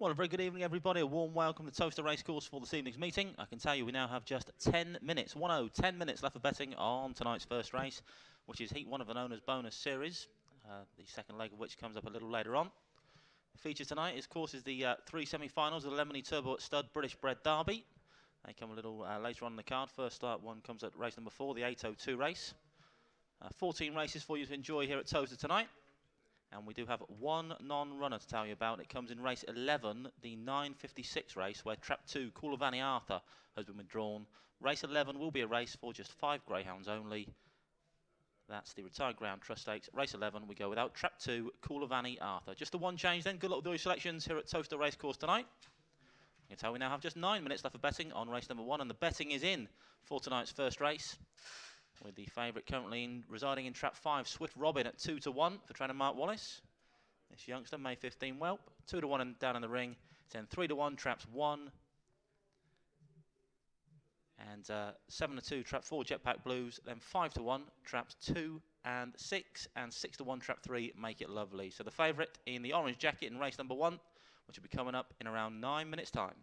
Well, a very good evening, everybody. A warm welcome to Towcester Racecourse for this evening's meeting. I can tell you we now have just 10 minutes, 10 minutes left of betting on tonight's first race, which is Heat 1 of the known as bonus series, the second leg of which comes up a little later on. The feature tonight, of course, is the three semi-finals of the Lemony Turbo at Stud British Bred Derby. They come a little later on in the card. First start one comes at race number 4, the 802 race. 14 races for you to enjoy here at Towcester tonight. And we do have one non-runner to tell you about. It comes in race 11, the 9:56 race, where Trap 2, Coolavani Arthur, has been withdrawn. Race 11 will be a race for just 5 greyhounds only. That's the retired ground trust stakes. Race 11, we go without Trap 2, Coolavani Arthur. Just the one change then. Good luck with all your selections here at Towcester Racecourse tonight. You can tell we now have just 9 minutes left of betting on race number 1, and the betting is in for tonight's first race, with the favourite currently residing in Trap 5, Swift Robin, at 2 to 1 for trainer Mark Wallace. This youngster, May 15 whelp, 2 to 1 and down in the ring. Then 3 to 1, Traps 1. And 7 to 2, Trap 4, Jetpack Blues. Then 5 to 1, Traps 2 and 6. And 6 to 1, Trap 3, Make It Lovely. So the favourite in the orange jacket in race number 1, which will be coming up in around 9 minutes' time.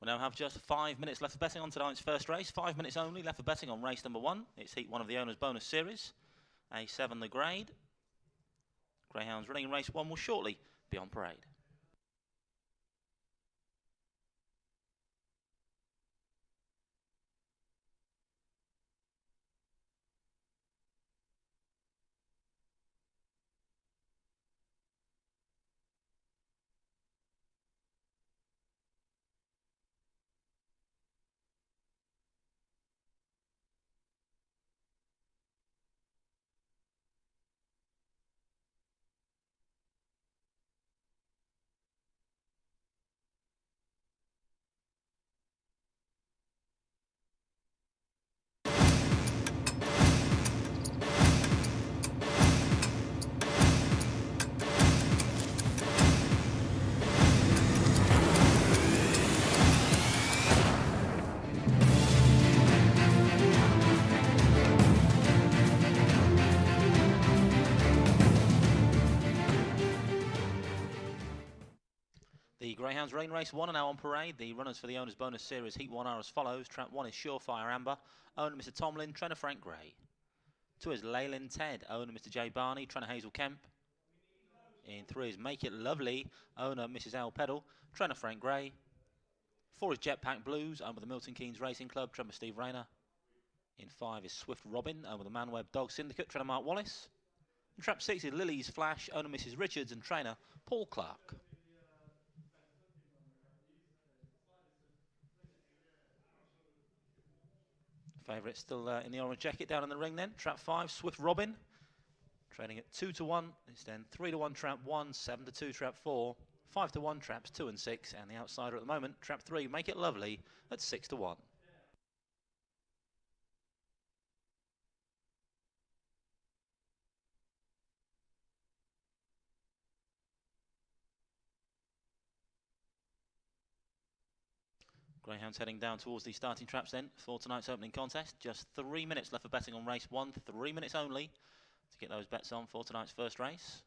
We now have just 5 minutes left for betting on tonight's first race. 5 minutes only left for betting on race number 1. It's heat 1 of the owner's bonus series. A7 the grade. Greyhounds running in race 1 will shortly be on parade. The Greyhounds running race 1 are now on parade. The runners for the owner's bonus series heat 1 are as follows. Trap 1 is Surefire Amber, owner Mr Tomlin, trainer Frank Gray. 2 is Leyland Ted, owner Mr J Barney, trainer Hazel Kemp. In 3 is Make It Lovely, owner Mrs L Peddle, trainer Frank Gray. 4 is Jetpack Blues, owned by the Milton Keynes Racing Club, trainer Steve Rayner. In 5 is Swift Robin, owned by the Manweb Dog Syndicate, trainer Mark Wallace. In Trap 6 is Lily's Flash, owner Mrs Richards and trainer Paul Clark. Favourite still in the orange jacket down in the ring then. Trap 5, Swift Robin. Trading at 2 to 1. It's then 3 to 1, trap 1, 7 to 2, trap 4, 5 to 1, traps 2 and 6. And the outsider at the moment, trap 3, Make It Lovely at 6 to 1. Greyhounds heading down towards the starting traps then for tonight's opening contest. Just 3 minutes left for betting on race 1. 3 minutes only to get those bets on for tonight's first race.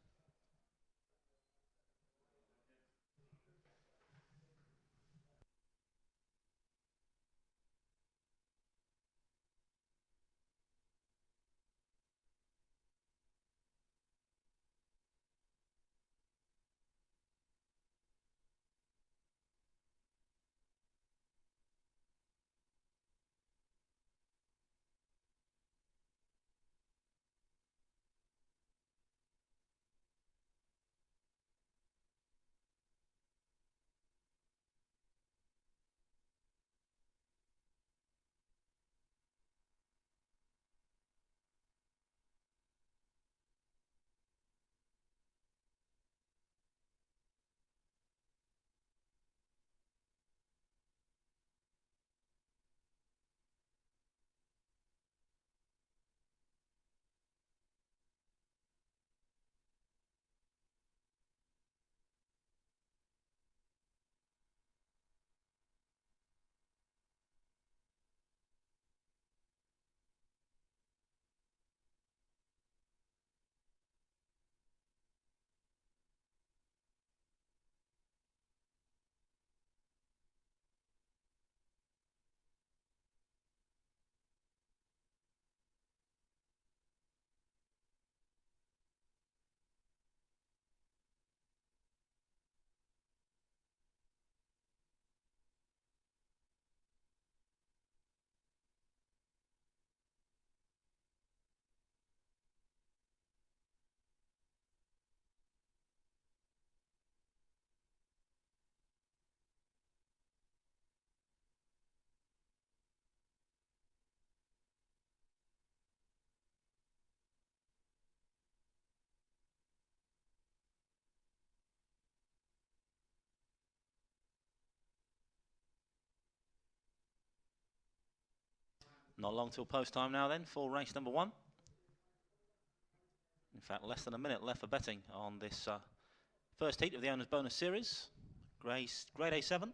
Not long till post time now then for race number 1. In fact, less than a minute left for betting on this first heat of the owner's bonus series. Grade A7.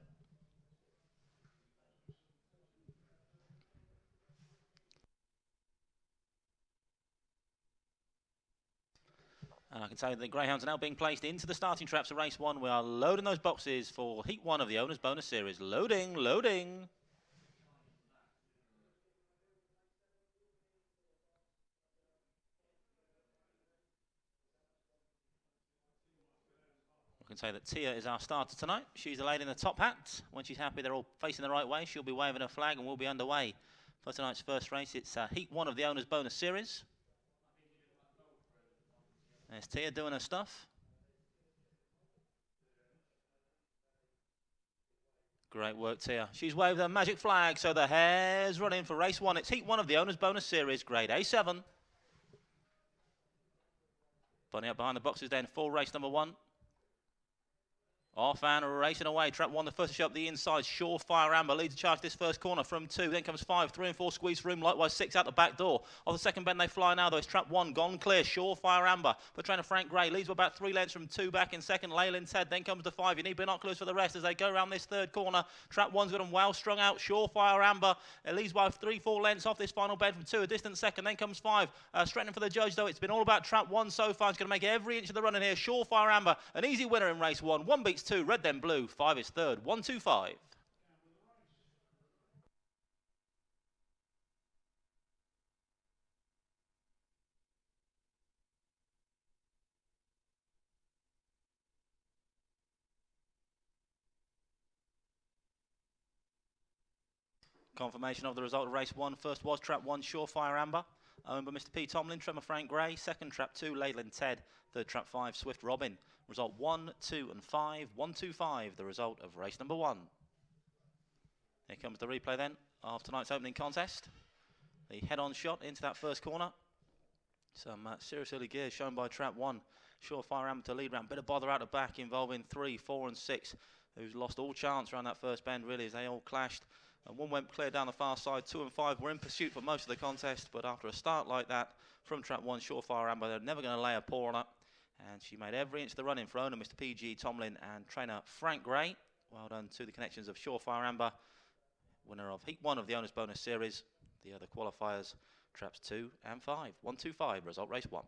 And I can tell you that the greyhounds are now being placed into the starting traps of race 1. We are loading those boxes for heat 1 of the Owners Bonus Series. Loading, loading. I can say that Tia is our starter tonight. She's the lady in the top hat. When she's happy they're all facing the right way, she'll be waving her flag and we'll be underway for tonight's first race. It's heat 1 of the Owners Bonus Series. There's Tia doing her stuff. Great work, Tia. She's waved her magic flag, so the hare's running for race 1. It's heat 1 of the Owners Bonus Series, grade A7. Bunny up behind the boxes then for race number 1. Off and racing away. Trap 1, the first to show up the inside. Surefire Amber leads the charge this first corner from 2. Then comes 5, 3 and 4 squeeze for room. Likewise 6 out the back door. Off the second bend they fly now though. It's Trap 1 gone clear. Surefire Amber. But trainer Frank Gray leads by about 3 lengths from 2 back in second. Leyland Ted. Then comes the 5. You need binoculars for the rest as they go around this third corner. Trap 1's got them well strung out. Surefire Amber. It leads by 3, 4 lengths off this final bend from 2. A distant second. Then comes 5. Straightening for the judge though. It's been all about Trap 1 so far. It's going to make every inch of the run in here. Surefire Amber. An easy winner in race 1. 1 beats 2. Red then blue. 5 is third. 1, 2, 5. Confirmation of the result of race 1. First was Trap 1, Surefire Amber, owned by Mr. P. Tomlin. Tremor Frank Gray. Second, Trap 2, Leyland Ted. Third, Trap 5, Swift Robin. Result 1, 2 and 5. 1, 2, 5, the result of race number 1. Here comes the replay then of tonight's opening contest. The head-on shot into that first corner. Some serious early gears shown by Trap 1. Surefire Amber to lead round. Bit of bother out the back involving 3, 4 and 6. Who's lost all chance around that first bend really as they all clashed. And 1 went clear down the far side. 2 and 5 were in pursuit for most of the contest. But after a start like that from Trap 1, Surefire Amber, they're never going to lay a paw on her. And she made every inch of the run in for owner Mr. P.G. Tomlin and trainer Frank Gray. Well done to the connections of Surefire Amber, winner of Heat 1 of the Owners Bonus Series. The other qualifiers, Traps 2 and 5. 1, 2, 5, result race 1.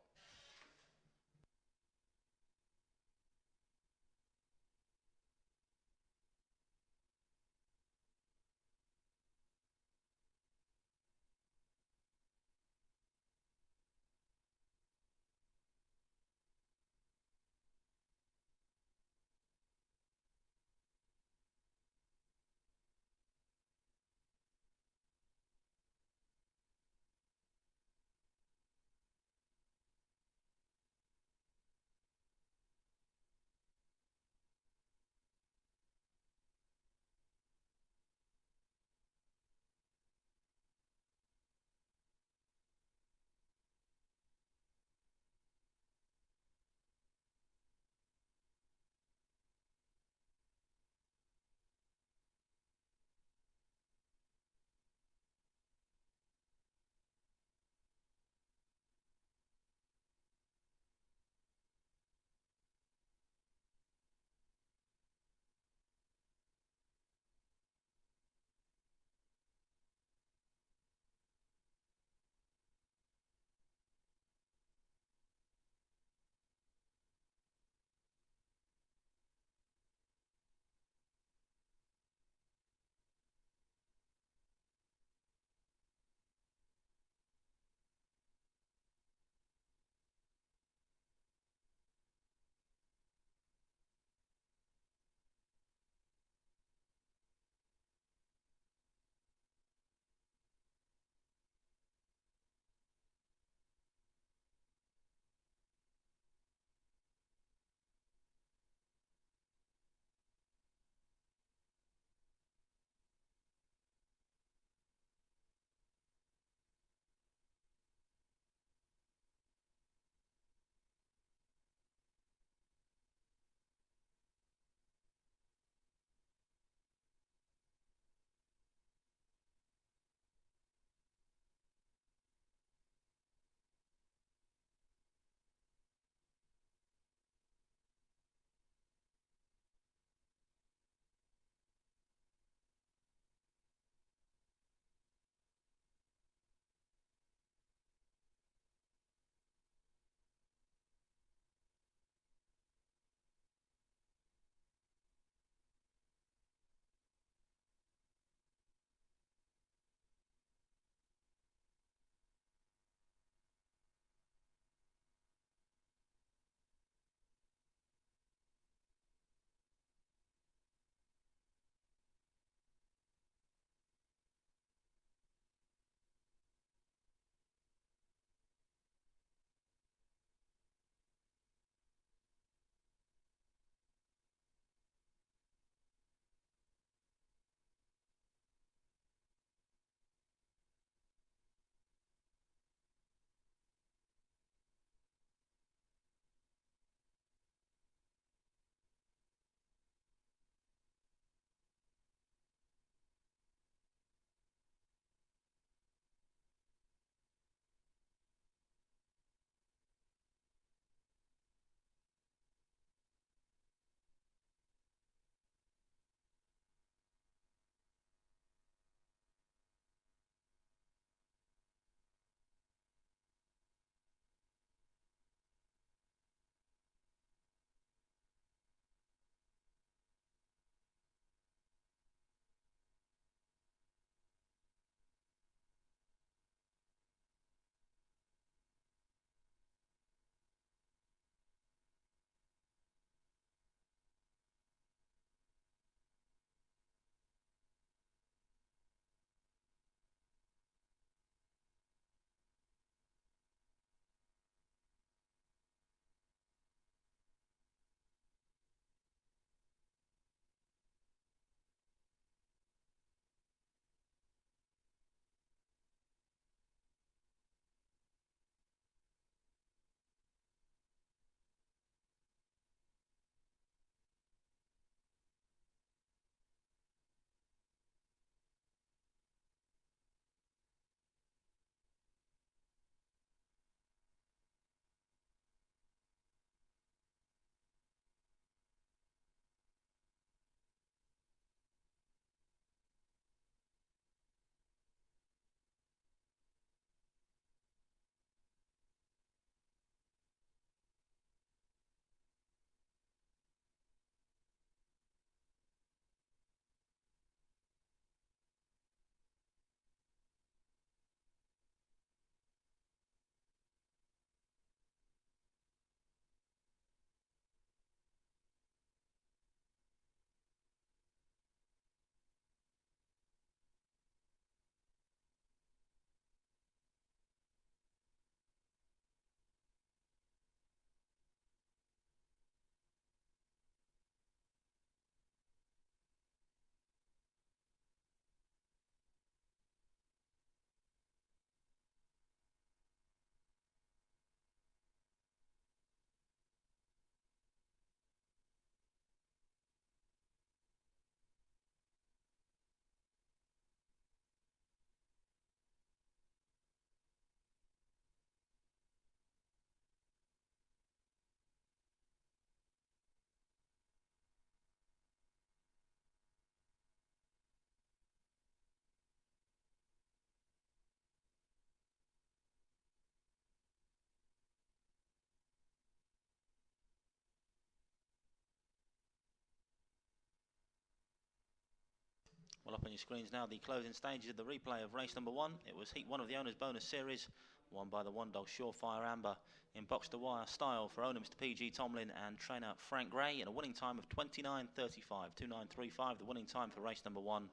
Well, up on your screens now, the closing stages of the replay of race number 1. It was Heat 1 of the Owners Bonus Series, won by the one dog Surefire Amber in box-to-wire style for owner Mr. PG Tomlin and trainer Frank Gray, in a winning time of 29.35, 29.35, the winning time for race number 1.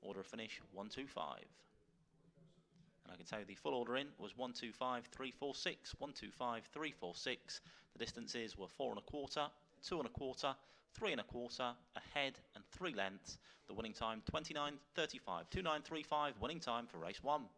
Order of finish 125. And I can tell you the full order in was 125.346, 125.346. The distances were 4 1/4, 2 1/4, 3 1/4, a head and 3 lengths. The winning time 29.35, 29.35, winning time for race 1.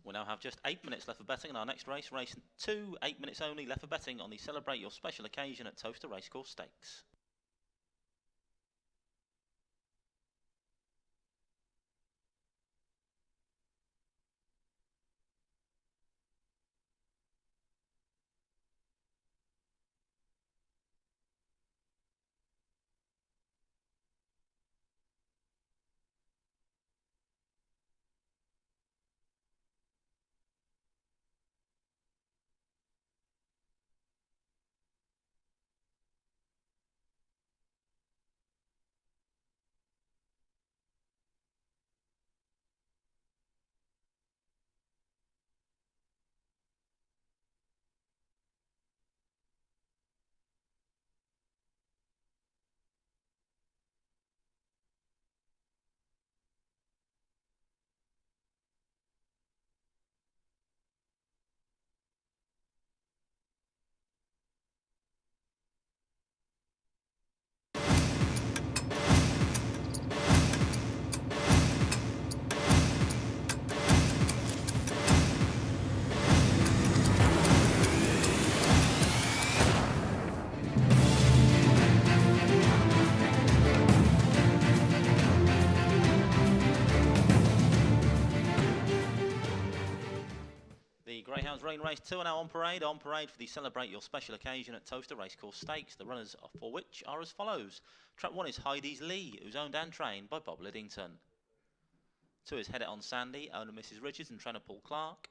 We now have just 8 minutes left for betting in our next race, race 2, 8 minutes only left for betting on the Celebrate Your Special Occasion at Towcester Racecourse Stakes. Greyhounds Rain Race 2 are now on parade for the Celebrate Your Special Occasion at Towcester Racecourse Stakes, the runners for which are as follows. Trap 1 is Heidi's Lee, who's owned and trained by Bob Liddington. 2 is Head It On Sandy, owner Mrs. Richards and trainer Paul Clark.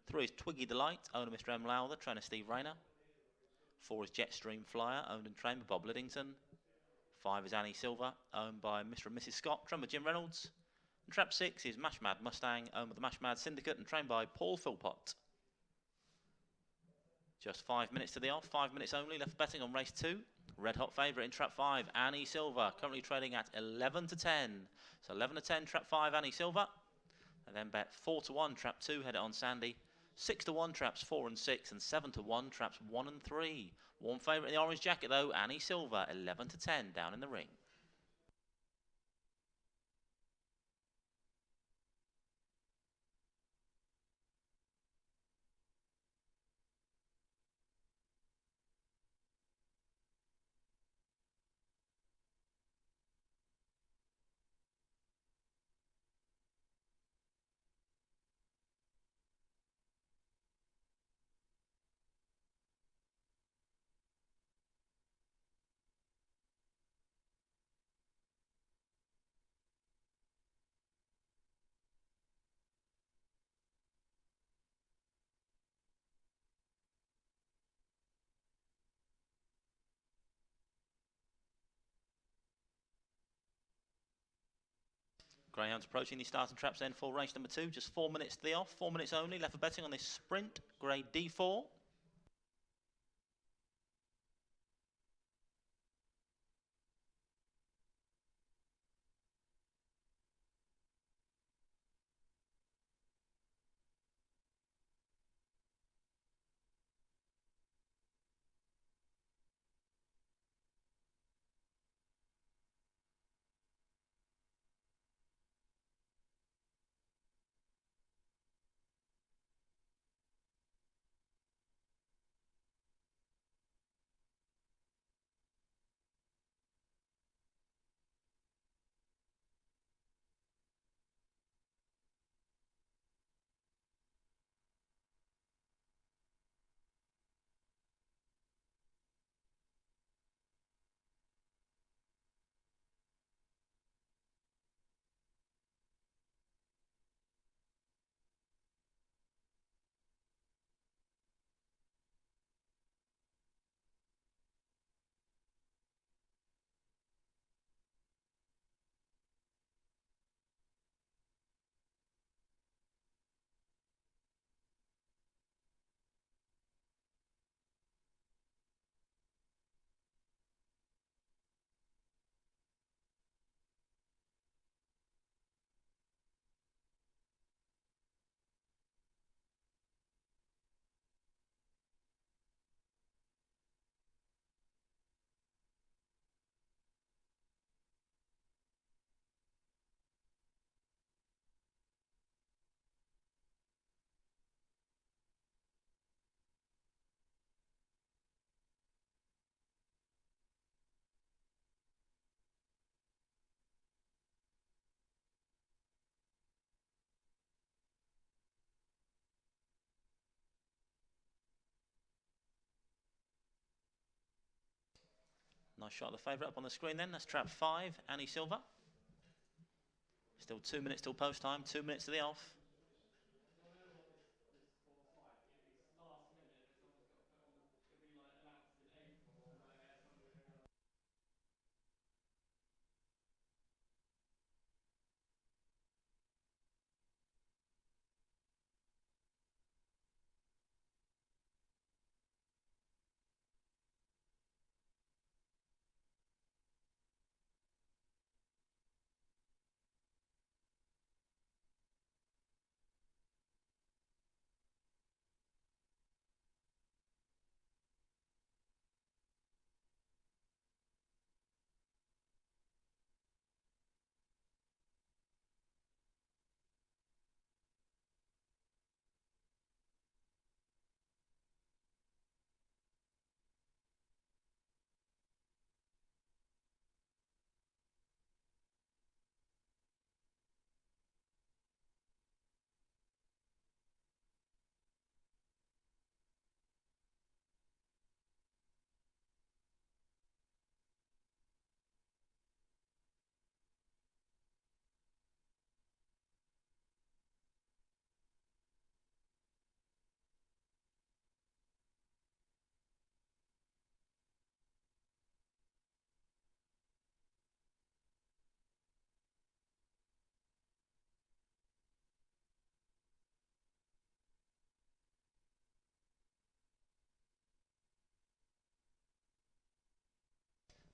3 is Twiggy Delight, owner Mr. M. Lowther, trainer Steve Rayner. 4 is Jetstream Flyer, owned and trained by Bob Liddington. 5 is Annie Silver, owned by Mr. and Mrs. Scott, trained by Jim Reynolds. And Trap 6 is Mash Mad Mustang, owned by the Mash Mad Syndicate and trained by Paul Philpott. Just 5 minutes to the off, 5 minutes only left betting on race 2. Red hot favourite in Trap 5, Annie Silver, currently trading at 11 to 10. So 11 to 10, Trap 5, Annie Silver. And then bet 4 to 1, Trap 2, Head It On Sandy. 6 to 1, Traps 4 and 6, and 7 to 1, Traps 1 and 3. One favourite in the orange jacket though, Annie Silver, 11 to 10, down in the ring. Greyhounds approaching the starting traps then for race number 2. Just 4 minutes to the off, 4 minutes only left for betting on this sprint grade D4. Nice shot of the favourite up on the screen then. That's trap 5, Annie Silver. Still 2 minutes till post time, 2 minutes to the off.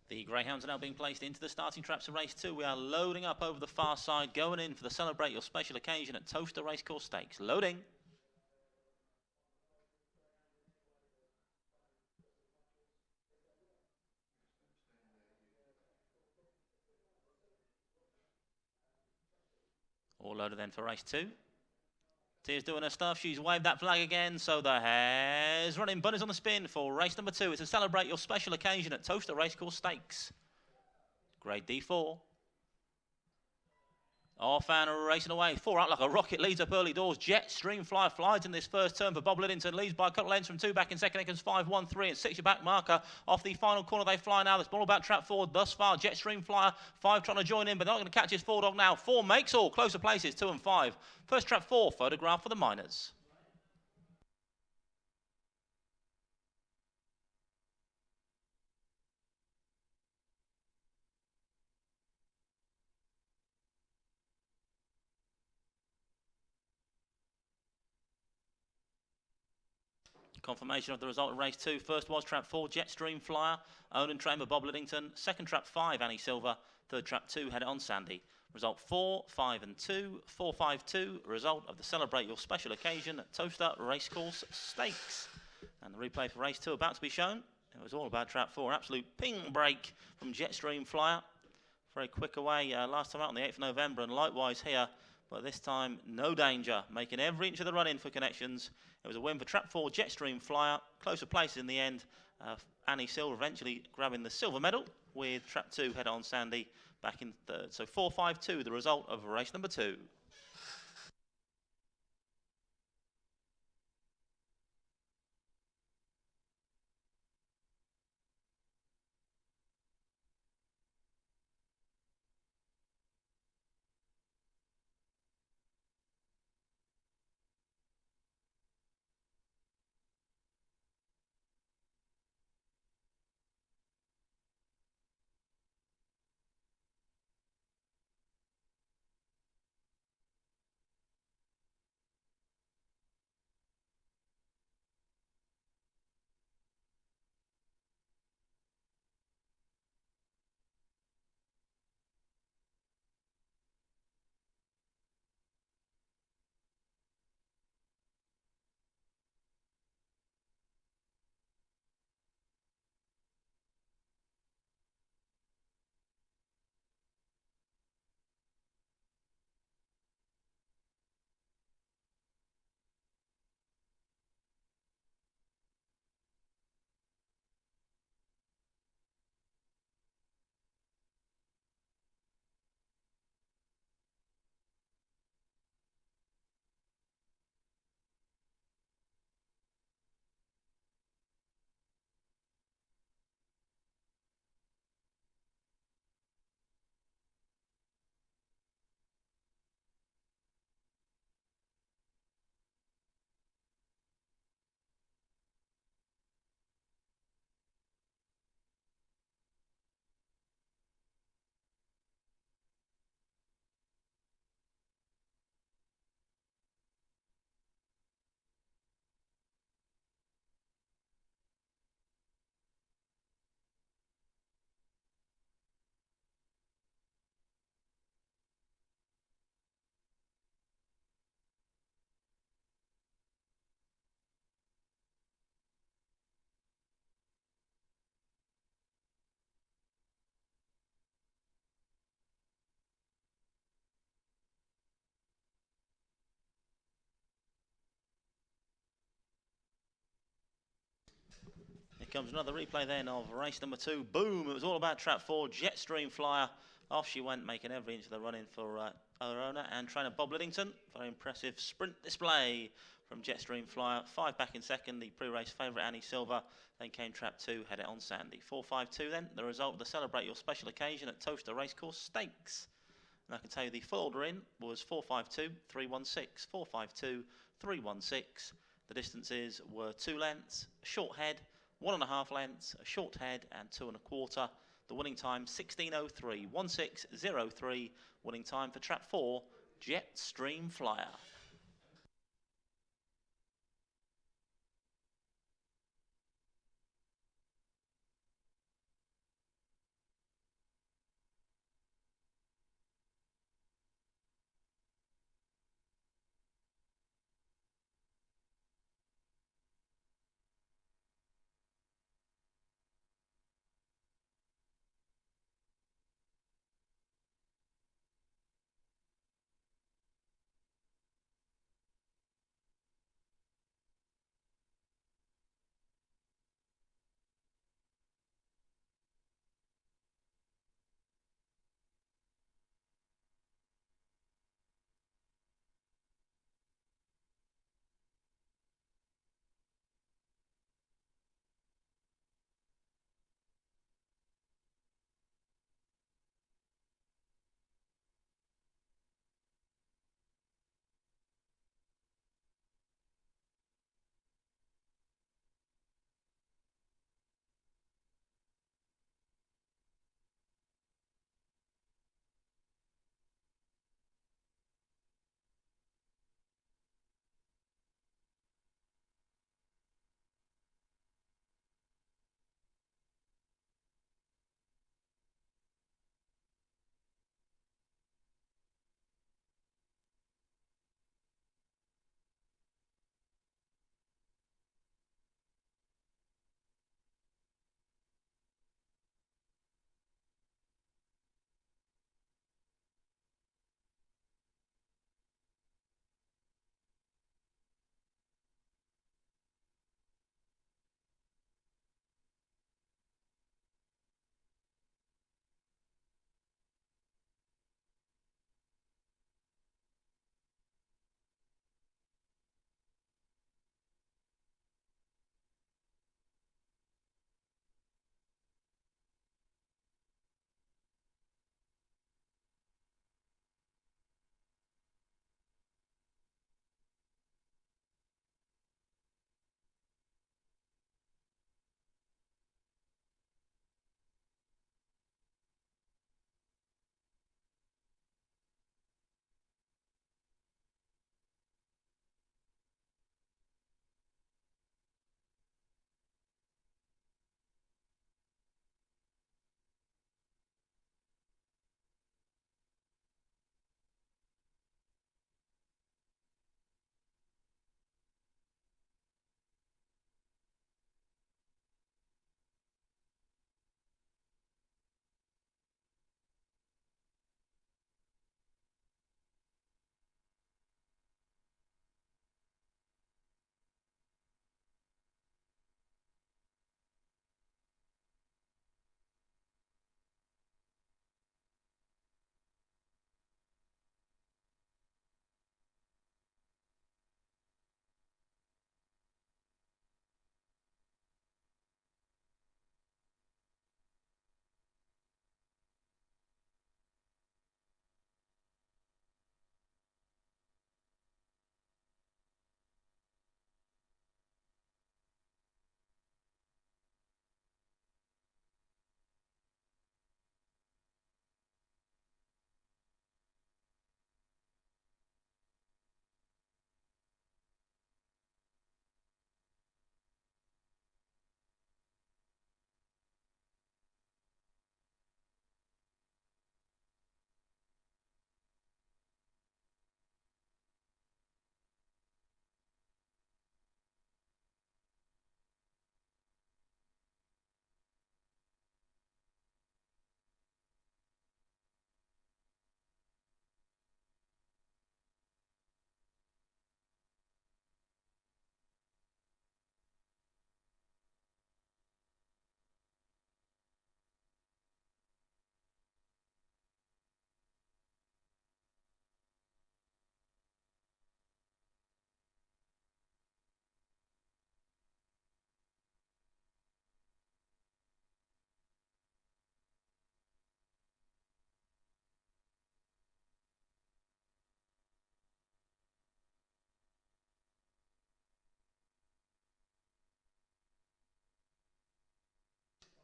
The greyhounds are now being placed into the starting traps of race 2. We are loading up over the far side, going in for the Celebrate Your Special Occasion at Towcester Racecourse Stakes. Loading. All loaded then for race 2. Tia's doing her stuff. She's waved that flag again, so the hare's running. Bunny's on the spin for race number 2. It's to Celebrate Your Special Occasion at Towcester Racecourse Stakes. Grade D4. Off and racing away. 4 out like a rocket, leads up early doors. Jetstream Flyer flies in this first turn for Bob Liddington. Leads by a couple of lengths from 2 back in second. Here comes 5, 1, 3 and 6 your back marker. Off the final corner they fly now. That's all about trap forward thus far. Jetstream Flyer, 5 trying to join in, but they're not going to catch his 4 dog now. 4 makes all. Closer places, 2 and 5. First trap 4, photograph for the minors. Confirmation of the result of race 2. First was trap 4, Jetstream Flyer, owned and trained by Bob Liddington. Second trap 5, Annie Silver. Third trap 2, Head It On Sandy. Result 4, 5 and 2, 4, 5, 2. Result of the Celebrate Your Special Occasion at Towcester Racecourse Stakes. And the replay for race 2 about to be shown. It was all about trap 4. Absolute ping break from Jetstream Flyer. Very quick away last time out on the 8th of November, and likewise here. But this time, no danger, making every inch of the run in for connections. It was a win for trap 4, Jetstream Flyer. Closer places in the end. Annie Silver eventually grabbing the silver medal with trap 2, Head On Sandy, back in third. So 4-5-2, the result of race number 2. comes another replay then of race number 2. Boom! It was all about trap 4, Jetstream Flyer. Off she went, making every inch of the run-in for her owner and trainer Bob Liddington. Very impressive sprint display from Jetstream Flyer. 5 back in second, the pre-race favourite Annie Silver. Then came trap 2, Head It On Sandy. 4.52 then, the result to celebrate your special occasion at Towcester Racecourse Stakes. And I can tell you the full order in was 4.52, 3.16, 4.52, 3.16. The distances were 2 lengths, a short head, 1.5 lengths, a short head, and 2 1/4. The winning time 16.03, 16.03. Winning time for trap 4, Jetstream Flyer.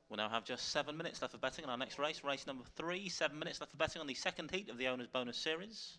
We'll now have just 7 minutes left for betting on our next race, race number 3. 7 minutes left for betting on the second heat of the Owner's Bonus Series.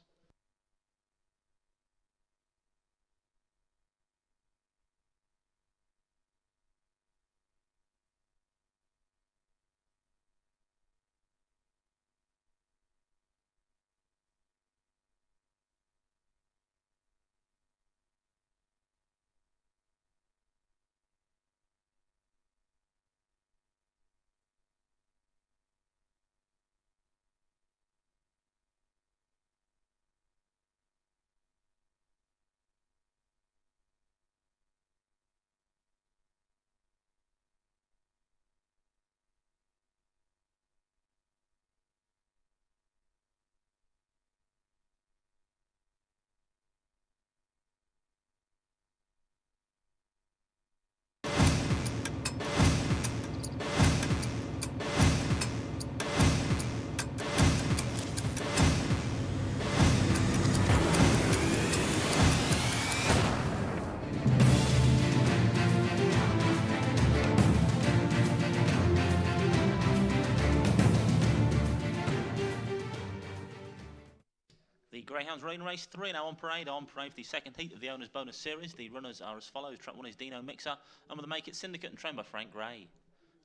The Greyhounds Rain Race 3 now on parade for the second heat of the Owner's Bonus Series. The runners are as follows. Track 1 is Dino Mixer, and with the Make It Syndicate and trained by Frank Gray.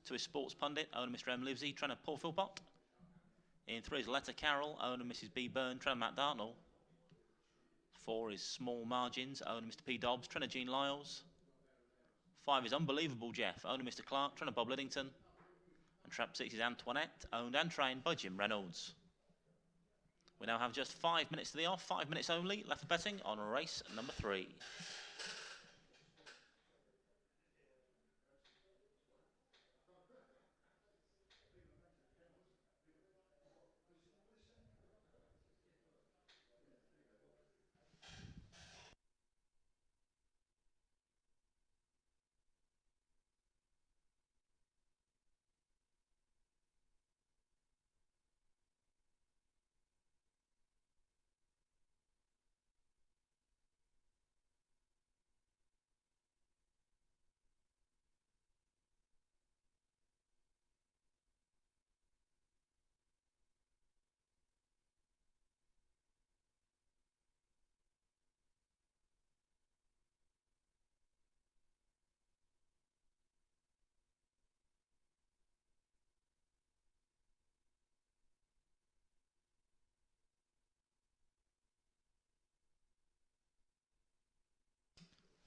2 is Sports Pundit, owner Mr. M. Livesey, trainer Paul Philpott. In 3 is Letter Carroll, owner Mrs. B. Byrne, trainer Matt Dartnell. 4 is Small Margins, owner Mr. P. Dobbs, trainer Gene Lyles. 5 is Unbelievable Jeff, owner Mr. Clark, trainer Bob Liddington. And trap 6 is Antoinette, owned and trained by Jim Reynolds. We now have just 5 minutes to the off, 5 minutes only left for betting on race number 3.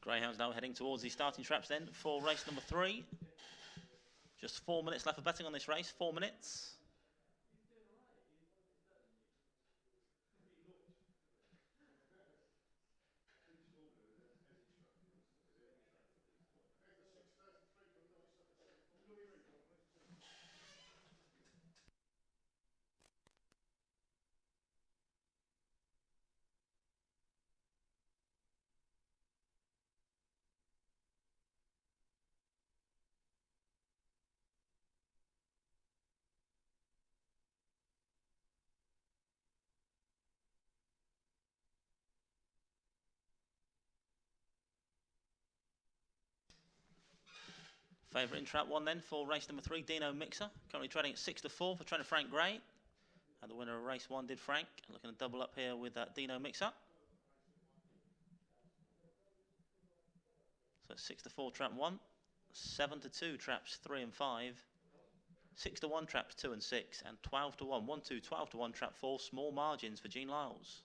Greyhounds now heading towards the starting traps then for race number 3. Just 4 minutes left for betting on this race, 4 minutes. Favourite in trap 1 then for race number 3, Dino Mixer. Currently trading at 6 to 4 for trainer Frank Gray. And the winner of race 1 did Frank. Looking to double up here with Dino Mixer. So 6 to 4 trap 1, 7 to 2 traps 3 and 5, 6 to 1 traps 2 and 6, and 12 to 1, 1, 2, 12 to 1 trap 4, small margins for Gene Lyles.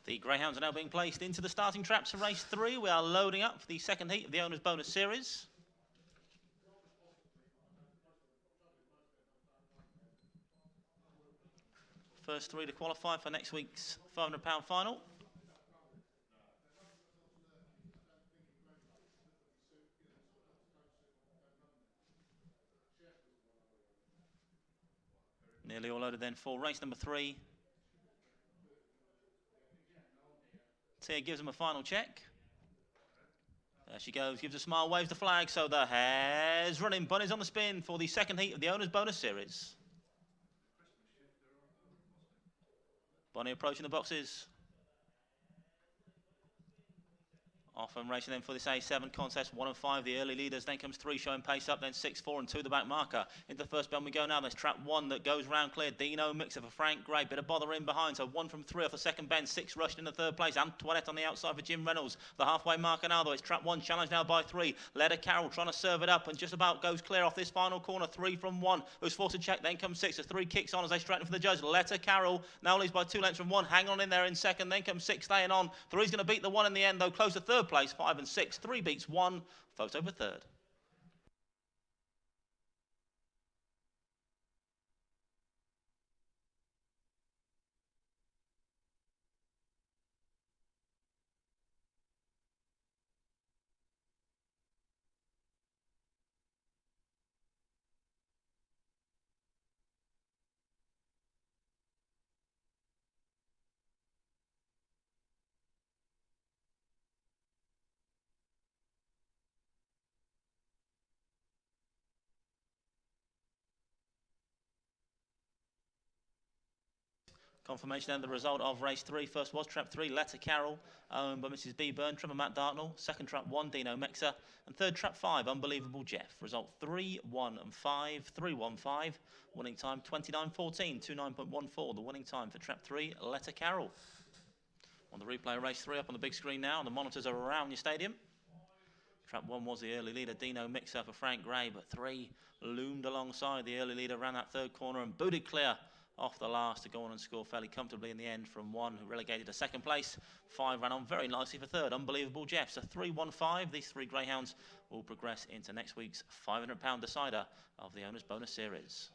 The greyhounds are now being placed into the starting traps for race 3. We are loading up for the second heat of the Owner's Bonus Series. First 3 to qualify for next week's £500 final. Nearly all loaded then for race number 3. Tia gives him a final check. There she goes, gives a smile, waves the flag, so the hare's running. Bunny's on the spin for the second heat of the Owner's Bonus Series. Bunny approaching the boxes. Off and racing then for this A7 contest, 1 and 5, the early leaders. Then comes 3 showing pace up, then 6, 4 and 2 the back marker. Into the first bend we go now. There's trap 1 that goes round clear. Dino Mixer for Frank Gray, bit of bother in behind. So 1 from 3 off the second bend, 6 rushed in the third place. Antoinette on the outside for Jim Reynolds. The halfway marker now though, it's trap 1 challenged now by 3. Leda Carroll trying to serve it up and just about goes clear off this final corner. 3 from 1, who's forced to check. Then comes 6 as 3 kicks on as they straighten for the judge. Leda Carroll now leads by 2 lengths from 1. Hang on in there in second. Then comes 6 staying on. 3's going to beat the 1 in the end though. Close to third place, 5 and 6. 3 beats 1, photo for third. Confirmation and the result of race 3. First was trap 3, Letta Carroll, owned by Mrs. B. Byrne, trimmer Matt Dartnell. Second trap 1, Dino Mexer. And third trap 5, Unbelievable Jeff. Result 3, 1 and 5, 3-1-5. Winning time 29.14, 29.14. The winning time for trap 3, Letta Carroll. On the replay, race 3 up on the big screen now. The monitors are around your stadium. Trap 1 was the early leader, Dino Mixer for Frank Gray, but 3 loomed alongside the early leader, ran that third corner and booted clear off the last to go on and score fairly comfortably in the end from 1 who relegated to second place. 5 ran on very nicely for third, Unbelievable Jeff. So 3-1-5, these 3 greyhounds will progress into next week's £500 decider of the Owner's Bonus Series.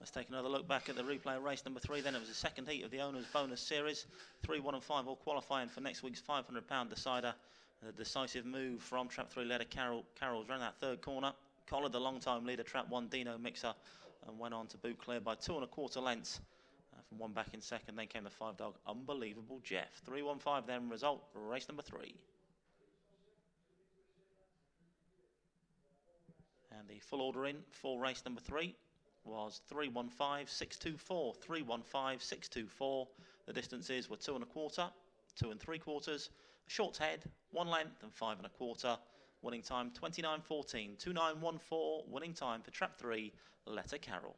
Let's take another look back at the replay of race number 3. Then it was the second heat of the Owners Bonus Series. 3, 1 and 5 all qualifying for next week's £500 decider. A decisive move from Trap 3 leader Carroll's ran that third corner, collared the long-time leader Trap 1 Dino Mixer, and went on to boot clear by 2 1/4 lengths. From one back in second, then came the 5 dog Unbelievable Jeff. 3-1-5 then result, race number 3. And the full order in for race number 3 was 3-1-5-6-2-4. 3-1-5-6-2-4. The distances were 2 1/4, 2 3/4, a short head, 1 length and 5 1/4. Winning time 29.14, 29.14. Winning time for Trap 3, Letter Carroll.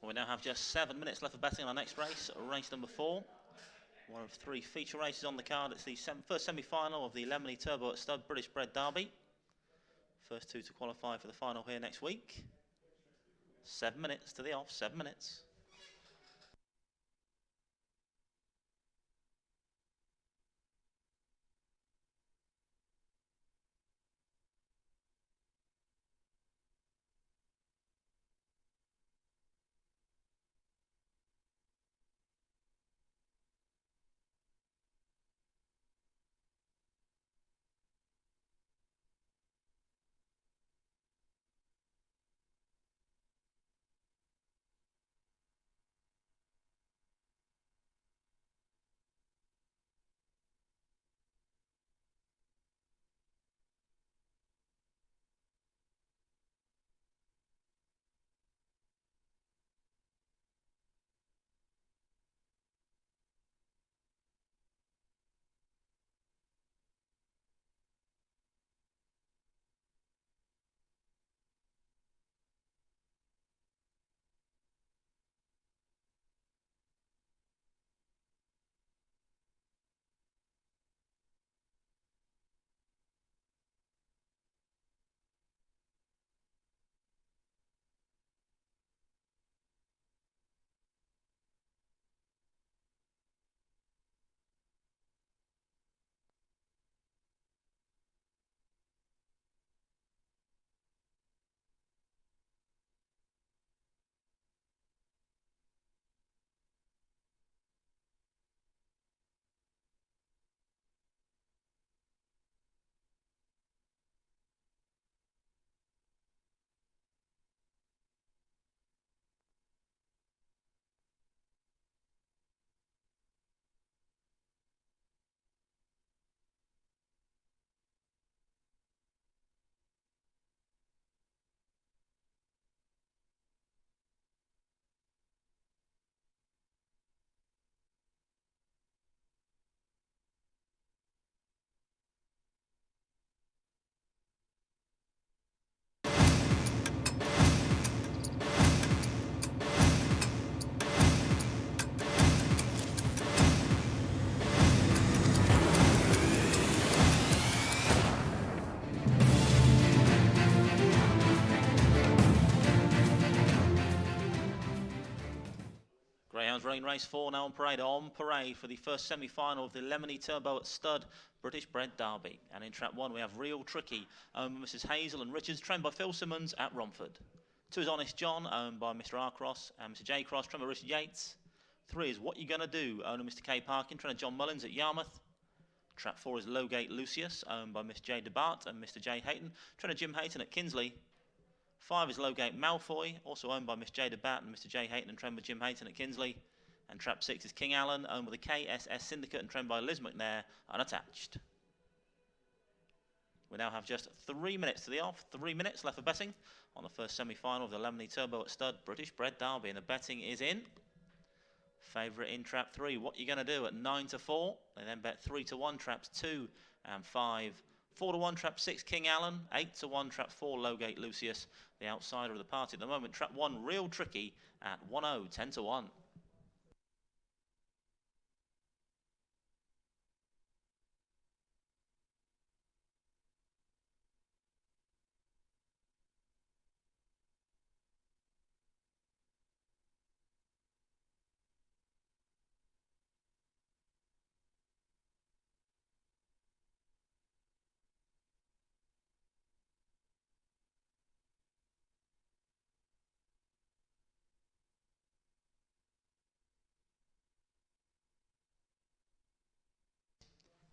We now have just 7 minutes left of betting on our next race, race number 4. One of 3 feature races on the card. It's the first semi-final of the Lemony Turbo at Stud British Bred Derby. First 2 to qualify for the final here next week. 7 minutes to the off, 7 minutes. Greyhounds running race 4 now on parade. On parade for the first semi-final of the Lemony Turbo at Stud British Bred Derby. And in trap 1 we have Real Tricky, owned by Mrs Hazel and Richards, trained by Phil Simmons at Romford. 2 is Honest John, owned by Mr R Cross and Mr J Cross, trained by Richard Yates. 3 is What You Gonna Do, owned by Mr K Parkin, trained by John Mullins at Yarmouth. Trap 4 is Lowgate Lucius, owned by Miss J DeBart and Mr J Hayton, trained by Jim Hayton at Kinsley. 5 is Lowgate Malfoy, also owned by Miss J DeBat and Mr J Hayton and trained by Jim Hayton at Kinsley. And trap 6 is King Allen, owned by the KSS Syndicate and trained by Liz McNair, unattached. We now have just 3 minutes to the off, 3 minutes left for betting on the first semi-final of the Lemony Turbo at Stud British Bred Derby, and the betting is in. Favourite in trap 3, What You Gonna Do at 9-4. They then bet 3-1, traps 2 and 5. 4-1, trap 6, King Allen. 8-1, trap 4, Lowgate Lucius. The outsider of the party at the moment, trap 1, Real Tricky at 1-0, 10-1.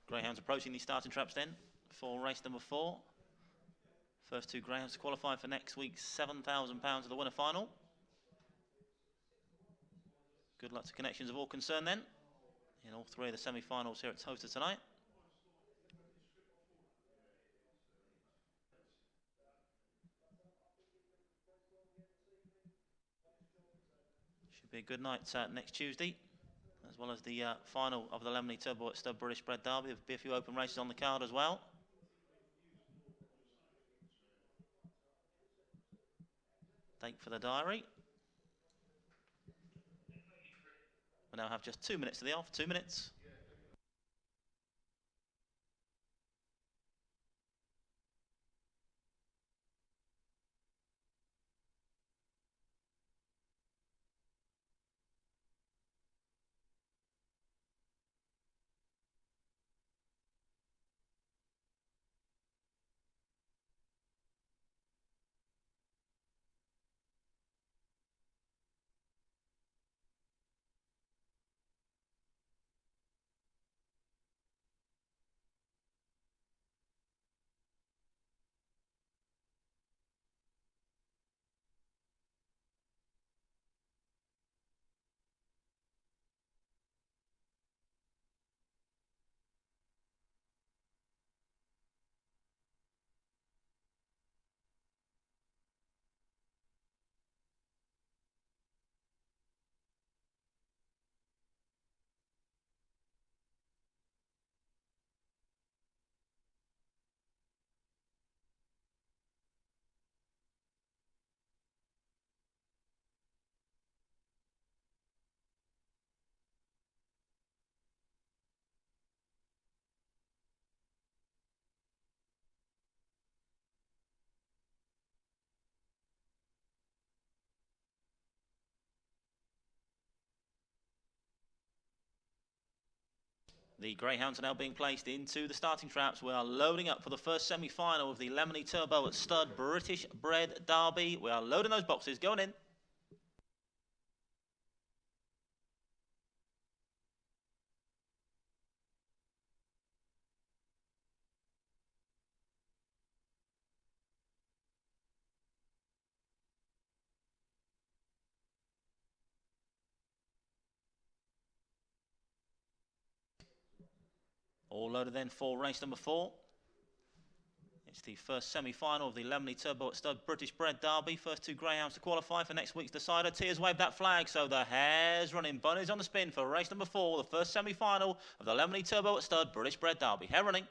Greyhounds approaching the starting traps then for race number 4. First 2 greyhounds to qualify for next week's £7,000 of the winner final. Good luck to connections of all concerned then in all 3 of the semi-finals here at Towcester tonight. Should be a good night next Tuesday, as well as the final of the Lemony Turbo at Stud British Bred Derby. There'll be a few open races on the card as well. Date for the diary. We now have just 2 minutes to the off, 2 minutes. The greyhounds are now being placed into the starting traps. We are loading up for the first semi-final of the Lemony Turbo at Stud British Bred Derby. We are loading those boxes, going in. All loaded then for race number 4. It's the first semi-final of the Lemony Turbo at Stud British Bred Derby. First 2 greyhounds to qualify for next week's decider. Tiers wave that flag, so the hare's running. Bunny's on the spin for race number 4, the first semi-final of the Lemony Turbo at Stud British Bred Derby. Hare running.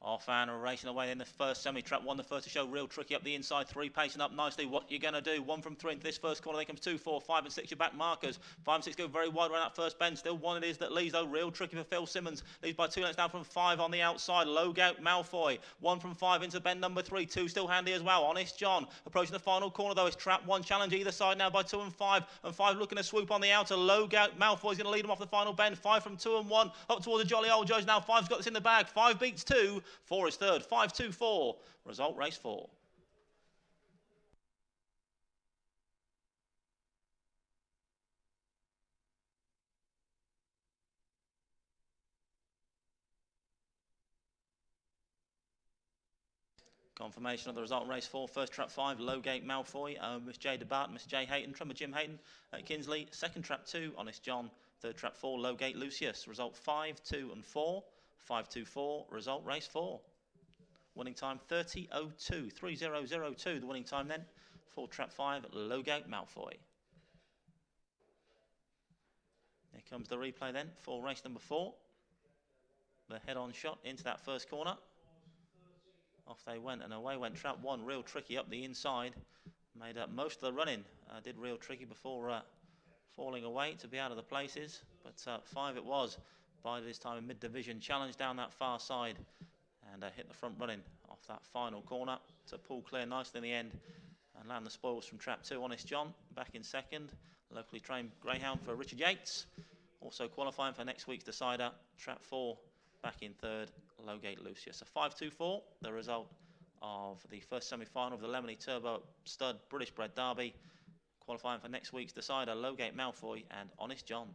Off and racing away in the first semi-trap one, the first to show, real tricky up the inside, 3 pacing up nicely. What you're going to do? 1 from 3 into this first corner, then comes 2, 4, 5 and 6 your back markers. 5 and 6 go very wide around that first bend. Still one it is that leads though, real tricky for Phil Simmons. Leads by 2 lengths down from 5 on the outside. Low Gout Malfoy, 1 from 5 into bend number 3. 2 still handy as well. Honest John approaching the final corner though. It's trap 1 challenge either side now by 2 and 5. And 5 looking to swoop on the outer. Low Gout Malfoy is going to lead him off the final bend. 5 from 2 and 1 up towards the jolly old judge now. 5's got this in the bag. 5 beats 2. 4 is third. 5, 2, 4. Result race 4. Confirmation of the result race 4. First trap 5, Lowgate Malfoy, Miss J DeBart, Miss J Hayton, Trummer Jim Hayton at Kinsley. Second trap 2, Honest John. Third trap 4, Lowgate Lucius. Result 5, 2 and 4. 5, 2, 4. Result race 4. Winning time 30.02. 30.02 the winning time then. For trap 5, Lowgate Malfoy. Here comes the replay then for race number 4. The head-on shot into that first corner. Off they went and away went trap 1, real tricky up the inside. Made up most of the running. Did real tricky before falling away to be out of the places. But 5 it was. Bided his time in mid-division. Challenged down that far side. And hit the front running off that final corner to pull clear nicely in the end and land the spoils from trap 2. Honest John back in second. Locally trained greyhound for Richard Yates. Also qualifying for next week's decider. Trap 4 back in third. Lowgate Lucius. A 5-2-4, the result of the first semi-final of the Lemony Turbo Stud British Bred Derby. Qualifying for next week's decider, Lowgate Malfoy and Honest John.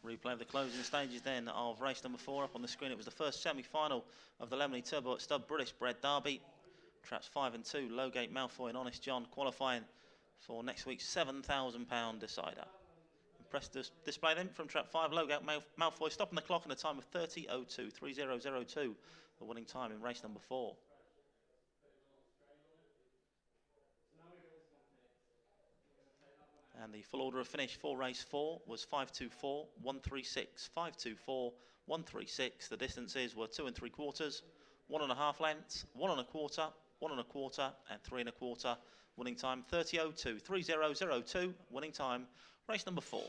Replay of the closing stages then of race number 4 up on the screen. It was the first semi-final of the Lemony Turbo Stud British Bred Derby. Traps 5 and 2, Lowgate Malfoy and Honest John qualifying for next week's £7,000 decider. Impressive display then from trap 5, Lowgate Malfoy stopping the clock in a time of 30.02, 30.02, the winning time in race number 4. And the full order of finish for race 4 was 5.24, 1.36, 5.24, 1.36. The distances were 2 3/4, 1.5 lengths, 1.25, 1.25, and 3.25. Winning time 30.02, 30.02. Winning time, race number 4.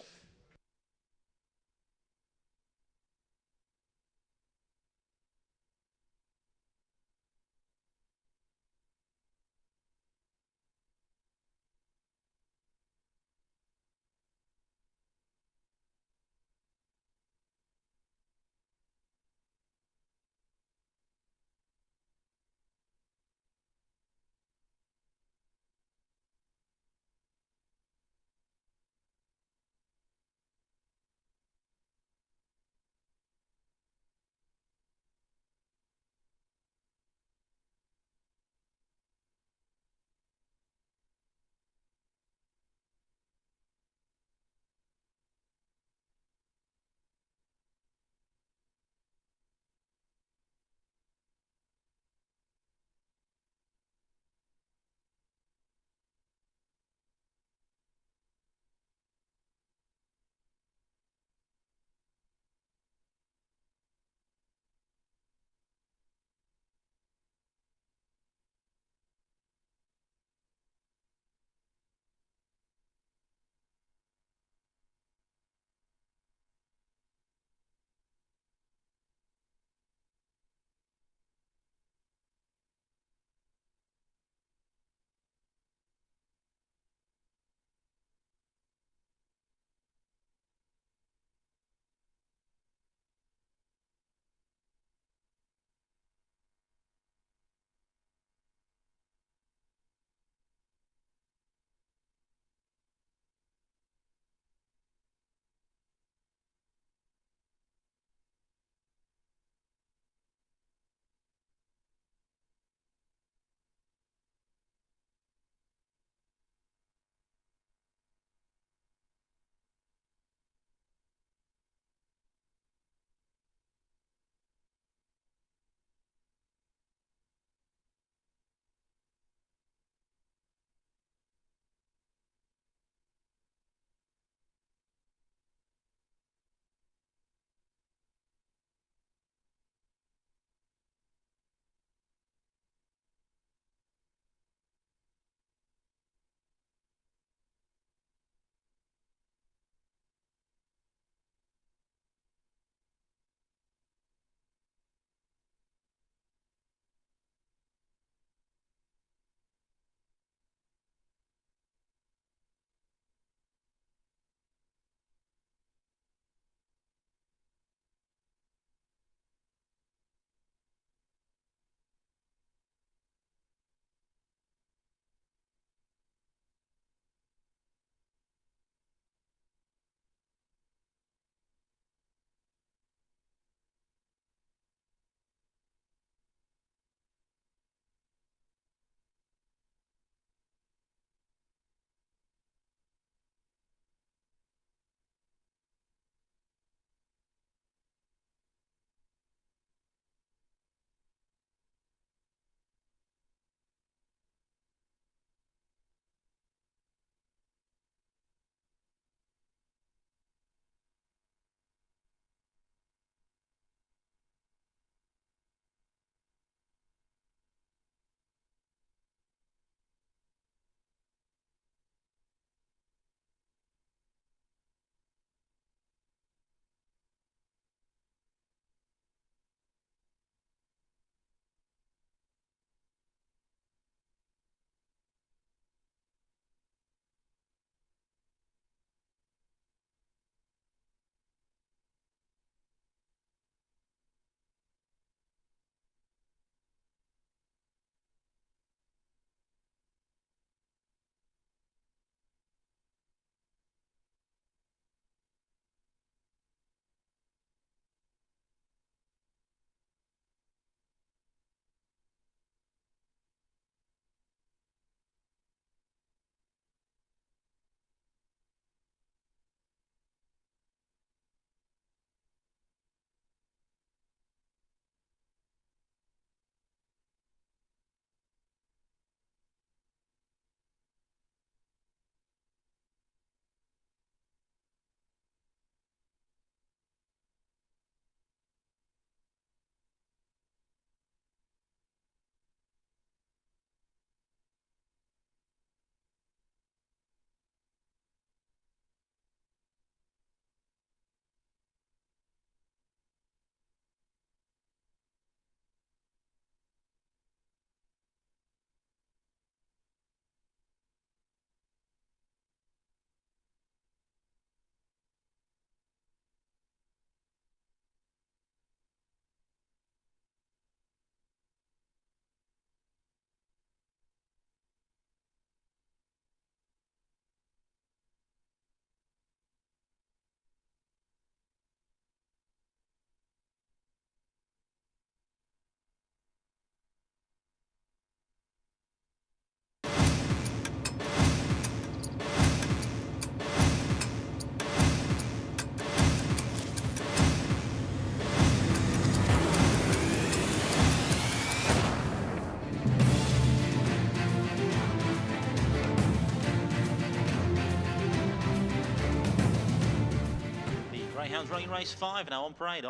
Greyhounds running race 5 now on parade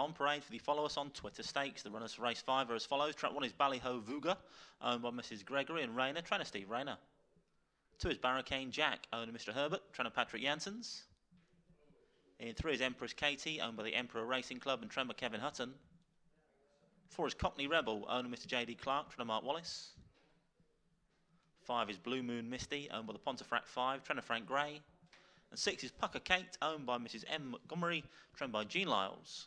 for the Follow Us on Twitter stakes. The runners for race 5 are as follows. Trap 1 is Ballyho Vuga, owned by Mrs. Gregory and Rayner, trainer Steve Rayner. 2 is Barricane Jack, owned by Mr. Herbert, trainer Patrick Janssens. In 3 is Empress Katie, owned by the Emperor Racing Club and trainer Kevin Hutton. 4 is Cockney Rebel, owned by Mr. J.D. Clark, trainer Mark Wallace. 5 is Blue Moon Misty, owned by the Pontefract 5, trainer Frank Gray. And 6 is Pucker Kate, owned by Mrs. M. Montgomery, trained by Jean Lyles.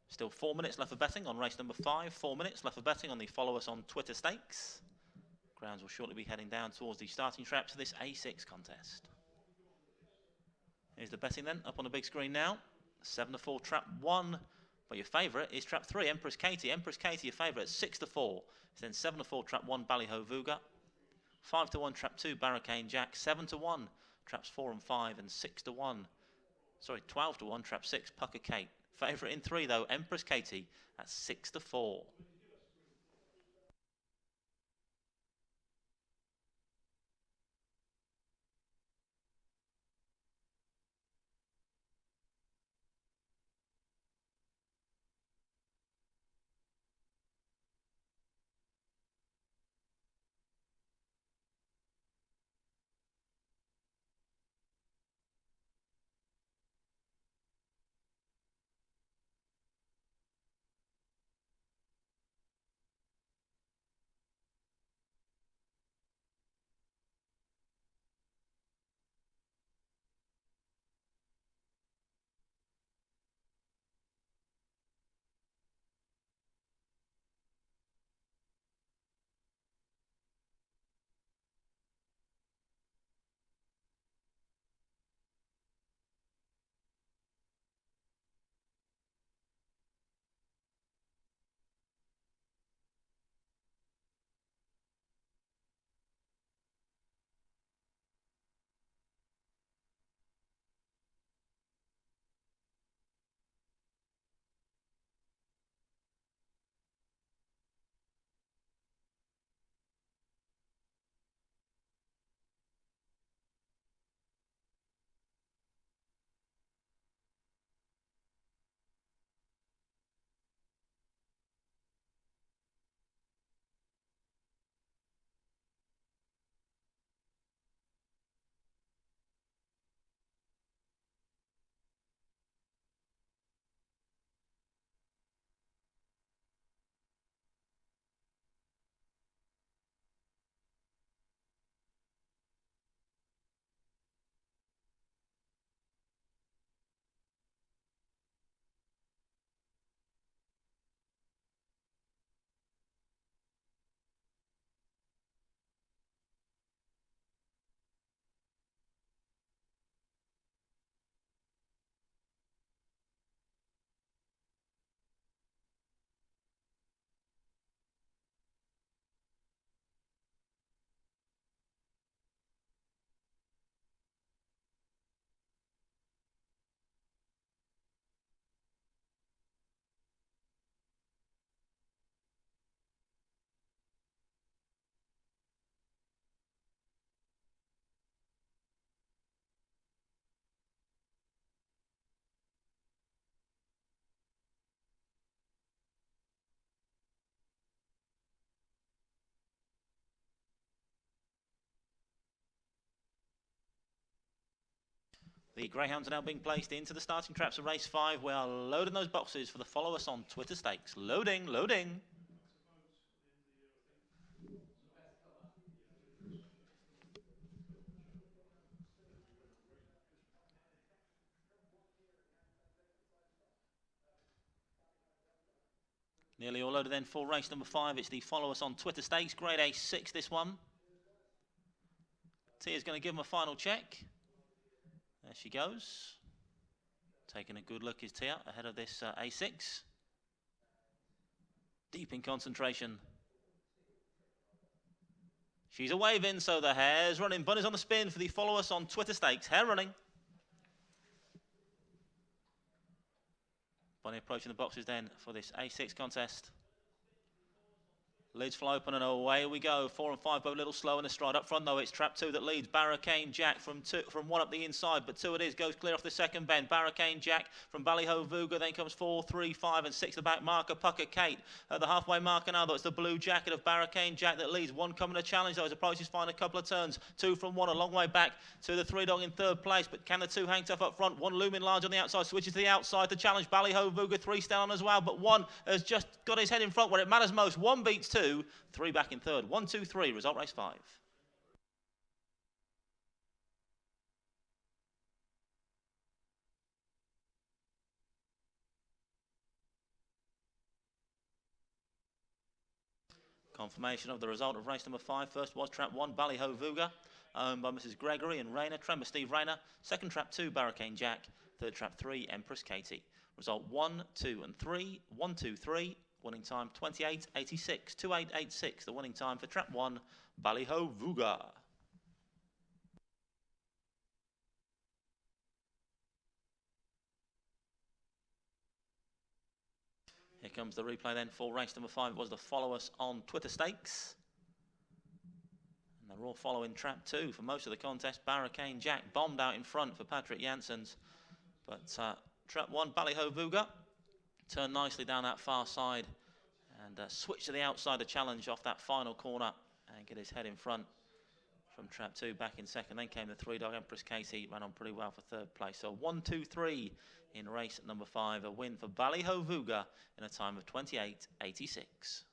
Still 4 minutes left for betting on race number 5. 4 minutes left for betting on the Follow Us on Twitter stakes. Grounds will shortly be heading down towards the starting traps for this A6 contest. Here's the betting then, up on the big screen now. 7-4 trap 1. But your favourite is trap 3, Empress Katie. Empress Katie, your favourite, 6-4. It's then 7-4 trap 1, Ballyho Vuga. 5-1 trap 2, Barricane Jack. 7-1 traps 4 and 5, and 6-1. Sorry, 12-1 trap 6, Pucker Kate. Favourite in 3 though, Empress Katie at 6-4. The Greyhounds are now being placed into the starting traps of race 5. We are loading those boxes for the Follow Us on Twitter stakes. Loading, loading. Nearly all loaded then for race number 5. It's the Follow Us on Twitter stakes. Grade A6 this one. Tia's going to give him a final check. There she goes. Taking a good look is Tia ahead of this A6. Deep in concentration. She's a waving, so the hare's running. Bunny's on the spin for the Follow Us on Twitter stakes. Hare running. Bunny approaching the boxes then for this A6 contest. Lids fly open and away we go. 4 and 5 both a little slow in the stride. Up front though, it's trap 2 that leads. Barricane Jack from 1 up the inside, but 2 it is. Goes clear off the second bend. Barricane Jack from Ballyhovuga. Then comes 4, 3, 5 and 6 the back marker. Pucker Kate at the halfway marker now though. It's the blue jacket of Barricane Jack that leads. 1 coming to challenge though as approaches find a couple of turns. 2 from 1 a long way back to the 3 dog in 3rd place. But can the 2 hang tough up front? 1 looming large on the outside. Switches to the outside to challenge Ballyhovuga. 3 stand on as well. But 1 has just got his head in front where it matters most. 1 beats 2. 3 back in 3rd. 1, 2, 3. Result race 5. Confirmation of the result of race number 5. First was trap 1, Ballyhovuga, owned by Mrs. Gregory and Rayner, Tremor Steve Rayner. Second trap 2, Barricane Jack. Third trap 3, Empress Katie. Result 1, 2 and 3. 1, 2, 3. Winning time 28.86. 28.86. The winning time for trap 1, Ballyhovuga. Here comes the replay then for race number 5. It was the Follow Us on Twitter Stakes. And they're all following trap 2 for most of the contest. Barricane Jack bombed out in front for Patrick Janssens. But trap 1, Ballyhovuga, turned nicely down that far side and switched to the outside to challenge off that final corner and get his head in front from trap 2 back in 2nd. Then came the 3 dog Empress Katie, ran on pretty well for 3rd place. So 1, 2, 3 in race number 5, a win for Ballyhovuga in a time of 28.86.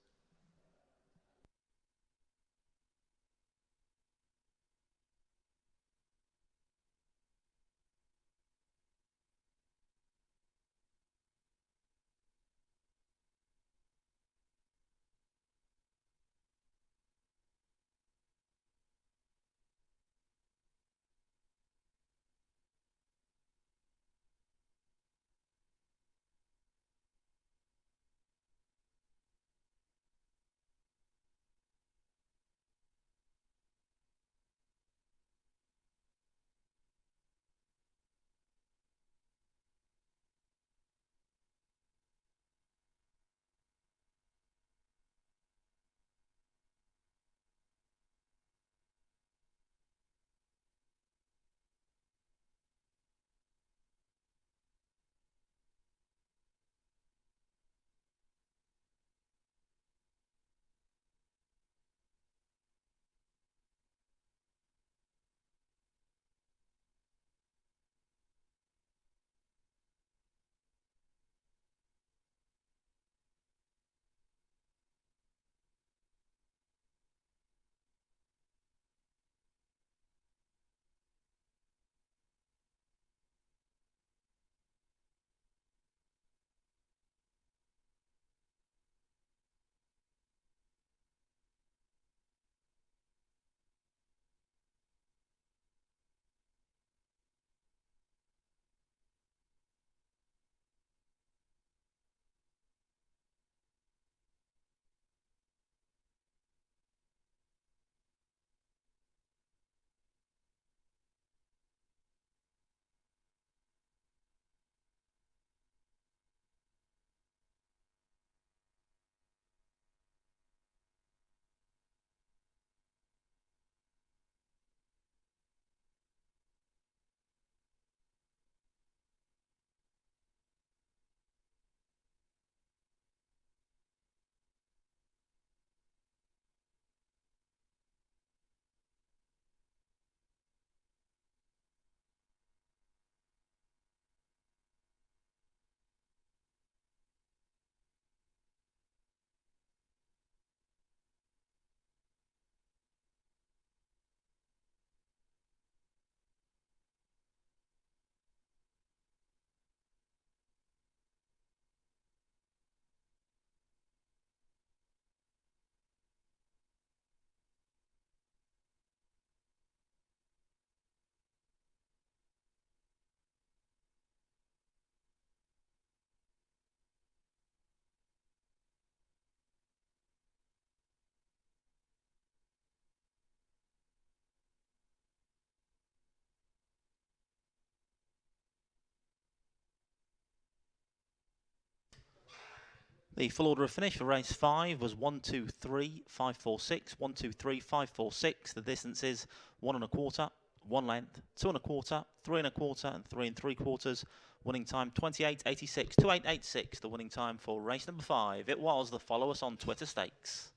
The full order of finish for race 5 was 1, 2, 3, 5, 4, 6, 1, 2, 3, 5, 4, 6. The distances 1 1/4, 1 length, 2 1/4, 3 1/4, and 3 3/4. Winning time 28.86, 28.86. The winning time for race number 5. It was the Follow Us on Twitter Stakes.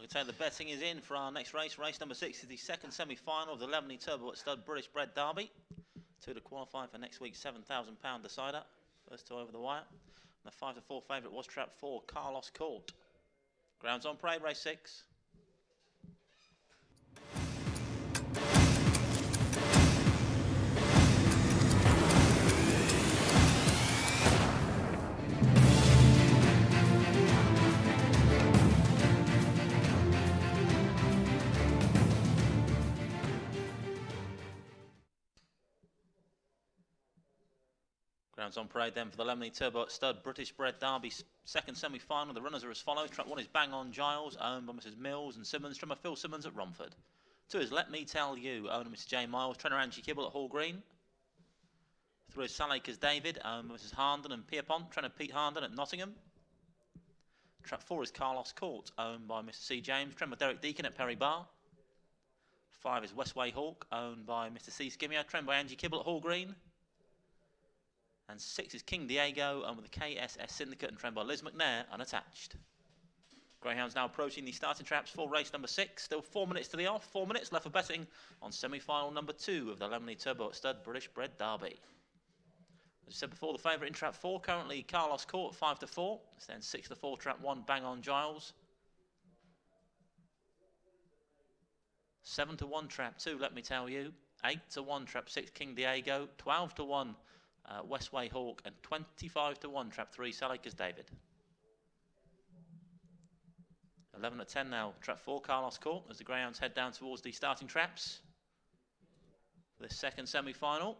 I can tell you the betting is in for our next race. Race number 6 is the second semi-final of the Lemonade Turbo at Stud British Bred Derby. 2 to qualify for next week's £7,000 decider. First two over the wire. And the 5 to 4 favourite was trap 4, Carlos Court. Grounds on parade, race 6. Grounds on parade then for the Lemonade Turbo at Stud British Bred Derby second semi-final. The runners are as follows. Track 1 is Bang On Giles, owned by Mrs Mills and Simmons. Trimmer Phil Simmons at Romford. 2 is Let Me Tell You, owned by Mr J Miles. Trainer Angie Kibble at Hall Green. 3 is Salacres David, owned by Mrs Harnden and Pierpont. Trainer Pete Harnden at Nottingham. Track 4 is Carlos Court, owned by Mr C James. Trainer Derek Deacon at Perry Bar. 5 is Westway Hawk, owned by Mr C Skimmier. Trained by Angie Kibble at Hall Green. And 6 is King Diego, and with the KSS Syndicate and trained by Liz McNair, unattached. Greyhounds now approaching the starting traps for race number 6. Still 4 minutes to the off, 4 minutes left for betting on semi-final number 2 of the Lemonade Turbo at Stud British Bred Derby. As I said before, the favourite in trap 4, currently Carlos Court, 5 to 4. Then 6 to 4, trap 1, Bang On Giles. 7 to 1, trap 2, Let Me Tell You. 8 to 1, trap 6, King Diego. 12 to 1, Westway Hawk, and 25 to 1, trap 3, Salacres David. 11 to 10 now, trap 4, Carlos Court, as the greyhounds head down towards the starting traps for this second semi-final.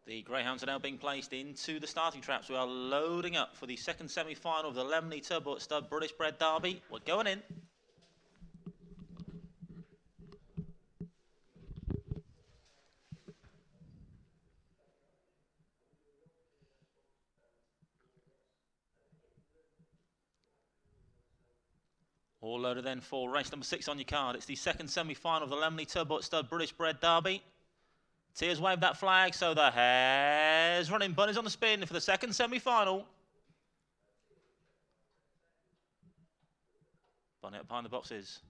The greyhounds are now being placed into the starting traps. We are loading up for the second semi-final of the Lemonade Turbo at Stud British Bred Derby. We're going in. All loaded then for race number 6 on your card. It's the second semi-final of the Lemley Turbo Stud British Bred Derby. Tears wave that flag, so the hare's running. Bunny's on the spin for the second semi-final. Bunny up behind the boxes.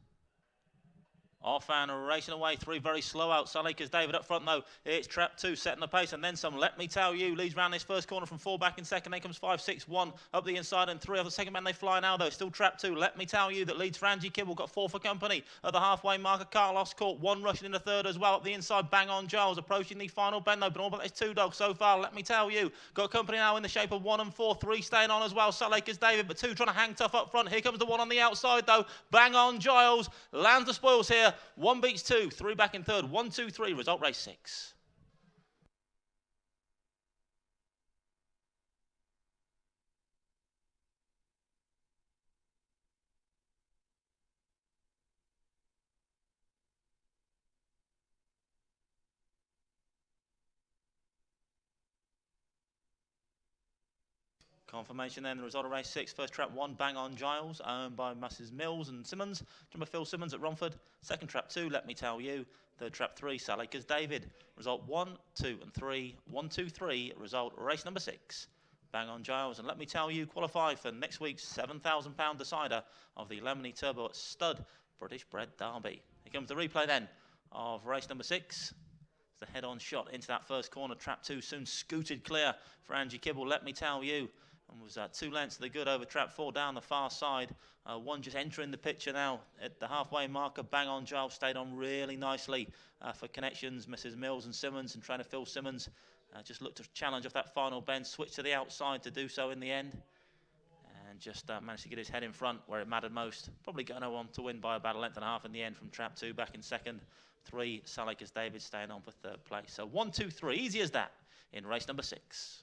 Off and racing away, 3 very slow outside Acres David up front though. It's Trap 2 setting the pace and then some. Let Me Tell You leads round this first corner from 4 back in second. Then comes 5, 6, 1 up the inside and 3 off the second man. They fly now though. Still Trap 2. Let Me Tell You that leads Frangie Kibble. Got 4 for company at the halfway marker. Carlos caught 1 rushing in the third as well. Up the inside, Bang On Giles approaching the final bend though. But all but there's 2 dogs so far. Let Me Tell You got company now in the shape of 1 and 4. 3 staying on as well. Sal Acres David, but 2 trying to hang tough up front. Here comes the 1 on the outside though. Bang On Giles lands the spoils here. 1 beats 2. 3 back in third. 1, 2, 3. Result race 6. Confirmation then, the result of race 6. First trap 1, Bang On Giles, owned by Mrs. Mills and Simmons. Jumper Phil Simmons at Romford. Second trap 2, Let Me Tell You. Third trap 3, Sal Acres David. Result 1, 2 and 3. 1, 2, 3. Result race number 6. Bang On Giles and Let Me Tell You qualify for next week's £7,000 decider of the Lemony Turbo Stud British Bred Derby. Here comes the replay then of race number 6. The head-on shot into that first corner. Trap 2 soon scooted clear for Angie Kibble. Let Me Tell You. And was 2 lengths to the good over trap 4 down the far side. 1 just entering the picture now at the halfway marker. Bang On Giles stayed on really nicely for connections. Mrs. Mills and Simmons and trainer Phil Simmons just looked to challenge off that final bend. Switched to the outside to do so in the end. And just managed to get his head in front where it mattered most. Probably going on to win by about a length and a half in the end from trap 2 back in second. 3, Sal Acres David staying on for third place. So 1, 2, 3, easy as that in race number 6.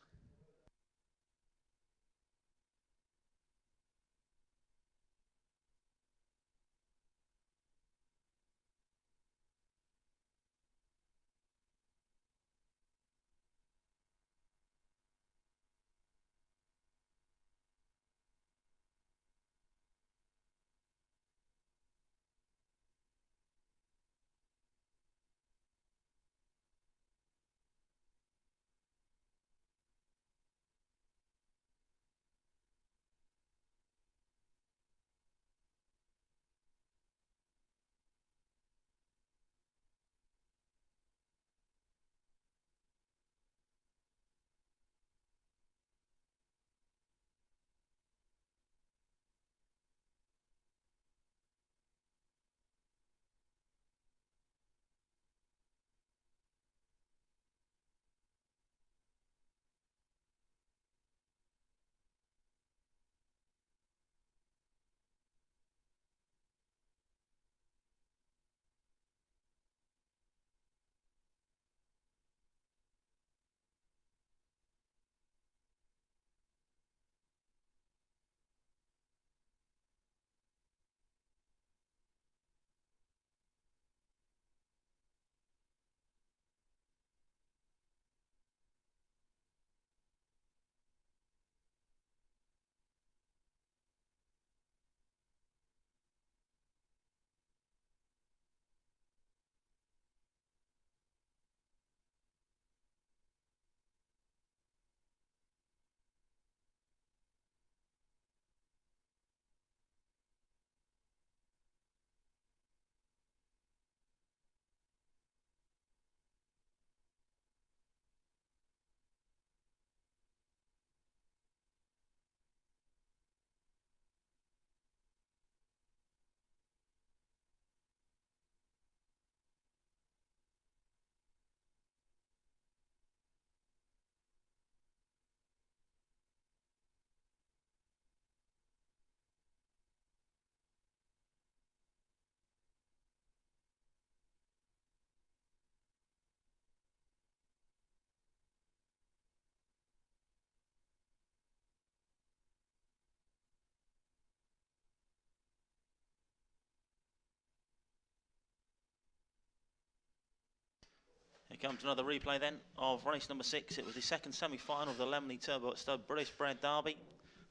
Here comes another replay then of race number 6. It was the second semi-final of the Lemley Turbo Stud British Bred Derby.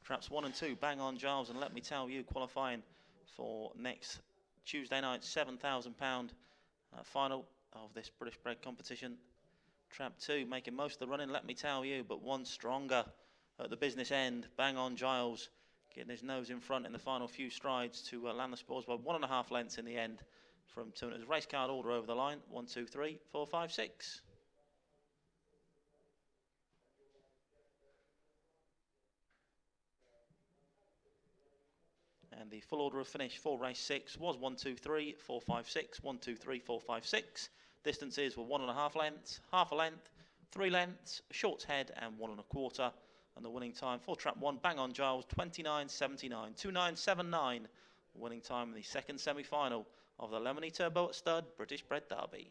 Traps 1 and 2, Bang On Giles and Let Me Tell You qualifying for next Tuesday night £7,000 final of this British bred competition. Trap 2 making most of the running, let me tell you, but one stronger at the business end. Bang On Giles getting his nose in front in the final few strides to land the spoils by 1.5 lengths in the end from Tuna's race card order over the line. 1, 2, 3, 4, 5, 6. And the full order of finish for race 6 was 1, 2, 3, 4, 5, 6, 1, 2, 3, 4, 5, 6. Distances were 1.5 lengths, half a length, 3 lengths, a short's head, and 1.25. And the winning time for Trap 1, Bang On Giles, 29.79, 29.79. Winning time in the second semi-final of the Lemony Turbo at Stud British Bred Derby.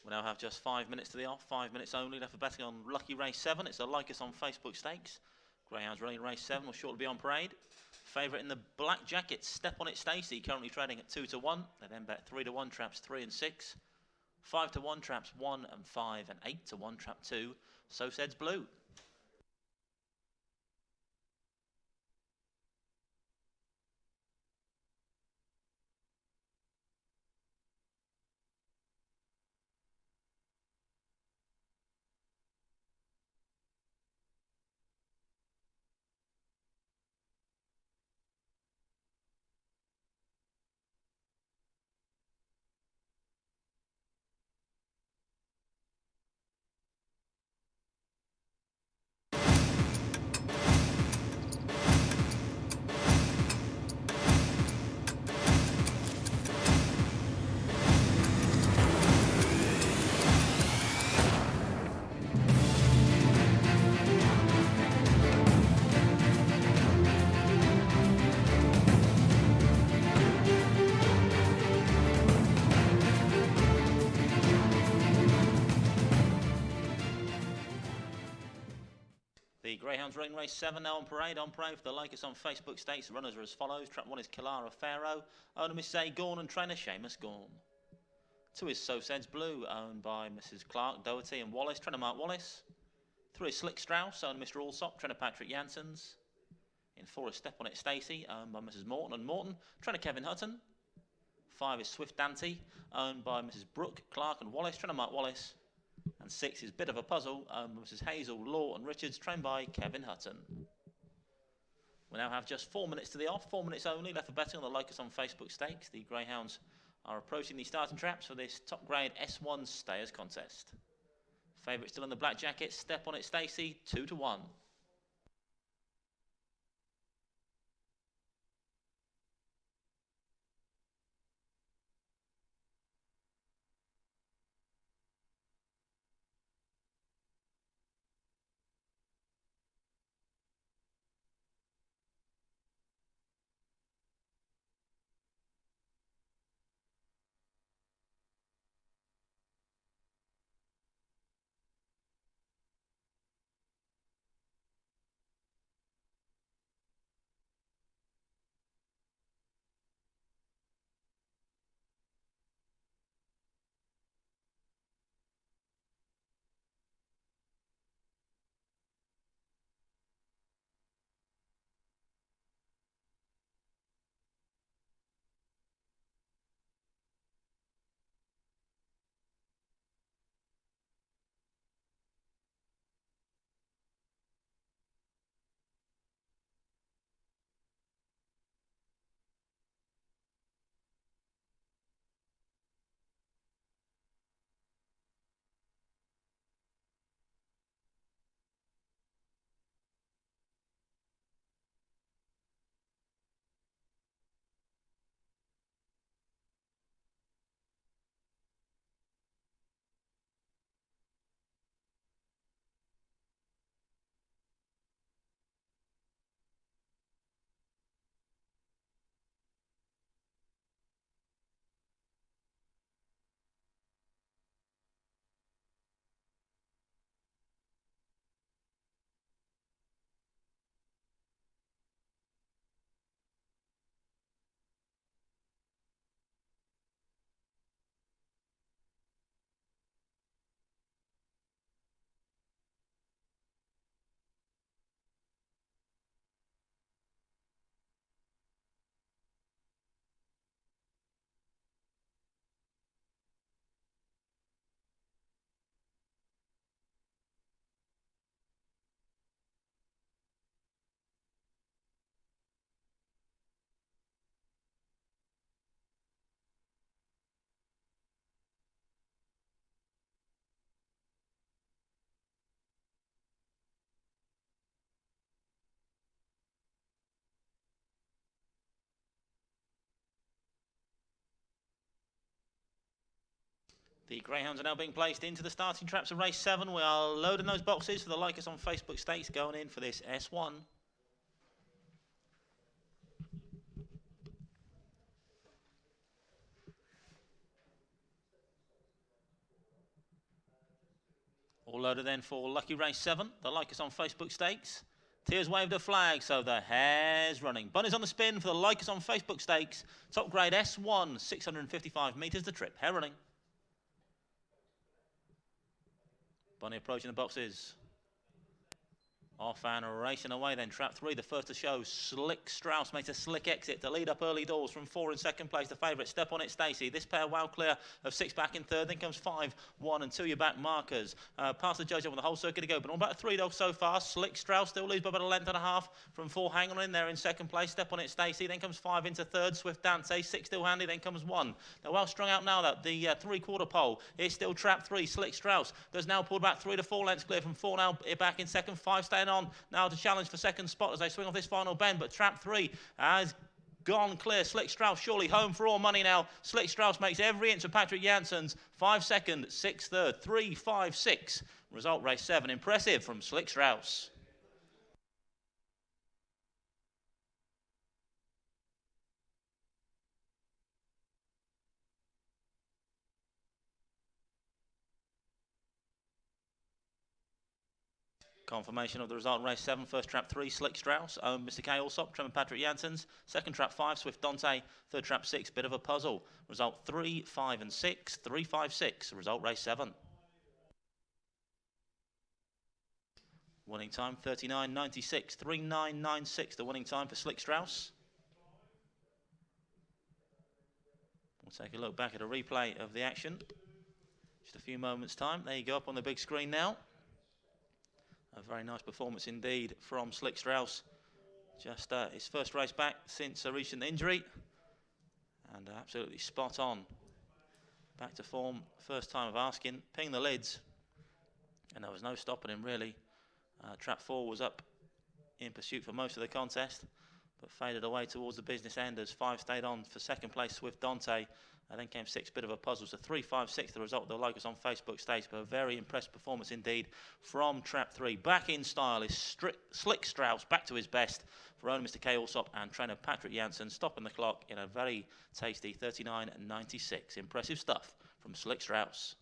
We now have just 5 minutes to the off, 5 minutes only left for betting on Lucky Race 7. It's a Like Us on Facebook stakes. Greyhounds running race 7 will shortly be on parade. Favourite in the black jacket, Step On It Stacey, currently trading at 2 to 1. They then bet 3 to 1 traps 3 and 6. 5 to 1 traps 1 and 5, and 8 to 1 trap 2. So says Blue. The Greyhounds running race 7 now on parade. On parade for the Like Us on Facebook stakes. The runners are as follows. Trap 1 is Kilara Pharaoh, owner Mrs. A. Gorn, and trainer Seamus Gorn. 2 is So Says Blue, owned by Mrs. Clark, Doherty and Wallace, trainer Mark Wallace. 3 is Slick Strauss, owned by Mr. Allsop, trainer Patrick Janssens. In 4 is Step On It Stacey, owned by Mrs. Morton and Morton, trainer Kevin Hutton. 5 is Swift Dante, owned by Mrs. Brooke, Clark and Wallace, trainer Mark Wallace. And 6 is Bit of a Puzzle, owned by Mrs. Hazel, Law and Richards, trained by Kevin Hutton. We now have just 4 minutes to the off, 4 minutes only left for betting on the Like Us on Facebook stakes. The Greyhounds are approaching the starting traps for this top grade S1 Stayers contest. Favourite still in the black jacket, Step On It Stacey, 2 to 1. The Greyhounds are now being placed into the starting traps of race 7. We are loading those boxes for the Like Us on Facebook stakes going in for this S1. All loaded then for lucky race 7. They'll like us on Facebook Stakes. Tears waved a flag, so the hare's running. Bunny's on the spin for the like us on Facebook Stakes. Top grade S1, 655 metres the trip. Hare running. Bunny approaching the boxes. Off and racing away then. Trap 3, the first to show. Slick Strauss makes a slick exit to lead up early doors from 4 in second place. The favourite, Step On It, Stacey. This pair well clear of 6 back in third. Then comes 5, 1 and 2 your back markers. Past the judge on the whole circuit to go. But on about 3 dogs so far. Slick Strauss still leads by about a length and a half from 4. Hang on in there in second place. Step On It, Stacey. Then comes 5 into third. Swift Dante. 6 still handy. Then comes 1. They're well strung out now. That the 3/4 pole is still Trap 3. Slick Strauss does now pull back 3 to 4 lengths clear from 4 now back in second. 5 staying on now to challenge for second spot as they swing off this final bend, but Trap 3 has gone clear. Slick Strauss surely home for all money now. Slick Strauss makes every inch of Patrick Jansen's. 5 second, 6 third, 3, 5, 6. Result race 7. Impressive from Slick Strauss. Confirmation of the result, race 7, first trap 3, Slick Strauss, owned Mr. K. Allsop, Trevor Patrick Janssens. Second trap 5, Swift Dante. Third trap 6, bit of a puzzle. Result 3, 5 and 6, 3, 5, 6. Result race 7. Winning time 39.96, 39.96. The winning time for Slick Strauss. We'll take a look back at a replay of the action. Just a few moments time. There you go, up on the big screen now. A very nice performance indeed from Slick Strauss. Just his first race back since a recent injury. And absolutely spot on. Back to form, first time of asking. Ping the lids. And there was no stopping him really. Trap 4 was up in pursuit for most of the contest, but faded away towards the business end as 5 stayed on for second place, Swift Dante. And then came 6, bit of a puzzle. So 3, 5, 6, the result. They'll like us on Facebook Stakes, but a very impressive performance indeed from Trap 3. Back in style is Slick Strauss, back to his best for owner Mr. K. Allsop and trainer Patrick Janssen, stopping the clock in a very tasty 39.96. Impressive stuff from Slick Strauss.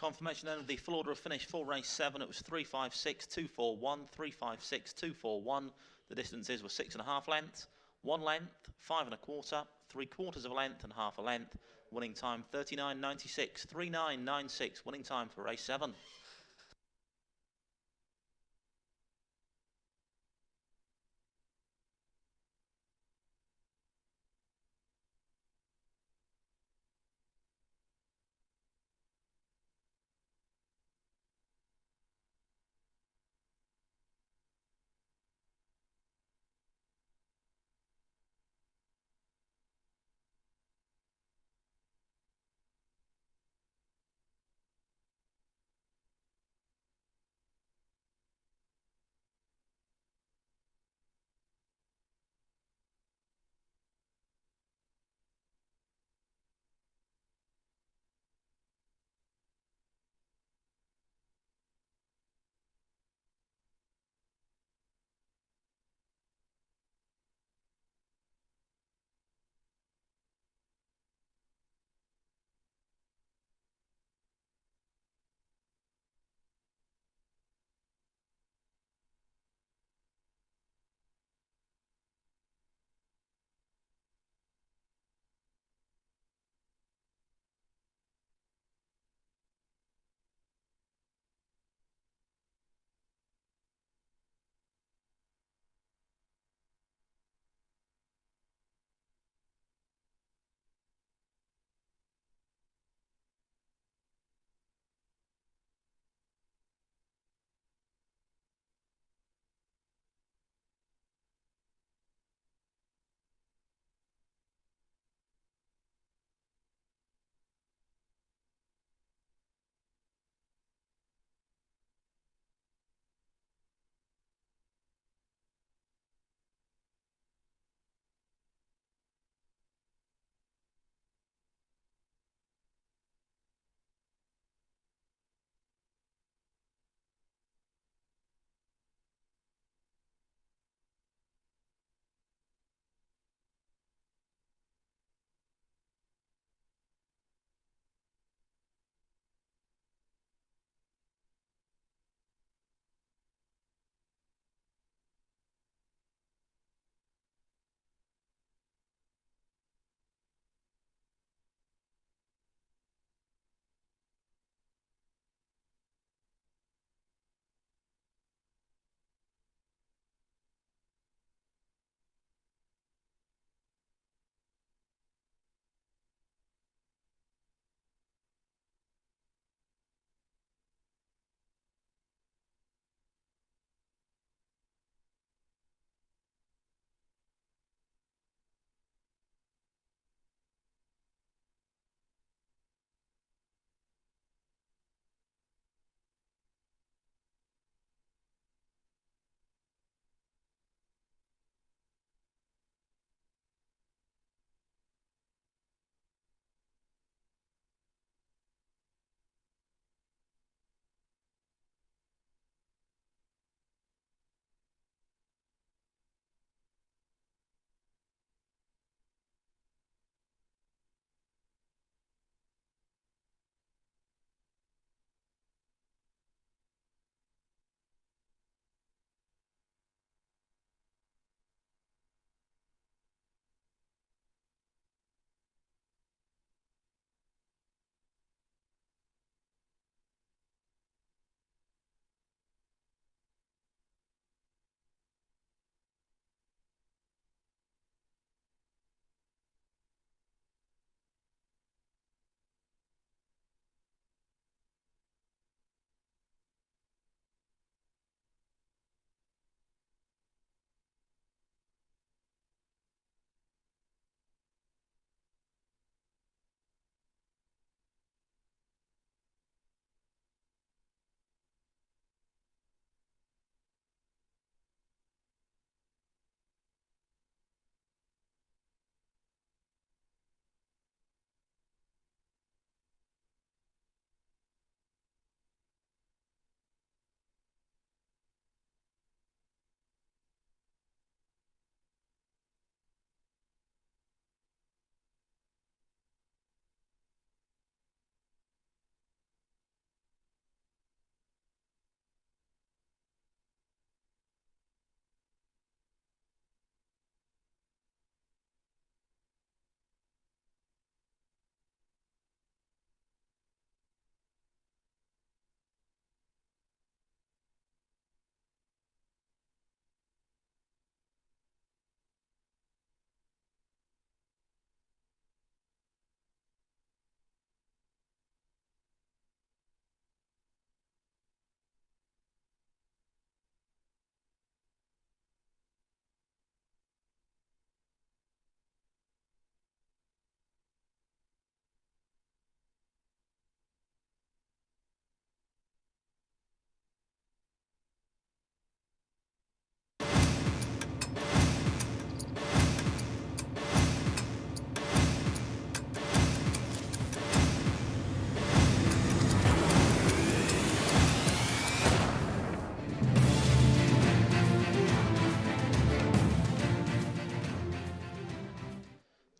Confirmation then of the full order of finish for race 7. It was 356.241, 356.241. The distances were 6.5 lengths, 1 length, 5 1/4, 3/4 of a length, and half a length. Winning time 39.96, 39.96. Winning time for race 7.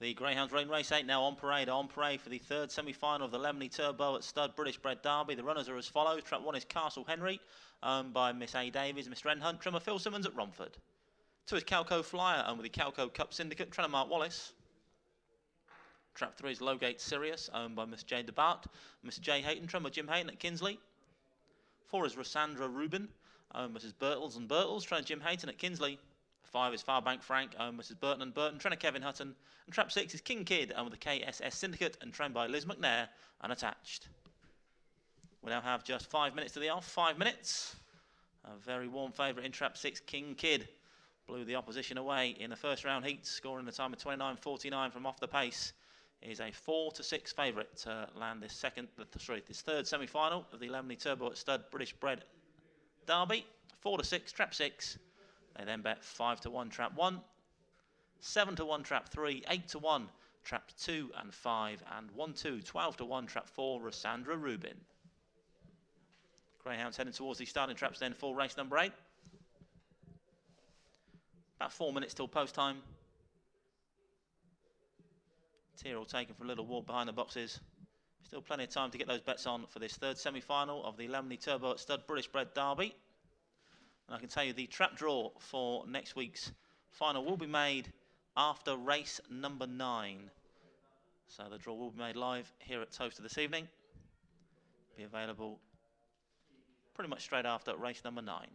The Greyhounds Rain Race 8 now on parade for the third semi-final of the Lemony Turbo at Stud British Bred Derby. The runners are as follows. Trap 1 is Castle Henry, owned by Miss A. Davies, Mr. N. Hunt. Trimmer Phil Simmons at Romford. 2 is Calco Flyer, owned with the Calco Cup Syndicate, trainer Mark Wallace. Trap 3 is Lowgate Sirius, owned by Miss J. DeBart, Mr. J. Hayton, trimmer Jim Hayton at Kinsley. 4 is Rossandra Rubin, owned Mrs. Birtles and Birtles, trainer Jim Hayton at Kinsley. 5 is Farbank Frank, owned Mrs. Burton and Burton, trainer Kevin Hutton. And trap 6 is King Kid, owned with the KSS Syndicate and trained by Liz McNair, unattached. We now have just 5 minutes to the off, 5 minutes. A very warm favourite in trap 6, King Kid. Blew the opposition away in the first round heat, scoring a time of 29.49 from off the pace. Is a 4-6 favourite to land this third semi-final of the Lemony Turbo at Stud British Bred Derby. 4-6, trap 6. They then bet 5-1 trap 1, 7-1 trap 3, 8-1 trap 2 and 5, and 1-2, 12-1 trap 4, Rossandra Rubin. Greyhounds heading towards the starting traps then for race number 8. About 4 minutes till post time. Tyrrell taken for a little walk behind the boxes. Still plenty of time to get those bets on for this third semi-final of the Lemony Turbo at Stud British Bred Derby. And I can tell you the trap draw for next week's final will be made after race number 9. So the draw will be made live here at Towcester this evening. Be available pretty much straight after race number 9.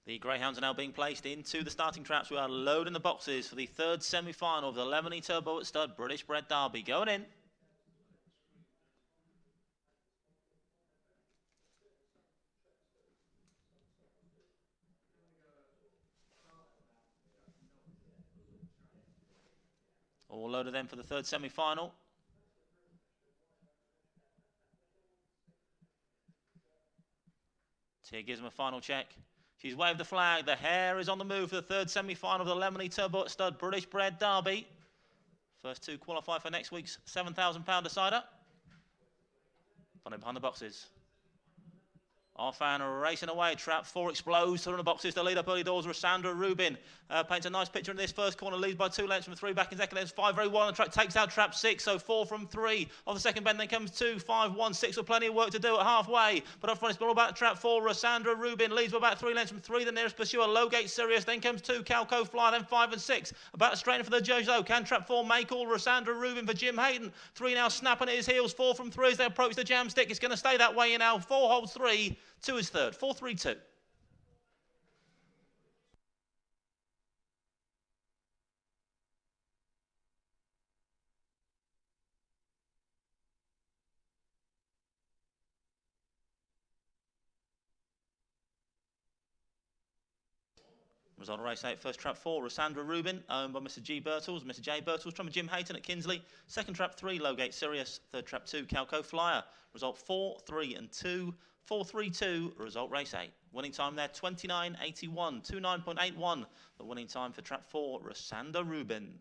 The Greyhounds are now being placed into the starting traps. We are loading the boxes for the third semi-final of the Lemony Turbo at Stud British Bred Derby. Going in. All loaded then for the third semi-final. Tia gives him a final check. She's waved the flag. The hare is on the move for the third semi-final of the Lemony Turbo at Stud British Bred Derby. First two qualify for next week's £7,000 decider. Running behind the boxes. Our fan racing away. Trap 4 explodes through the boxes. The lead up early doors was Sandra Rubin. Paints a nice picture in this first corner. Leads by 2 lengths from 3 back in second lengths. 5 very well on the track. Takes out Trap 6. So 4 from 3. Off the second bend then comes 2, 5, 1, 6 with plenty of work to do at halfway. But up front it's all about Trap 4. Sandra Rubin leads by about 3 lengths from 3. The nearest pursuer Lowgate Sirius. Then comes 2 Calco Fly. Then 5 and 6. About to straighten for the judge though. Can Trap 4 make all? Sandra Rubin for Jim Hayden. 3 now snapping at his heels. 4 from 3 as they approach the jam stick. It's going to stay that way now. 4 holds 3. 2 is third. 4-3-2. Result of race 8, first trap 4, Sandra Rubin, owned by Mr. G. Birtles. Mr. J. Birtles, from Jim Hayton at Kinsley. Second trap 3, Lowgate Sirius. Third trap 2, Calco Flyer. Result 4, 3 and 2. 4-3-2, result race 8. Winning time there, 29.81, 29.81. The winning time for trap 4, Sandra Rubin.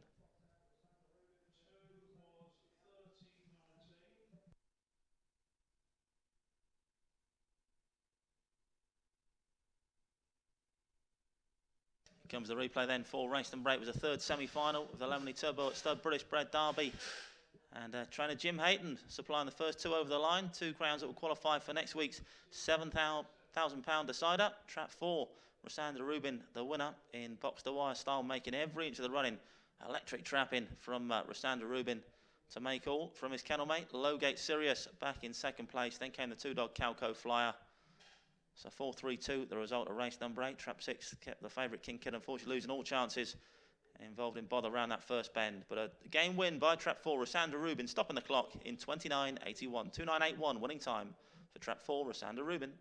Comes the replay then for Racing Break. Was a third semi-final with the Lemony Turbo at Stud British Bred Derby. And trainer Jim Hayton supplying the first 2 over the line. 2 crowns that will qualify for next week's £7,000 decider. Trap 4, Sandra Rubin, the winner in box-to-wire style, making every inch of the running. Electric trapping from Sandra Rubin to make all from his kennel mate. Lowgate Sirius back in second place. Then came the 2-dog Calco Flyer. So 4-3-2, the result of race number 8. Trap 6 kept the favourite King Kid, unfortunately losing all chances involved in bother around that first bend. But a game win by Trap 4, Sandra Rubin, stopping the clock in 29.81. 29.81 winning time for Trap 4, Sandra Rubin.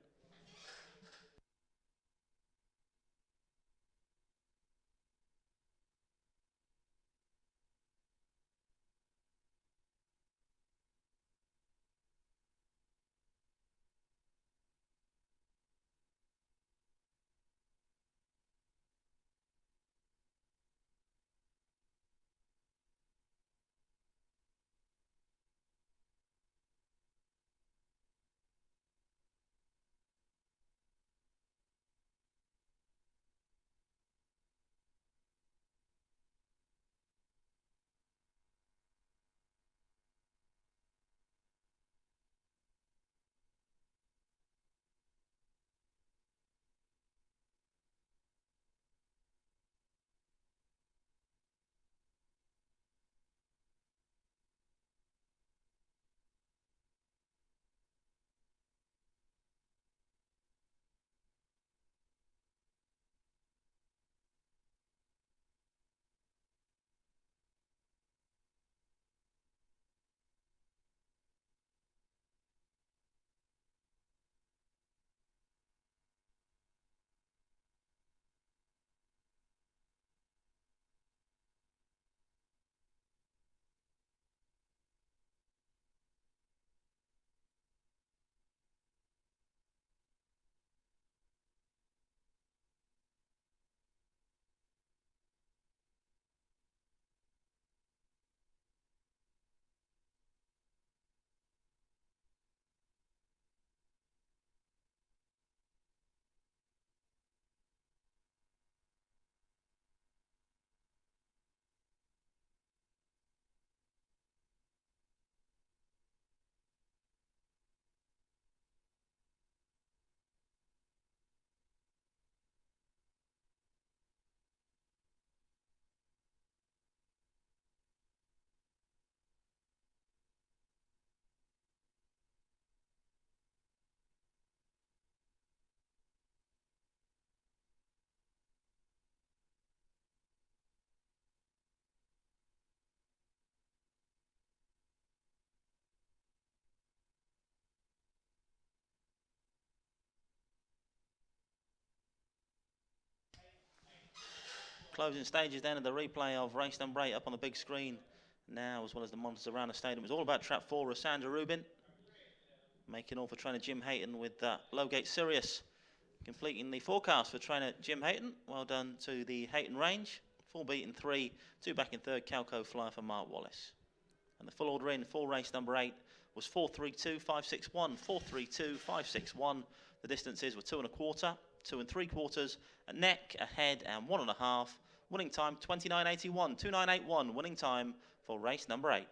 Closing stages then of the replay of race number 8 up on the big screen now, as well as the monitors around the stadium. It was all about trap 4, Sandra Rubin, making all for trainer Jim Hayton with Lowgate Sirius completing the forecast for trainer Jim Hayton. Well done to the Hayton range 4 beaten 3, 2 back in third, Calco Flyer for Mark Wallace. And the full order in for race number 8 was 4:32.561, 4:32.561. The distances were 2 1/4, 2 3/4, a neck, a head, and 1 1/2. Winning time 29.81, 29.81. Winning time for race number 8.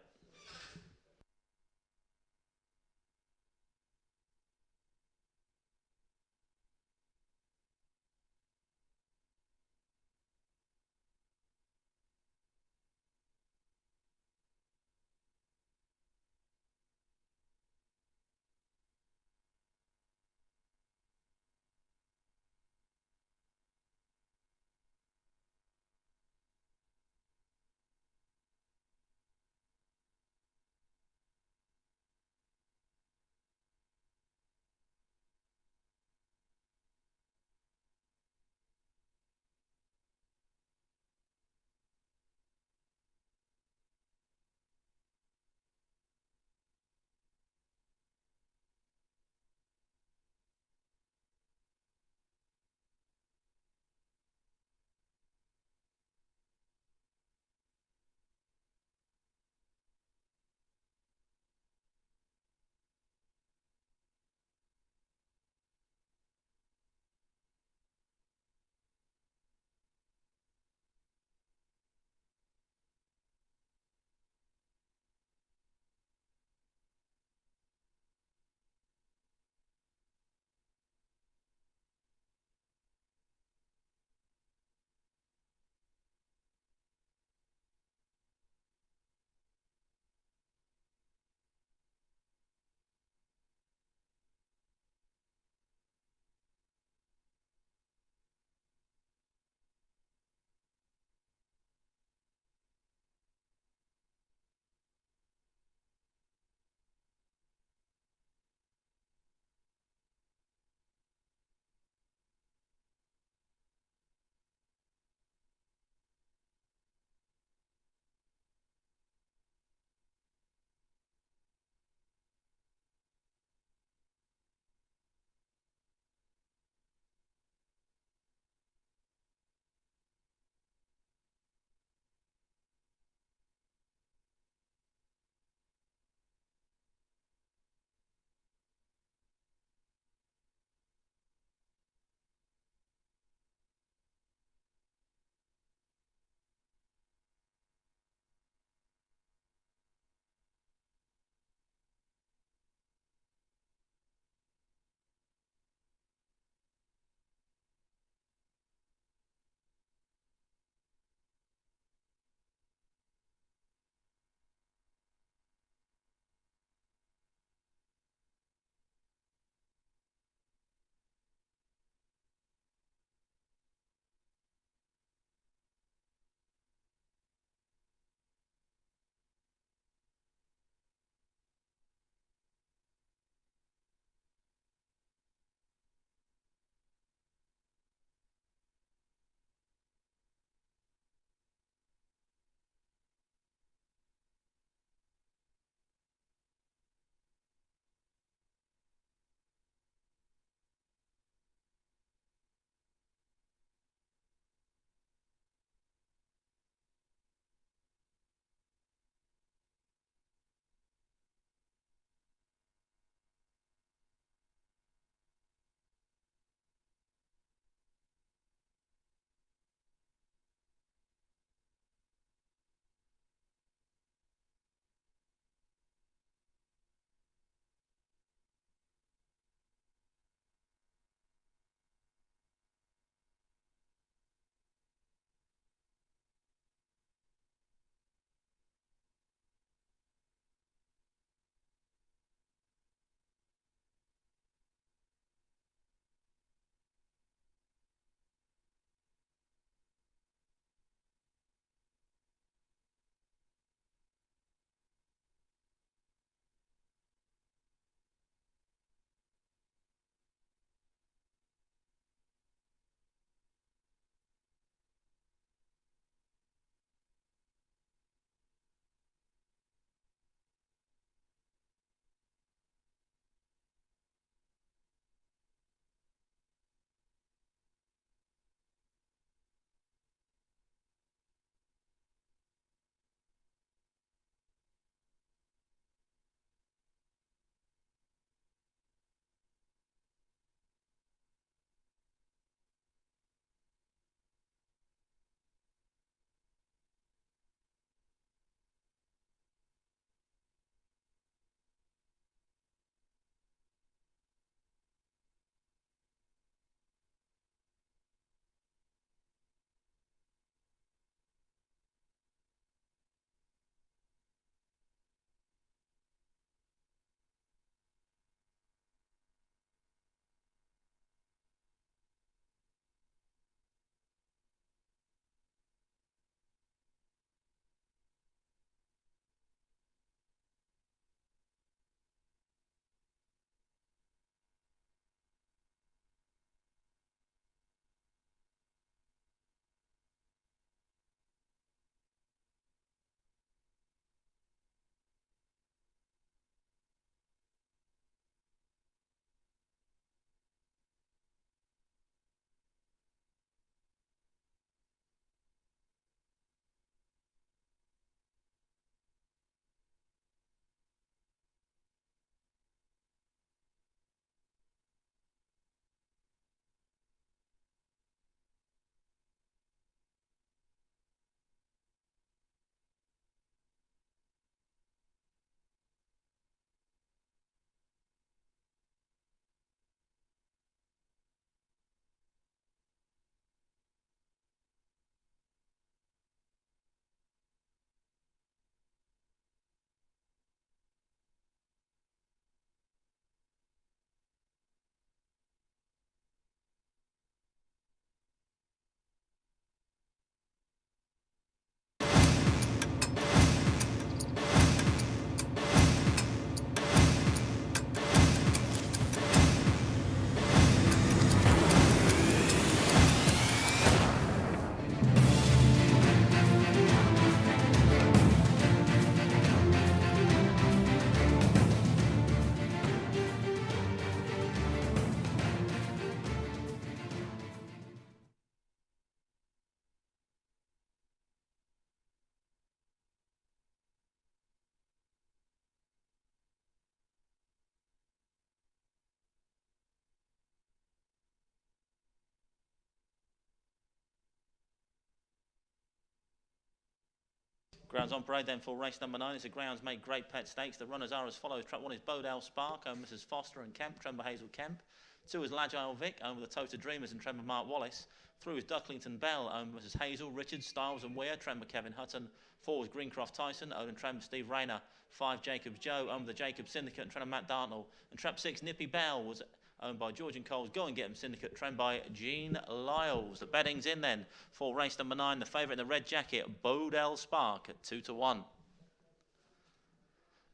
Grounds on parade then for race number 9. It's a Grounds Make Great Pet Stakes. The runners are as follows. Track 1 is Bodell Spark, owned Mrs. Foster and Kemp, Trember Hazel Kemp. 2 is Lagile Vic, owned with the Toasted Dreamers and Trember Mark Wallace. 3 is Ducklington Bell, owned Mrs. Hazel, Richards, Styles and Weir, Trember Kevin Hutton. 4 is Greencroft Tyson, owned and Trember Steve Rayner. 5 Jacobs Joe, owned with the Jacobs Syndicate and Trember Matt Dartnell. And Trap 6 Nippy Bell was owned by George and Coles. Go and Get 'em Syndicate, trend by Jean Lyles. The betting's in then for race number 9. The favourite in the red jacket, Bodell Spark at 2-1.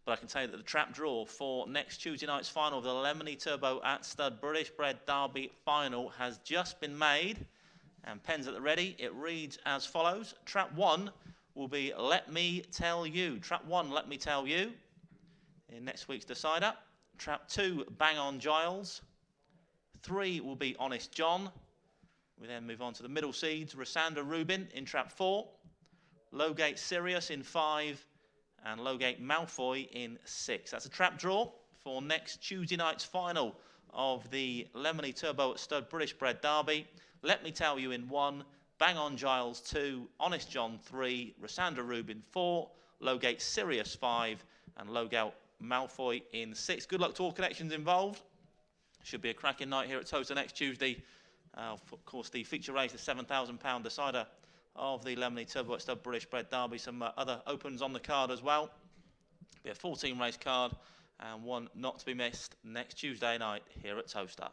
But I can tell you that the trap draw for next Tuesday night's final of the Lemony Turbo at Stud British Bred Derby final has just been made. And pens at the ready. It reads as follows. Trap 1 will be Let Me Tell You. Trap 1, Let Me Tell You, in next week's decider. Trap 2, Bang On Giles. 3 will be Honest John. We then move on to the middle seeds. Rosanda Rubin in trap 4. Lowgate Sirius in 5. And Lowgate Malfoy in 6. That's a trap draw for next Tuesday night's final of the Lemony Turbo at Stud British Bred Derby. Let Me Tell You in 1. Bang On Giles 2. Honest John 3. Rosanda Rubin 4. Lowgate Sirius 5. And Lowgate Malfoy in 6. Good luck to all connections involved. Should be a cracking night here at Towcester next Tuesday. Of course, the feature race, the £7,000 decider of the Lemony Turbo at Stud British Bred Derby. Some other opens on the card as well. Be a 14 race card and one not to be missed next Tuesday night here at Towcester.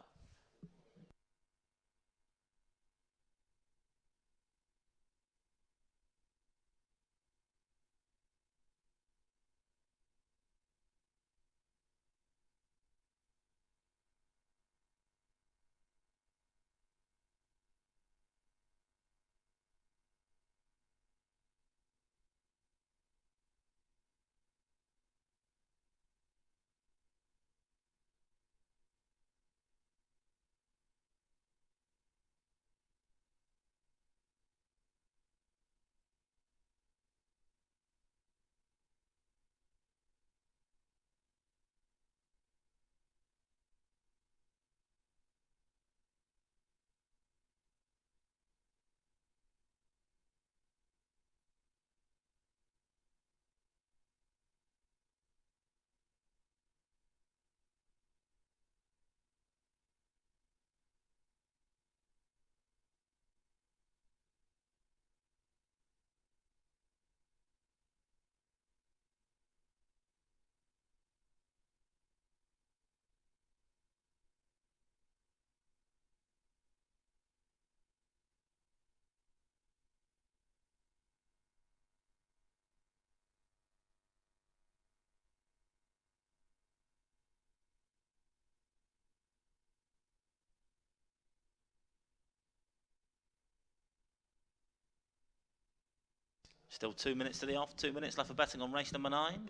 Still 2 minutes to the off, 2 minutes left for betting on race number 9.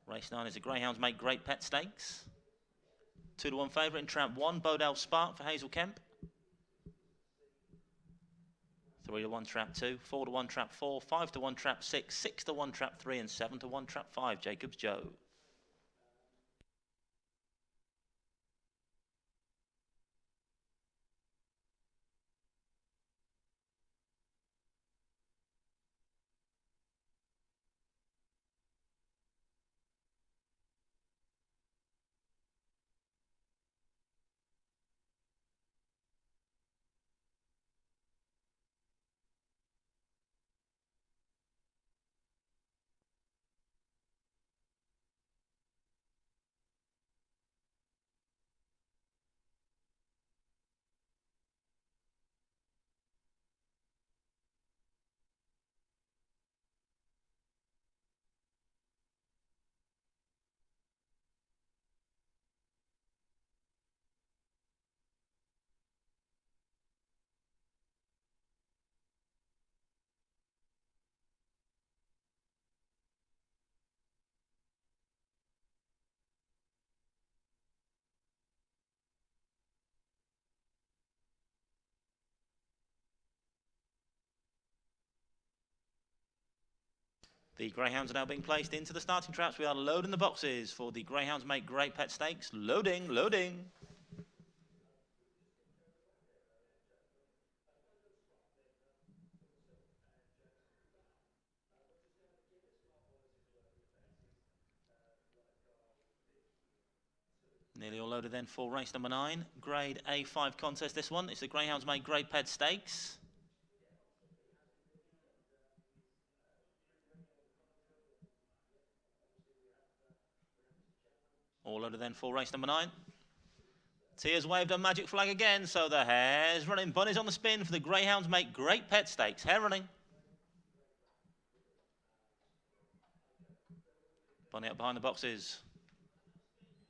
Race 9 is a Greyhounds Make Great Pet Stakes. 2-1 favourite in trap 1, Bodell Spark for Hazel Kemp. 3-1 trap 2, 4-1 trap 4, 5-1 trap 6, 6-1 trap 3 and 7-1 trap 5, Jacobs Joe. The Greyhounds are now being placed into the starting traps. We are loading the boxes for the Greyhounds Make Great Pet Stakes. Loading, loading. Nearly all loaded then for race number 9. Grade A5 contest this one. It's the Greyhounds Made Great Ped Stakes. All loaded then for race number 9. Tia's waved a magic flag again, so the hare's running. Bunny's on the spin for the Greyhounds Make Great Ped Stakes. Hare running. Bunny up behind the boxes.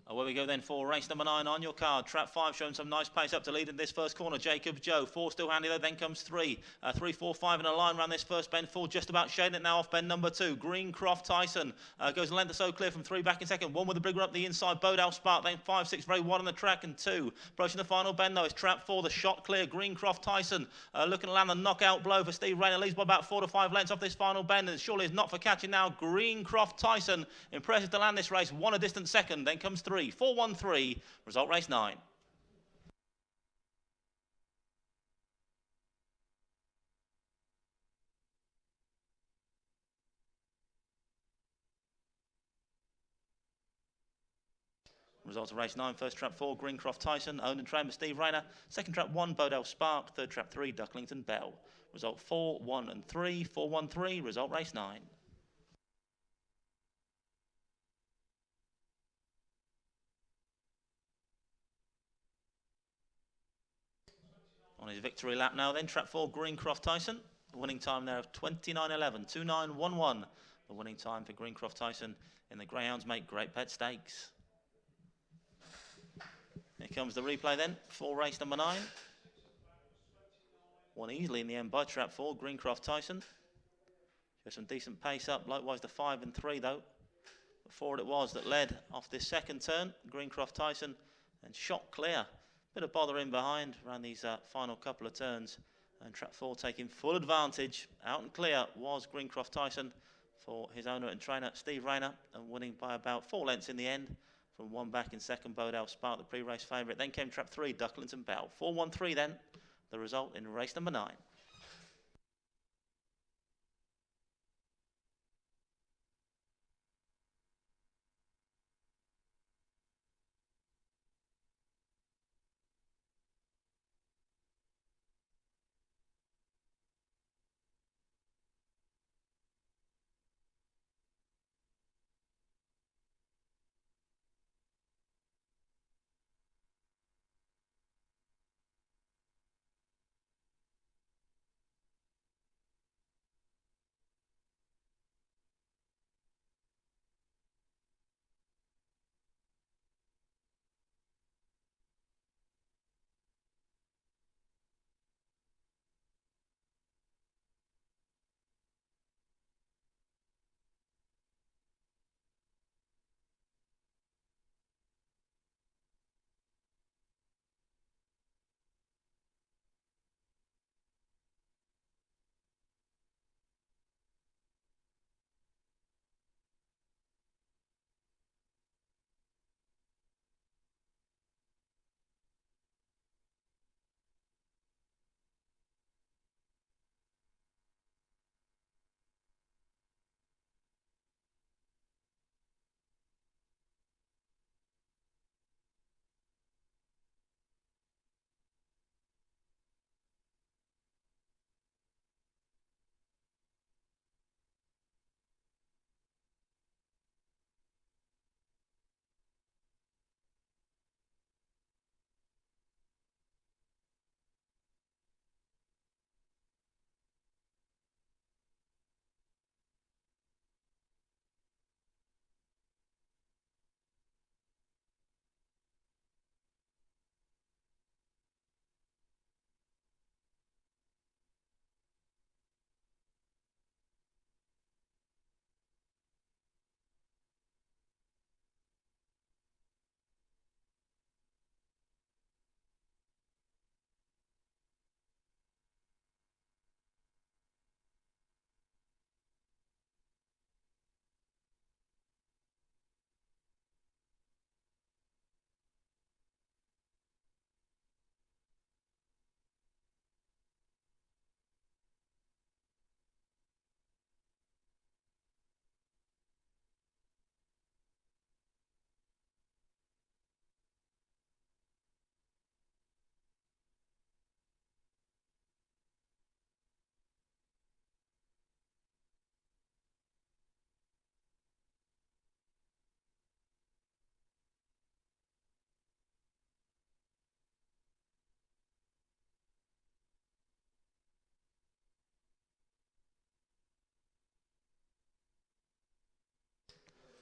Away we go then for race number 9 on your card. Trap 5 showing some nice pace up to lead in this first corner. Jacob Joe. 4 still handy though. Then comes 3. 3, 4, 5 in a line around this first bend. 4 just about shading it now off bend number 2. Greencroft Tyson goes a length or so clear from 3 back in second. 1 with a big run up the inside. Bodell Spark. Then 5, 6 very wide on the track. And 2 approaching the final bend though. It's trap 4. The shot clear. Greencroft Tyson looking to land the knockout blow for Steve Rayner. Leads by about 4 to 5 lengths off this final bend. And surely is not for catching now. Greencroft Tyson impressive to land this race. 1 a distant second. Then comes 3. 4, 1, 3. Result race 9. Results of race 9. First trap 4, Greencroft Tyson, owned and trained by Steve Rayner. Second trap 1, Bodell Spark. Third trap 3, Ducklington Bell. Result 4, 1 and 3. 4, 1, 3. Result race 9. On his victory lap now then, trap 4, Greencroft Tyson. The winning time there of 29.11, 29.11. The winning time for Greencroft Tyson in the Greyhounds Make Great Ped Stakes. Here comes the replay then for race number 9. Won easily in the end by trap 4, Greencroft Tyson. Shows some decent pace up, likewise the 5 and 3 though. But 4 it was that led off this second turn, Greencroft Tyson, and shot clear. Bit of bother in behind around these final couple of turns. And trap 4 taking full advantage. Out and clear was Greencroft Tyson for his owner and trainer Steve Rayner, and winning by about 4 lengths in the end. From 1 back in second, Bodell Spark, the pre-race favourite. Then came trap 3, Ducklington Bell. 4-1-3 then, the result in race number 9.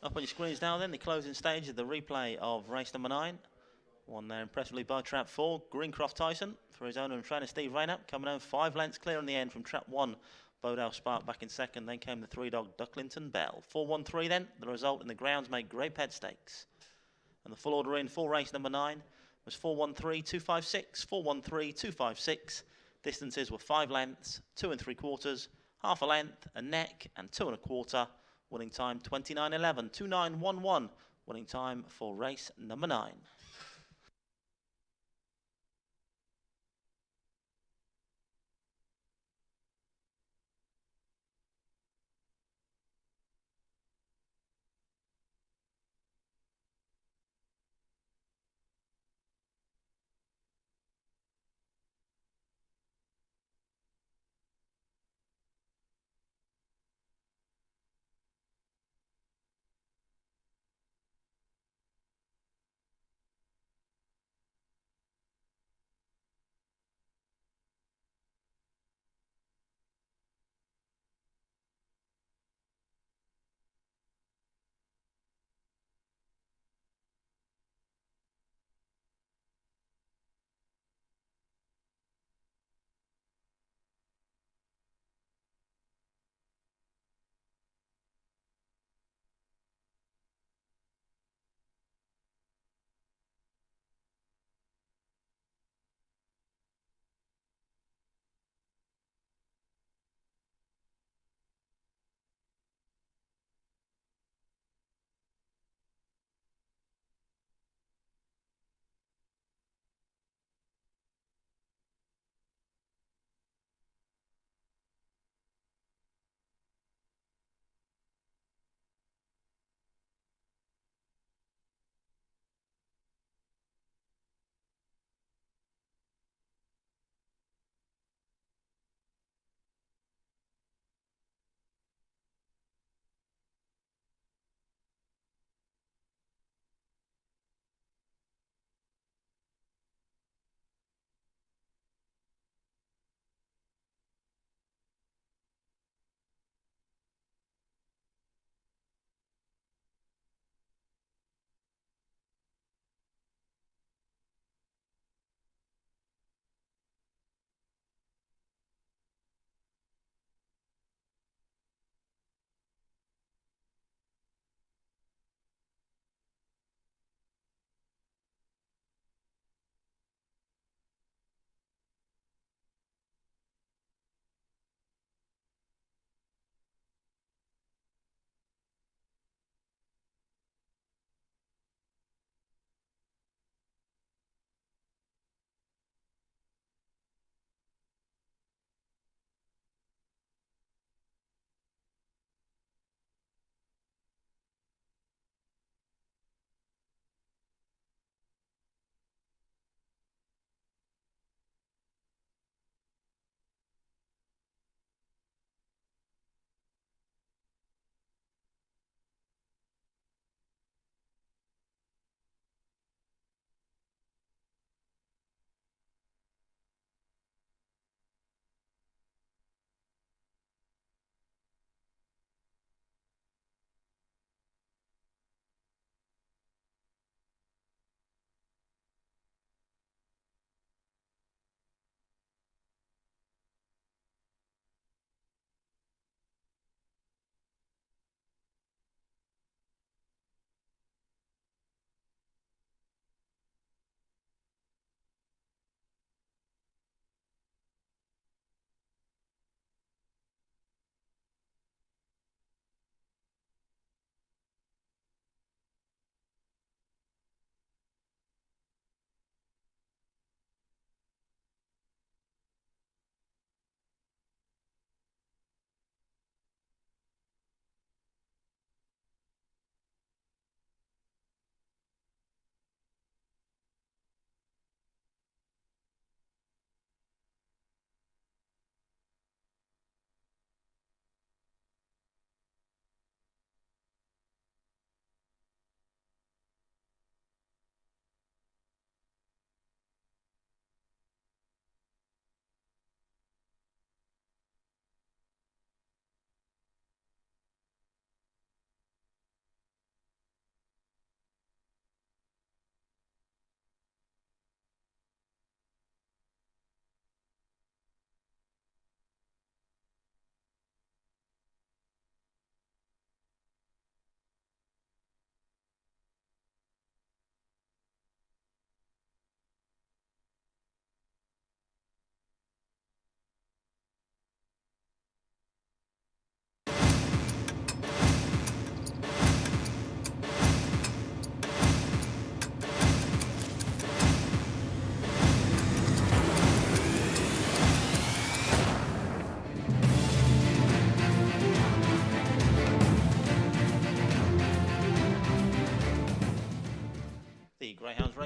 Up on your screens now then, the closing stage of the replay of race number 9. Won there impressively by trap 4, Greencroft Tyson, for his owner and trainer Steve Rayner, coming home 5 lengths clear in the end from trap 1. Bodale Spark back in second, then came the 3-dog Ducklington Bell. 4-1-3 then, the result in the grounds made Great Ped Stakes. And the full order in for race number 9 was 4-1-3-2-5-6, 4-1-3-2-5-6. Distances were 5 lengths, 2 3/4, half a length, a neck, and 2 1/4. Winning time 29:11, 29:11. Winning time for race number 9.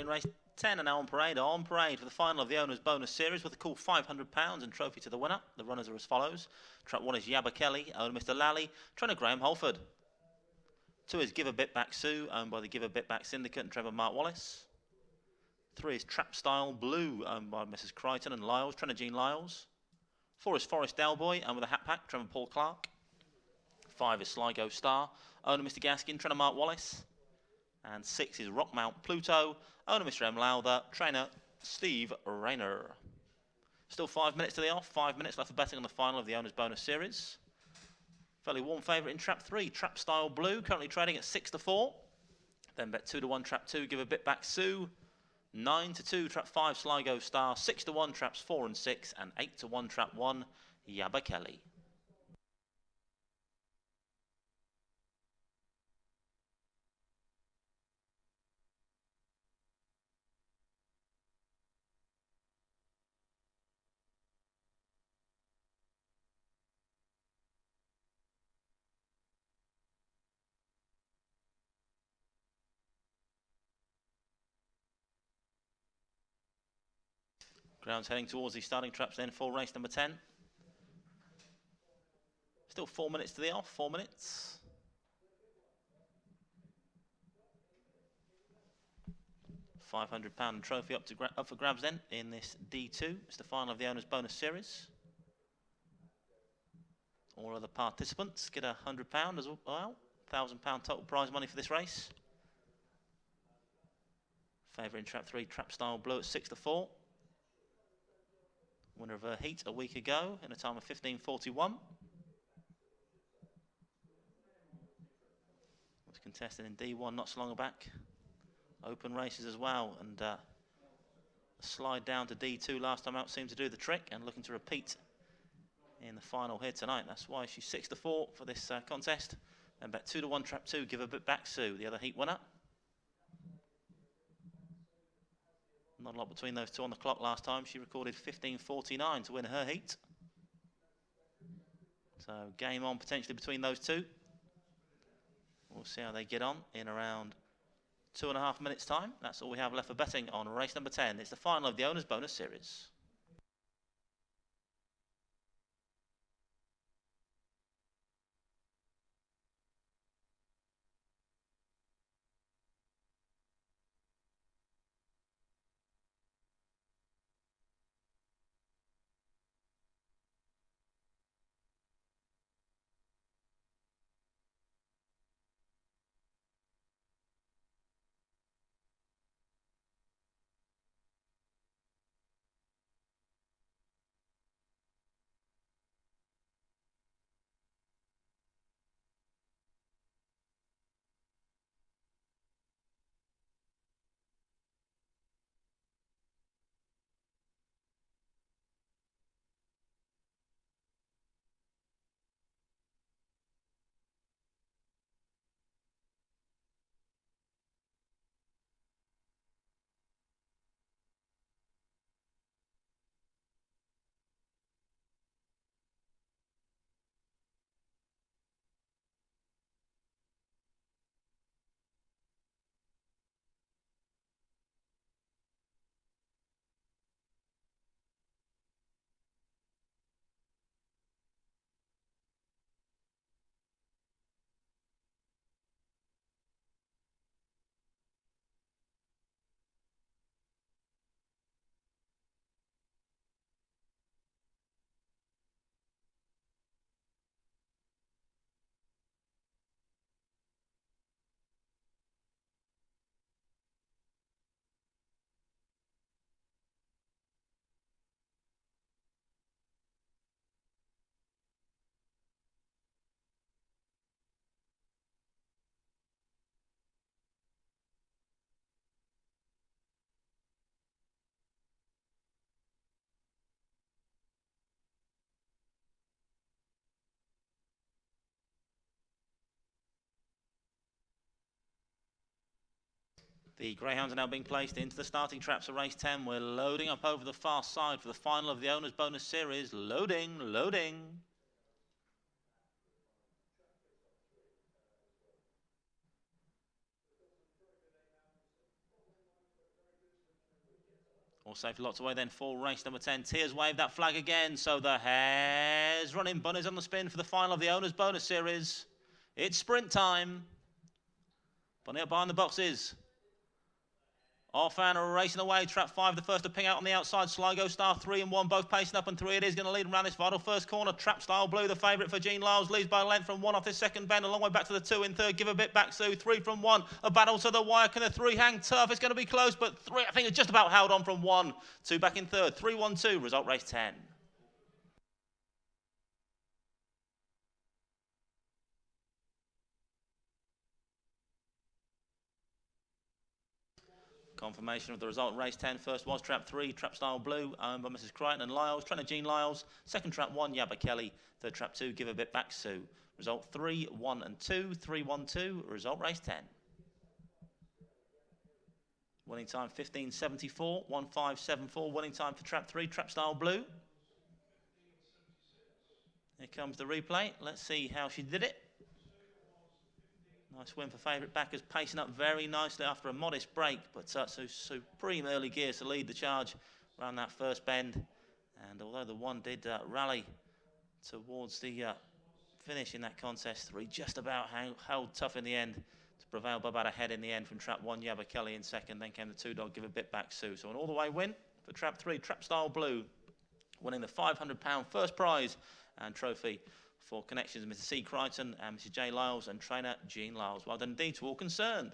race 10 are now on parade for the final of the Owners Bonus Series with a cool £500 and trophy to the winner. The runners are as follows. Track 1 is Yabba Kelly, owned Mr. Lally, trainer Graham Holford. 2 is Give a Bit Back Sue, owned by the Give a Bit Back Syndicate and Trevor Mark Wallace. 3 is Trap Style Blue, owned by Mrs. Crichton and Lyles, trainer Jean Lyles. 4 is Forest Delboy, owned with a Hat Pack, Trevor Paul Clark. 5 is Sligo Star, owner Mr. Gaskin, trainer Mark Wallace. And 6 is Rockmount Pluto, owner Mr. M. Lowther, trainer Steve Rayner. Still 5 minutes to the off, 5 minutes left for betting on the final of the Owners Bonus Series. Fairly warm favourite in Trap 3, Trap Style Blue, currently trading at 6-4. Then bet 2-1, Trap 2, Give a Bit Back Sue. 9-2, Trap 5, Sligo Star. 6-1, Traps 4 and 6. And 8-1, Trap 1, Yabba Kelly. Ground's heading towards the starting traps then for race number 10. Still 4 minutes to the off, 4 minutes. £500 trophy up for grabs then in this D2. It's the final of the Owners Bonus Series. All other participants get £100 as well. £1,000 total prize money for this race. Favourite in Trap 3, Trap Style Blue at 6-4. Winner of her heat a week ago in a time of 15:41. Was contested in D1 not so long back. Open races as well, and a slide down to D2 last time out seemed to do the trick, and looking to repeat in the final here tonight. That's why she's 6-4 for this contest. And bet 2-1, Trap 2, Give a Bit Back Sue, the other heat winner. Not a lot between those two on the clock last time. She recorded 15:49 to win her heat. So game on potentially between those two. We'll see how they get on in around 2.5 minutes time. That's all we have left for betting on race number 10. It's the final of the Owners Bonus Series. The greyhounds are now being placed into the starting traps of race 10. We're loading up over the far side for the final of the Owners Bonus Series. Loading, loading. All safely locked away then for race number 10. Tears wave that flag again, so the hare's running. Bunny's on the spin for the final of the Owner's Bonus Series. It's sprint time. Bunny up behind the boxes. Orphan are racing away. Trap 5, the first to ping out on the outside. Sligo Star 3 and 1, both pacing up, and 3 it is going to lead around this vital first corner. Trap Style Blue, the favourite for Jean Lyles, leads by a length from 1 off this second bend, a long way back to the 2 in third. Give a bit back, Sue. 3 from 1. A battle to the wire. Can the 3 hang tough? It's going to be close, but 3, I think, it's just about held on from 1. 2 back in third. 3-1-2. Result race 10. Confirmation of the result, race 10. First was Trap 3, Trap Style Blue, owned by Mrs. Crichton and Lyles. Trainer Jean Lyles. Second Trap 1, Yabba Kelly. Third Trap 2, Give a Bit Back, Sue. Result 3, 1 and 2, 3-1-2. Result race 10. Winning time 15.74, 15.74. Winning time for Trap 3, Trap Style Blue. Here comes the replay. Let's see how she did it. Nice win for favourite backers, pacing up very nicely after a modest break, but so supreme early gears to lead the charge around that first bend. And although the 1 did rally towards the finish in that contest, 3 just about held tough in the end to prevail, but about ahead in the end from Trap 1, Yabba Kelly in second. Then came the 2 dog, Give a Bit Back, Sue. So an all-the-way win for Trap 3, Trap Style Blue, winning the £500 first prize and trophy for connections with Mr. C. Crichton and Mrs. J. Lyles and trainer Jean Lyles. Well done indeed to all concerned.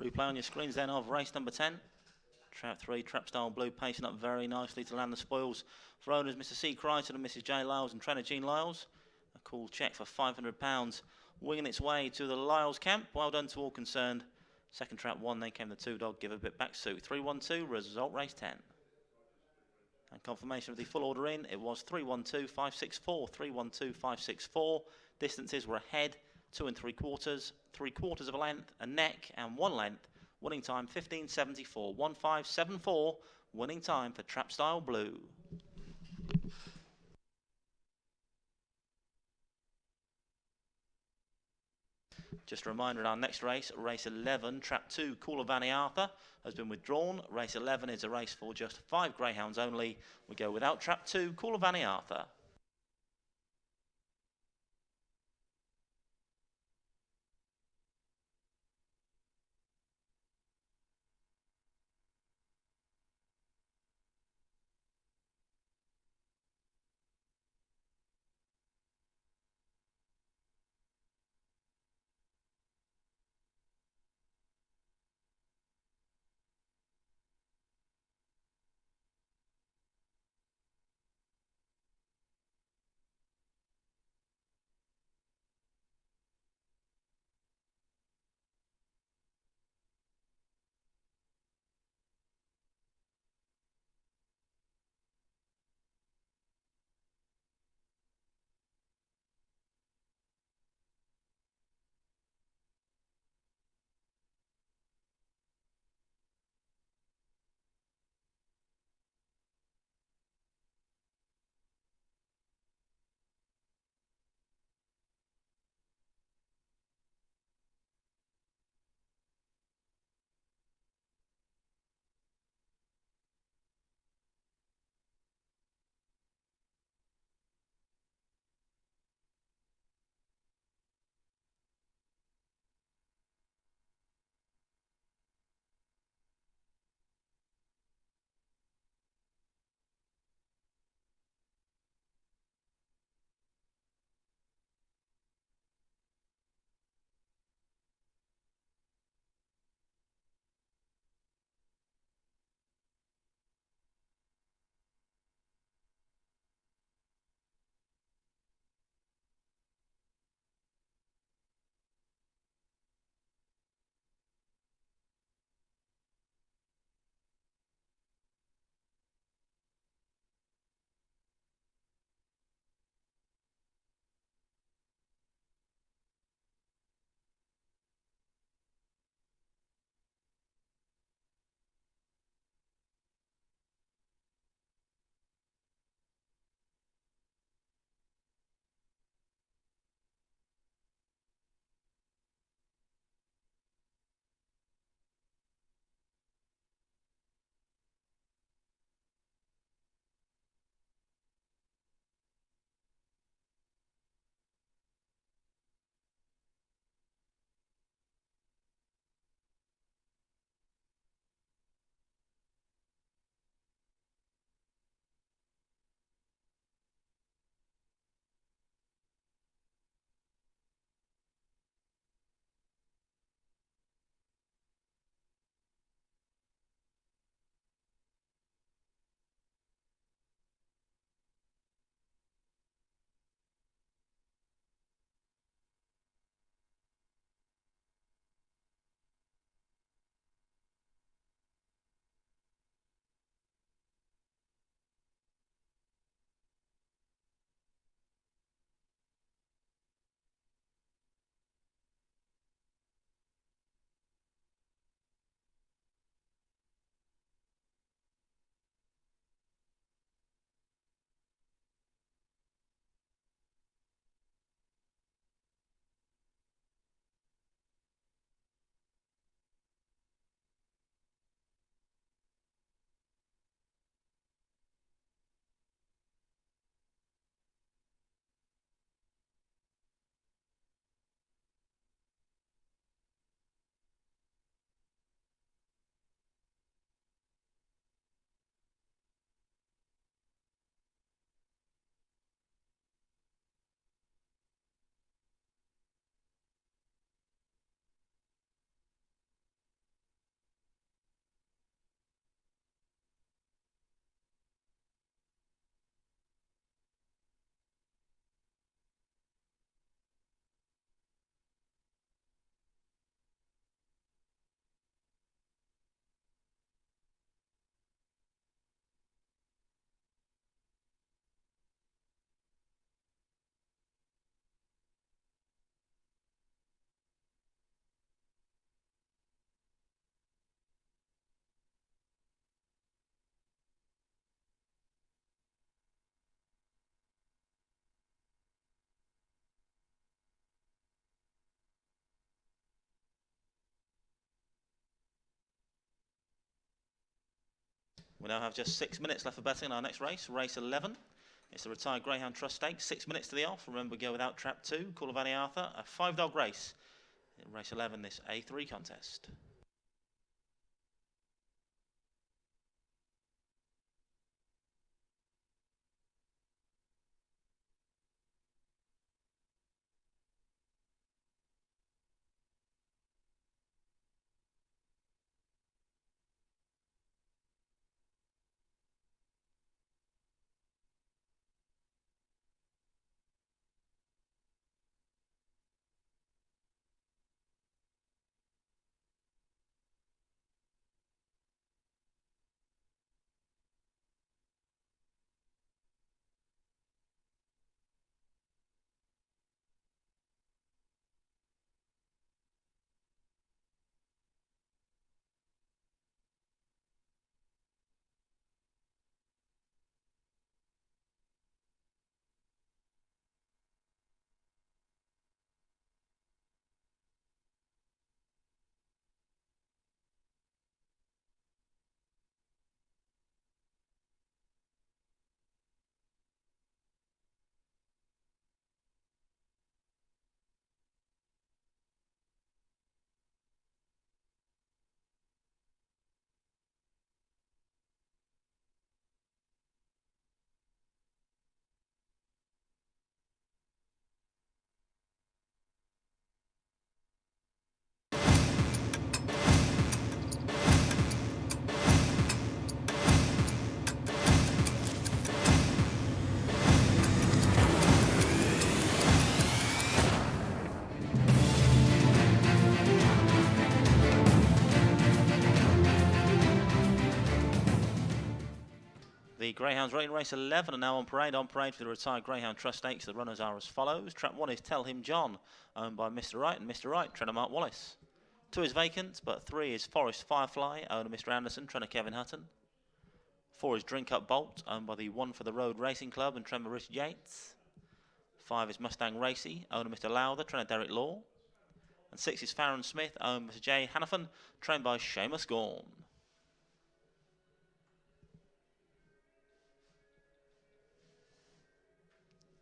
Replay on your screens then of race number 10. Trap 3, Trap Style Blue, pacing up very nicely to land the spoils for owners Mr. C. Crichton and Mrs. J. Lyles and trainer Jean Lyles. A cool cheque for £500 winging its way to the Lyles camp. Well done to all concerned. Second Trap 1, then came the 2 dog, Give a Bit Back, Sue. 3-1-2, result race 10. And confirmation of the full order in, it was 3-1-2-5-6-4, 3-1-2-5-6-4. Distances were ahead, 2 3/4, 3/4 of a length, a neck and 1 length. Winning time 15.74, 15.74. Winning time for Trap Style Blue. Just a reminder, in our next race, race 11, trap 2, Call of Vanny Arthur, has been withdrawn. Race 11 is a race for just 5 greyhounds only. We go without trap 2, Call of Vanny Arthur. We now have just 6 minutes left for betting on our next race, race 11. It's the Retired Greyhound Trust Stakes, 6 minutes to the off. Remember, go without trap 2, Call of Annie Arthur, a 5-dog race in race 11, this A3 contest. The Greyhounds rating race 11 are now on parade. On parade for the Retired Greyhound Trust Stakes. The runners are as follows. Trap 1 is Tell Him John, owned by Mr. Wright, and Mr. Wright, trainer Mark Wallace. 2 is Vacant, but 3 is Forest Firefly, owner Mr. Anderson, trainer Kevin Hutton. 4 is Drink Up Bolt, owned by the One for the Road Racing Club and trainer Richard Yates. 5 is Mustang Racy, owner Mr. Lowther, trainer Derek Law. And 6 is Farron Smith, owned by Mr. Jay Hannafin, trained by Seamus Gorn.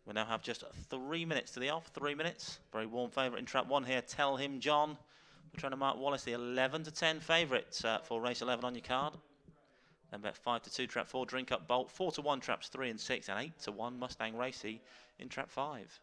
We now have just 3 minutes to the off. 3 minutes. Very warm favourite in trap 1 here. Tell Him John. We're trying to mark Wallace, the 11 to 10 favourite for race 11 on your card. Then bet 5 to 2 trap 4. Drink Up Bolt. 4 to 1 traps 3 and 6, and 8 to 1 Mustang Racy in trap 5.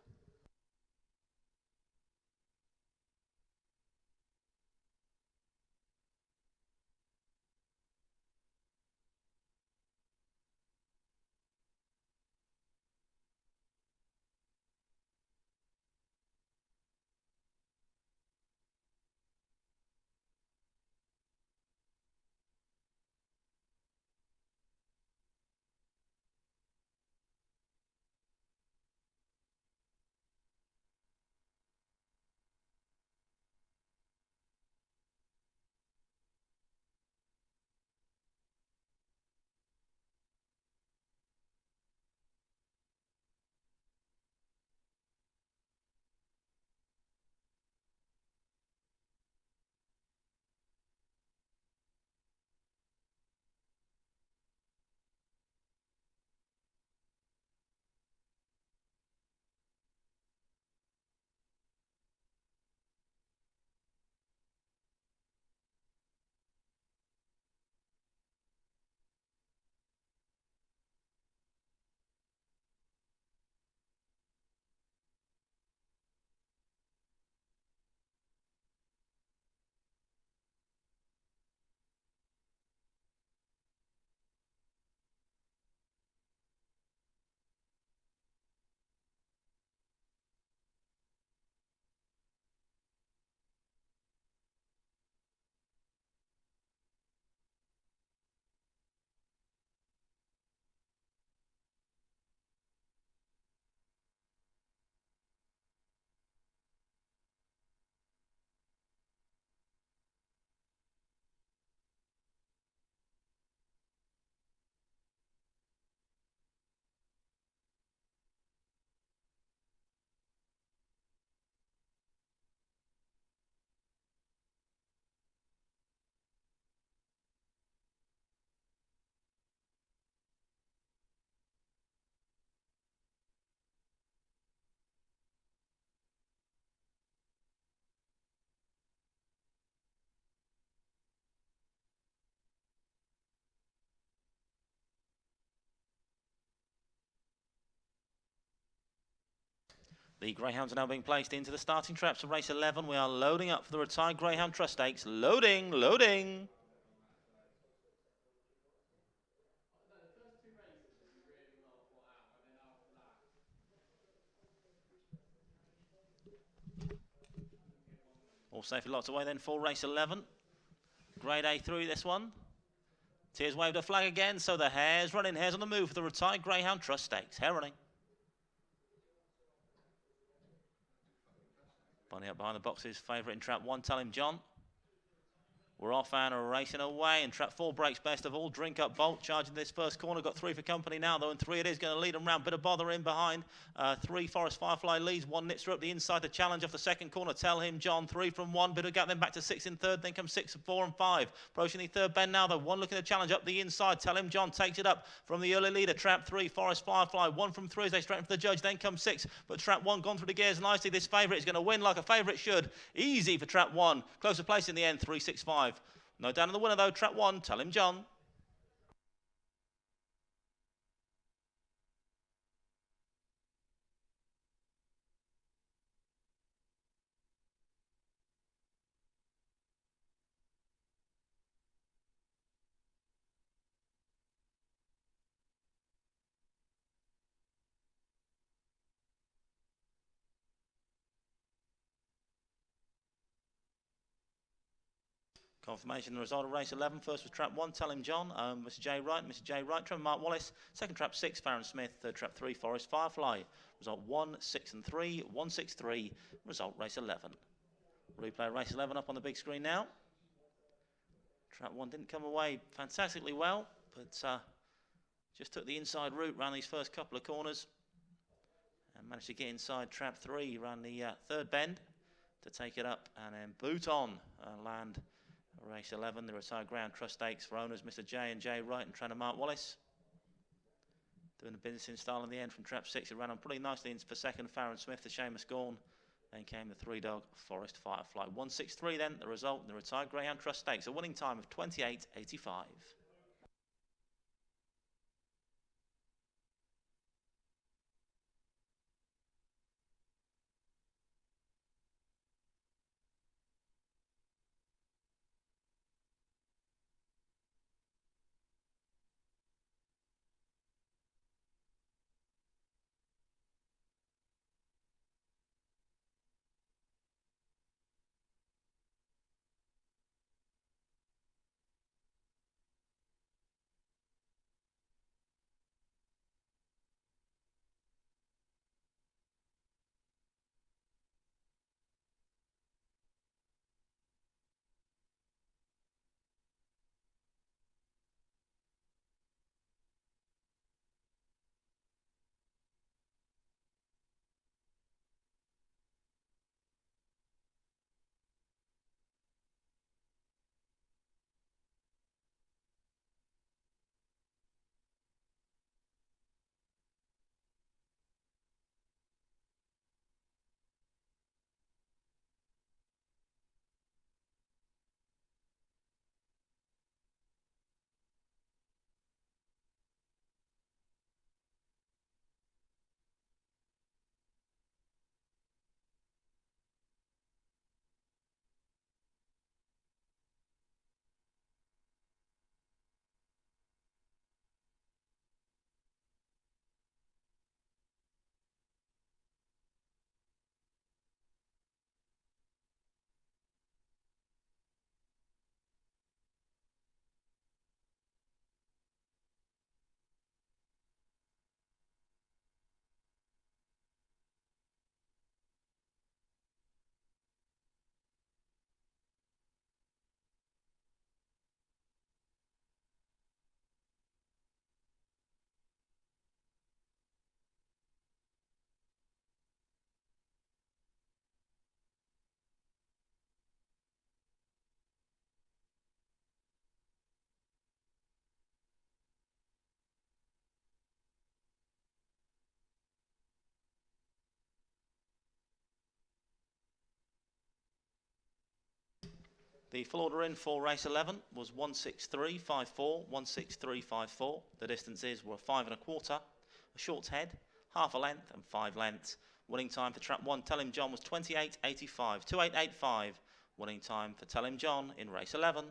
The greyhounds are now being placed into the starting traps of race 11. We are loading up for the retired greyhound trust stakes. Loading, loading. All safely locked away then for race 11. Grade A through this one. Tears waved a flag again, so the hares running, hares on the move for the retired greyhound trust stakes. Hare running. Bunny up behind the boxes, favourite in trap 1, Tell Him John. We're off and racing away, and trap 4 breaks best of all. Drink Up Bolt charging this first corner. Got 3 for company now, though, and 3 it is going to lead them round. Bit of bother in behind. 3 Forest Firefly leads. 1 Nitzer up the inside. The challenge off the second corner. Tell Him John. 3 from 1. Bit of gap then back to 6 in third. Then comes 6, 4 and 5. Approaching the third bend now, though. 1 looking to challenge up the inside. Tell Him John takes it up from the early leader. Trap 3 Forest Firefly. 1 from 3 as they straighten for the judge. Then comes 6. But trap 1 gone through the gears nicely. This favourite is going to win like a favourite should. Easy for trap 1. Closer place in the end. 3-6-5. No down on the winner though, trap 1, Tell Him John. Confirmation the result of race 11. First was trap 1, Tell Him John. Mr. J. Wright, Mr. J. Wright, Trevor Mark Wallace. Second trap 6, Farron Smith. Third trap 3, Forest Firefly. Result 1, 6 and 3, 1, 6, 3. Result race 11. Replay race 11 up on the big screen now. Trap 1 didn't come away fantastically well, but just took the inside route, ran these first couple of corners. And managed to get inside trap 3, ran the third bend to take it up and then boot on and land race 11, the retired ground trust stakes for owners Mr. J and J Wright and trainer Mark Wallace. Doing the business in style in the end from trap 6. It ran on pretty nicely for second, Farron Smith to Seamus Gorn. Then came the 3-dog Forest Firefly. 1-6-3 then, the result in the retired greyhound trust stakes. A winning time of 28.85. The full order in for race 11 was 163.54, 163.54. The distances were 5 1/4, a short head, half a length and 5 lengths. Winning time for trap 1, Tell Him John, was 28.85. 28.85. Winning time for Tell Him John in race 11.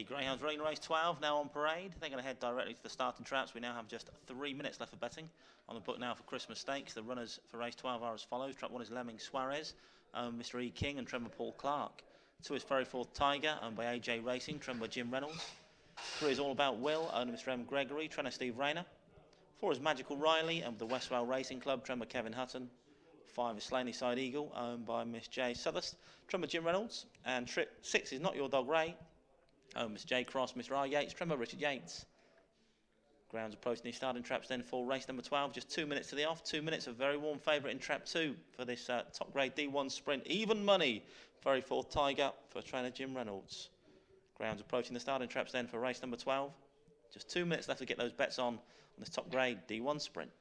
The Greyhounds running race 12 now on parade. They're going to head directly to the starting traps. We now have just 3 minutes left for betting. On the book now for Christmas Stakes. The runners for race 12 are as follows. Trap 1 is Lemming Suarez, Mr. E. King and Tremor Paul Clark. 2 is Ferry Forth Tiger, owned by AJ Racing, trained by Jim Reynolds. 3 is All About Will, owned by Mr. M. Gregory, trainer Steve Rayner. 4 is Magical Riley, owned by the Westwell Racing Club, trained by Kevin Hutton. 5 is Slaney Side Eagle, owned by Miss J. Southers, trained by Jim Reynolds. And trip 6 is Not Your Dog Ray, owned by Mr. J. Cross, Mr. R. Yates, trained by Richard Yates. Grounds approaching these starting traps then for race number 12. Just 2 minutes to the off. 2 minutes, a very warm favourite in trap 2 for this top grade D1 sprint. Even money, Ferry Forth Tiger for trainer Jim Reynolds. Grounds approaching the starting traps then for race number 12. Just 2 minutes left to get those bets on this top grade D1 sprint.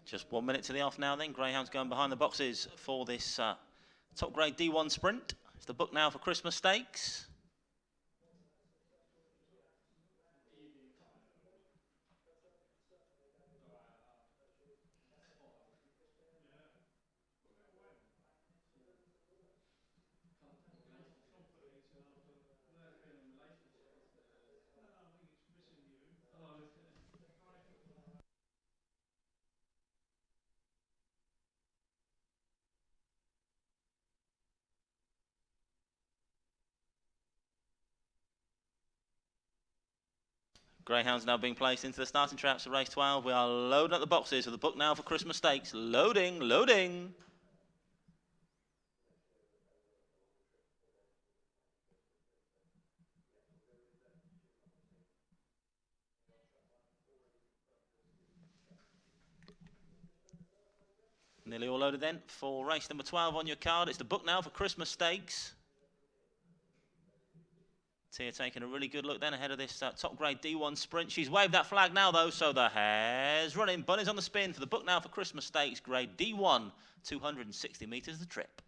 Just 1 minute to the off now then. Greyhounds going behind the boxes for this top grade D1 sprint. It's the book now for Christmas Stakes. Greyhounds now being placed into the starting traps for race 12. We are loading up the boxes for the book now for Christmas Stakes. Loading, loading. Nearly all loaded then for race number 12 on your card. It's the book now for Christmas Stakes. Tia taking a really good look then ahead of this top grade D1 sprint. She's waved that flag now though, so the hare's running. Bunny's on the spin for the book now for Christmas Stakes, grade D1, 260 metres the trip.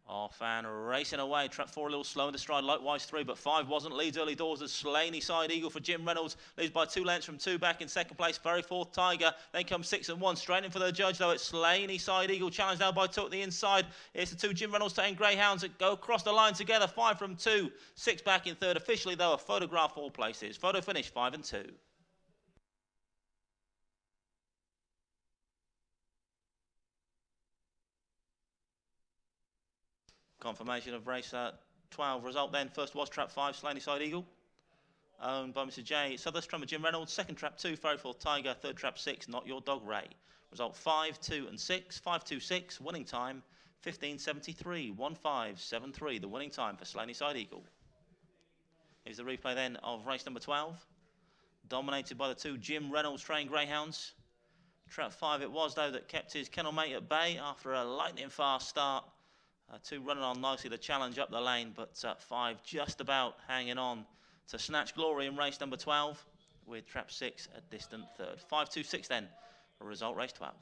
Off and racing away. Trap 4 a little slow in the stride, likewise 3, but 5 wasn't. Leads early doors as Slaney Side Eagle for Jim Reynolds. Leads by 2 lengths from 2 back in second place. Ferry Forth Tiger. Then comes 6 and 1. Straight in for the judge though. It's Slaney Side Eagle. Challenged now by 2 at the inside. It's the 2 Jim Reynolds taking Greyhounds that go across the line together. 5 from 2. 6 back in third. Officially though, a photograph all places. Photo finish 5 and 2. Confirmation of race 12 result then. First was trap 5, Slaney Side Eagle, owned by Mr. J. Southers, trained by Jim Reynolds. Second trap 2, Ferry Forth Tiger. Third trap 6, Not Your Dog Ray. Result 5, 2 and 6, 5, 2, 6. Winning time 15.73, 1.573. The winning time for Slaney Side Eagle. Here's the replay then of race number 12. Dominated by the 2 Jim Reynolds trained Greyhounds. Trap 5 it was though that kept his kennel mate at bay after a lightning fast start. 2 running on nicely the challenge up the lane, but 5 just about hanging on to snatch glory in race number 12 with trap 6 a distant third. 5.26 then, a result race 12.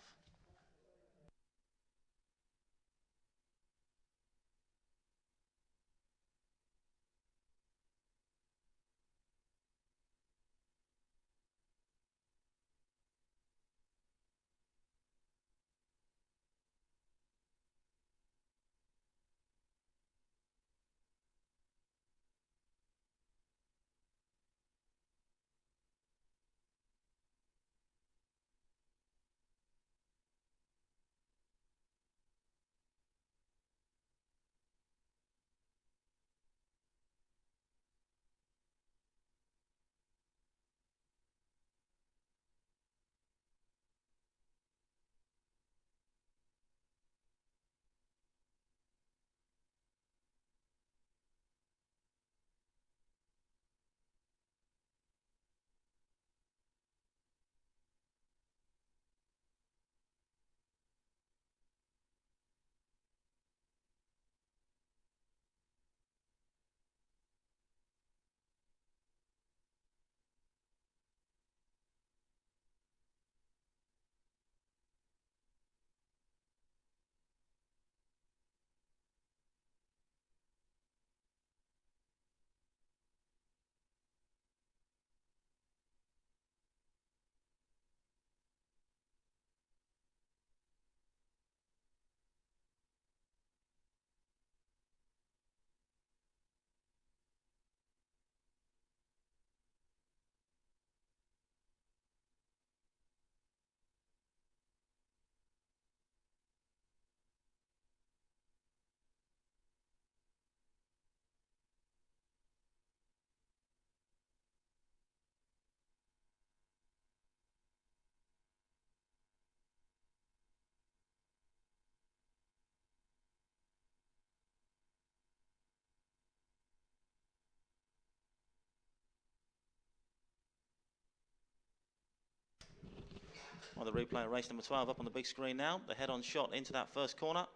Well, the replay of race number 12 up on the big screen now. The head-on shot into that first corner.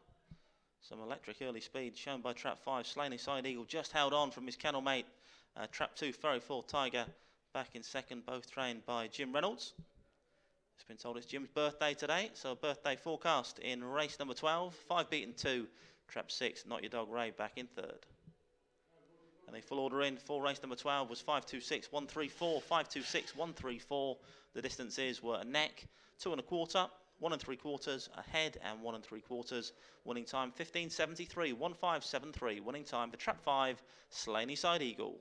Some electric early speed shown by trap 5. Slaney Side Eagle just held on from his kennel mate. Trap 2, Ferry 4 Tiger back in second, both trained by Jim Reynolds. It's been told it's Jim's birthday today, so a birthday forecast in race number 12. 5 beaten 2, trap 6, Not Your Dog Ray back in third. And the full order in for race number 12 was 526, 134, 526, 134. The distances were a neck, 2 1/4, 1 3/4, a head, and 1 3/4. Winning time 15:73, 1573. Winning time for trap 5, Slaney Side Eagle.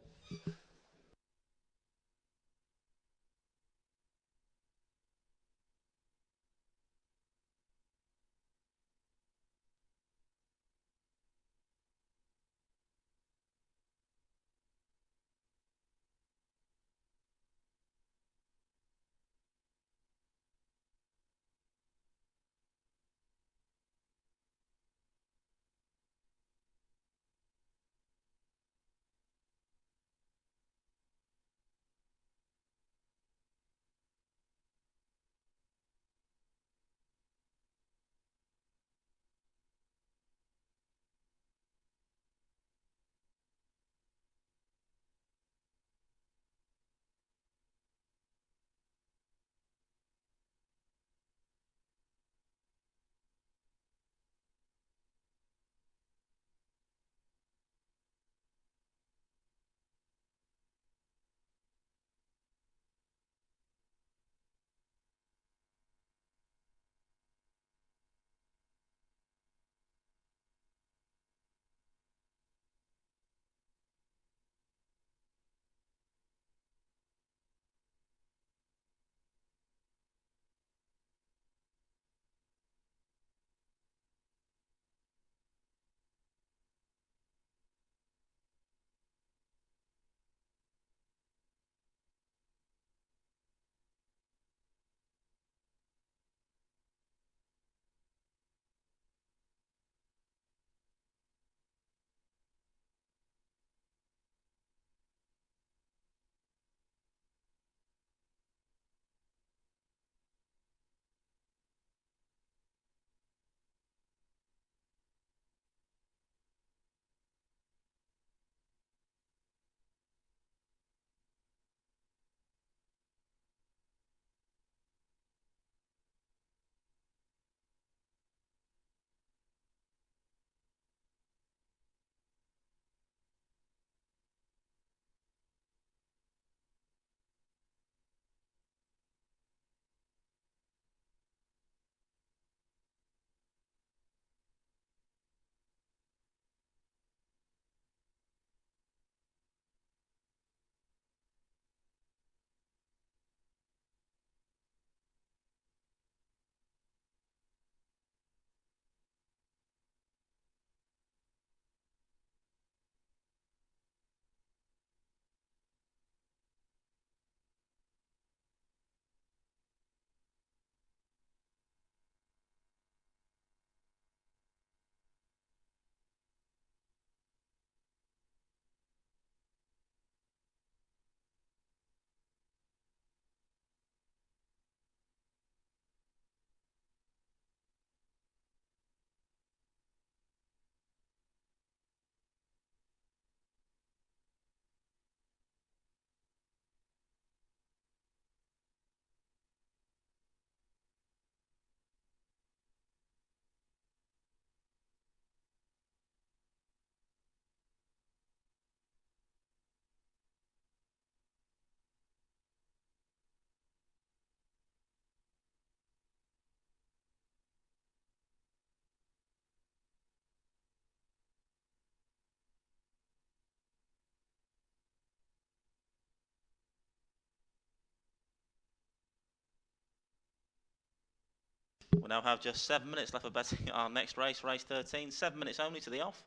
We now have just 7 minutes left of betting our next race, race 13. 7 minutes only to the off.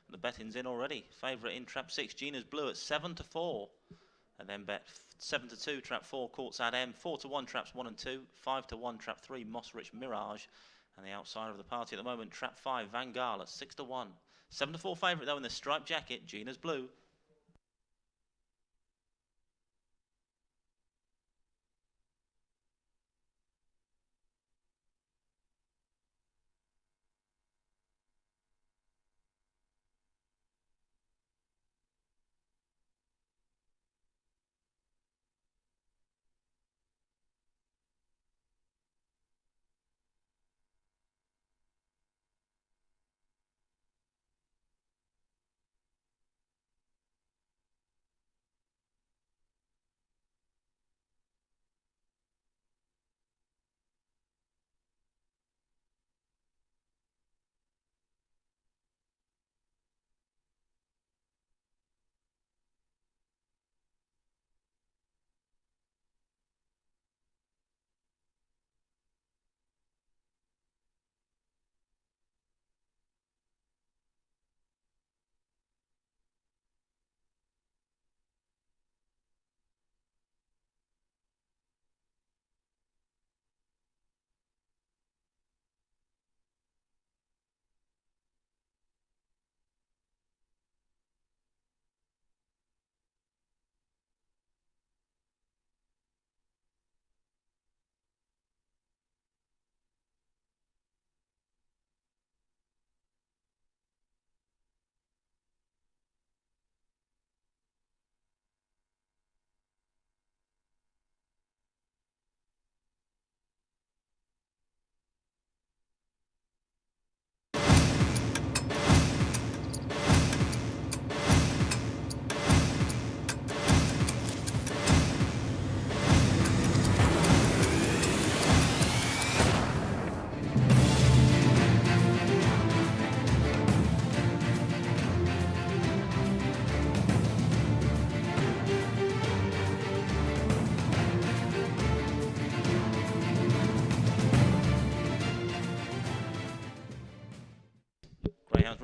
The betting's in already. Favourite in trap 6, Gina's Blue at 7-4. And then bet 7-2, trap 4, Courts Ad M. 4-1, traps 1 and 2. 5-1, trap 3, Moss Rich Mirage. And the outsider of the party at the moment, trap 5, Van Gaal at 6-1. 7-4 favourite though in the striped jacket, Gina's Blue.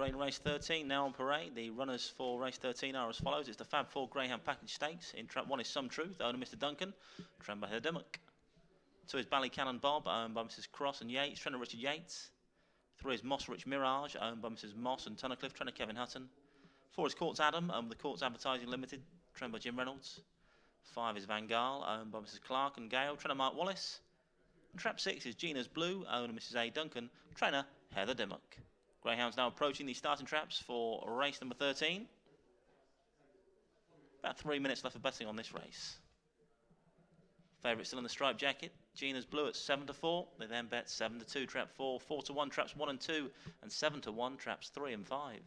grade race 13 now on parade. The runners for race 13 are as follows. It's the Fab 4 Greyhound Package Stakes. In trap 1 is Some Truth, owner Mr. Duncan, trained by Heather Dimmock. 2 is Ballycannon Bob, owned by Mrs. Cross and Yates, trainer Richard Yates. 3 is Moss Rich Mirage, owned by Mrs. Moss and Tunnicliffe, trainer Kevin Hutton. 4 is Courts Adam, owned by the Courts Advertising Limited, trained by Jim Reynolds. 5 is Van Gaal, owned by Mrs. Clark and Gale, trainer Mark Wallace. And trap 6 is Gina's Blue, owner Mrs. A. Duncan, trainer Heather Dimmock. Greyhounds now approaching the starting traps for race number 13. About 3 minutes left of betting on this race. Favourite still in the striped jacket, Gina's Blue at 7-4. They then bet 7-2, trap 4, 4-1, traps 1 and 2, and 7-1, traps 3 and 5.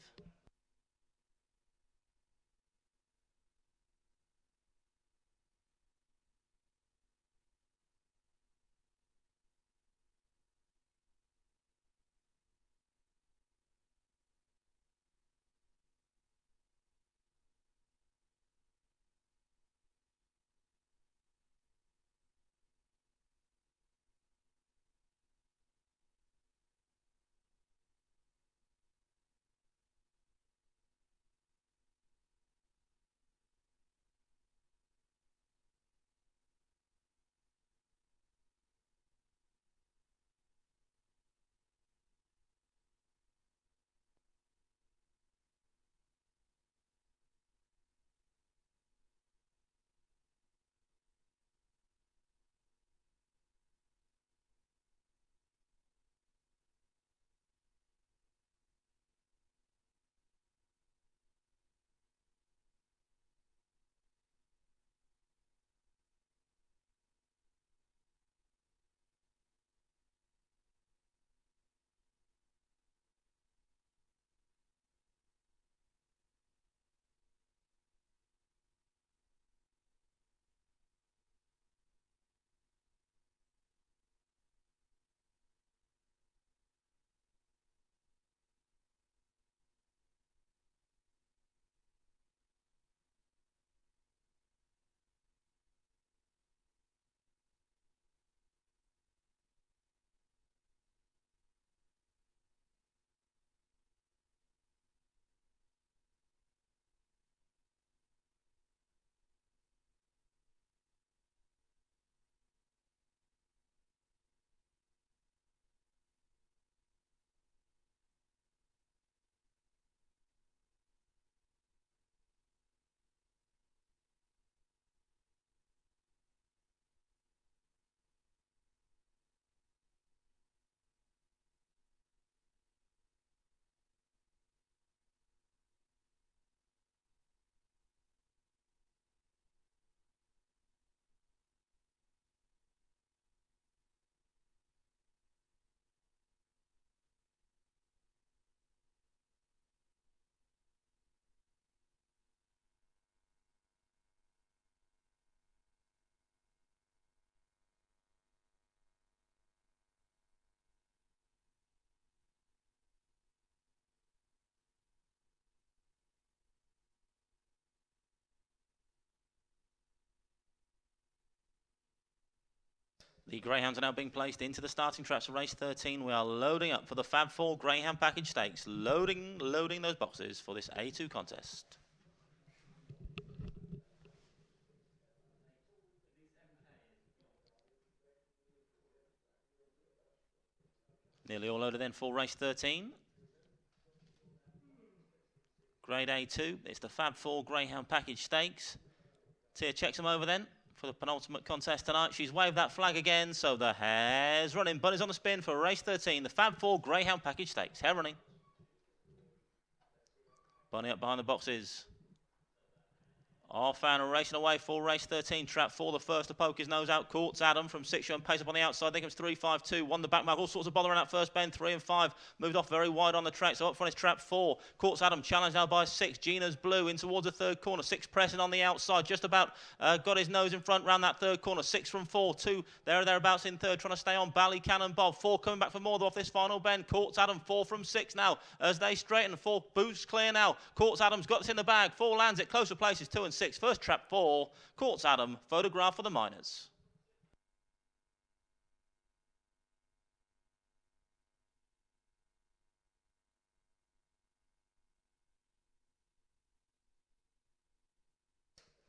The greyhounds are now being placed into the starting traps of race 13. We are loading up for the Fab 4 Greyhound Package Stakes. Loading those boxes for this A2 contest. Nearly all loaded then for race 13. Grade A2, it's the Fab 4 Greyhound Package Stakes. Tia checks them over then for the penultimate contest tonight. She's waved that flag again, so the hare's running. Bunny's on the spin for race 13, the Fab 4 Greyhound Package Stakes. Hare running. Bunny up behind the boxes. Off and racing away for race 13. Trap 4, the first to poke his nose out. Courts Adam from 6 and pace up on the outside. Then comes 3-5-2. Won the back mark. All sorts of bother around that first bend. 3 and 5. Moved off very wide on the track. So up front is Trap 4. Courts Adam challenged now by 6. Gina's Blue in towards the third corner. 6 pressing on the outside. Just about got his nose in front round that third corner. 6 from 4. 2 thereabouts in third. Trying to stay on. Ballycannon Bob. 4 coming back for more off this final bend. Courts Adam 4 from 6 now as they straighten. 4 boosts clear now. Courts Adam's got this in the bag. 4 lands it. Closer places 2 and 6. First Trap 4. Courts Adam, photograph for the minors.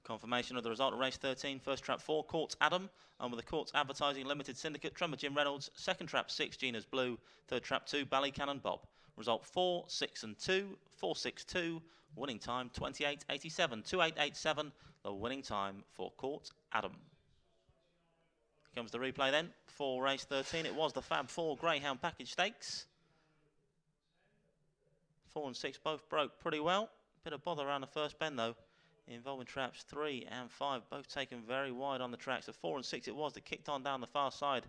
Confirmation of the result of race 13, first trap 4, Courts Adam, and with the Courts Advertising Limited Syndicate, Tremor Jim Reynolds, second trap 6, Gina's Blue, third trap 2, Ballycannon Bob. Result 4, 6 and 2, 4, 6, 2, winning time 28.87, 28.87, the winning time for Courts Adam. Here comes the replay then for race 13. It was the Fab 4 Greyhound Package Stakes. 4 and 6 both broke pretty well. Bit of bother around the first bend though, involving traps 3 and 5, both taken very wide on the tracks. So 4 and 6 it was that kicked on down the far side.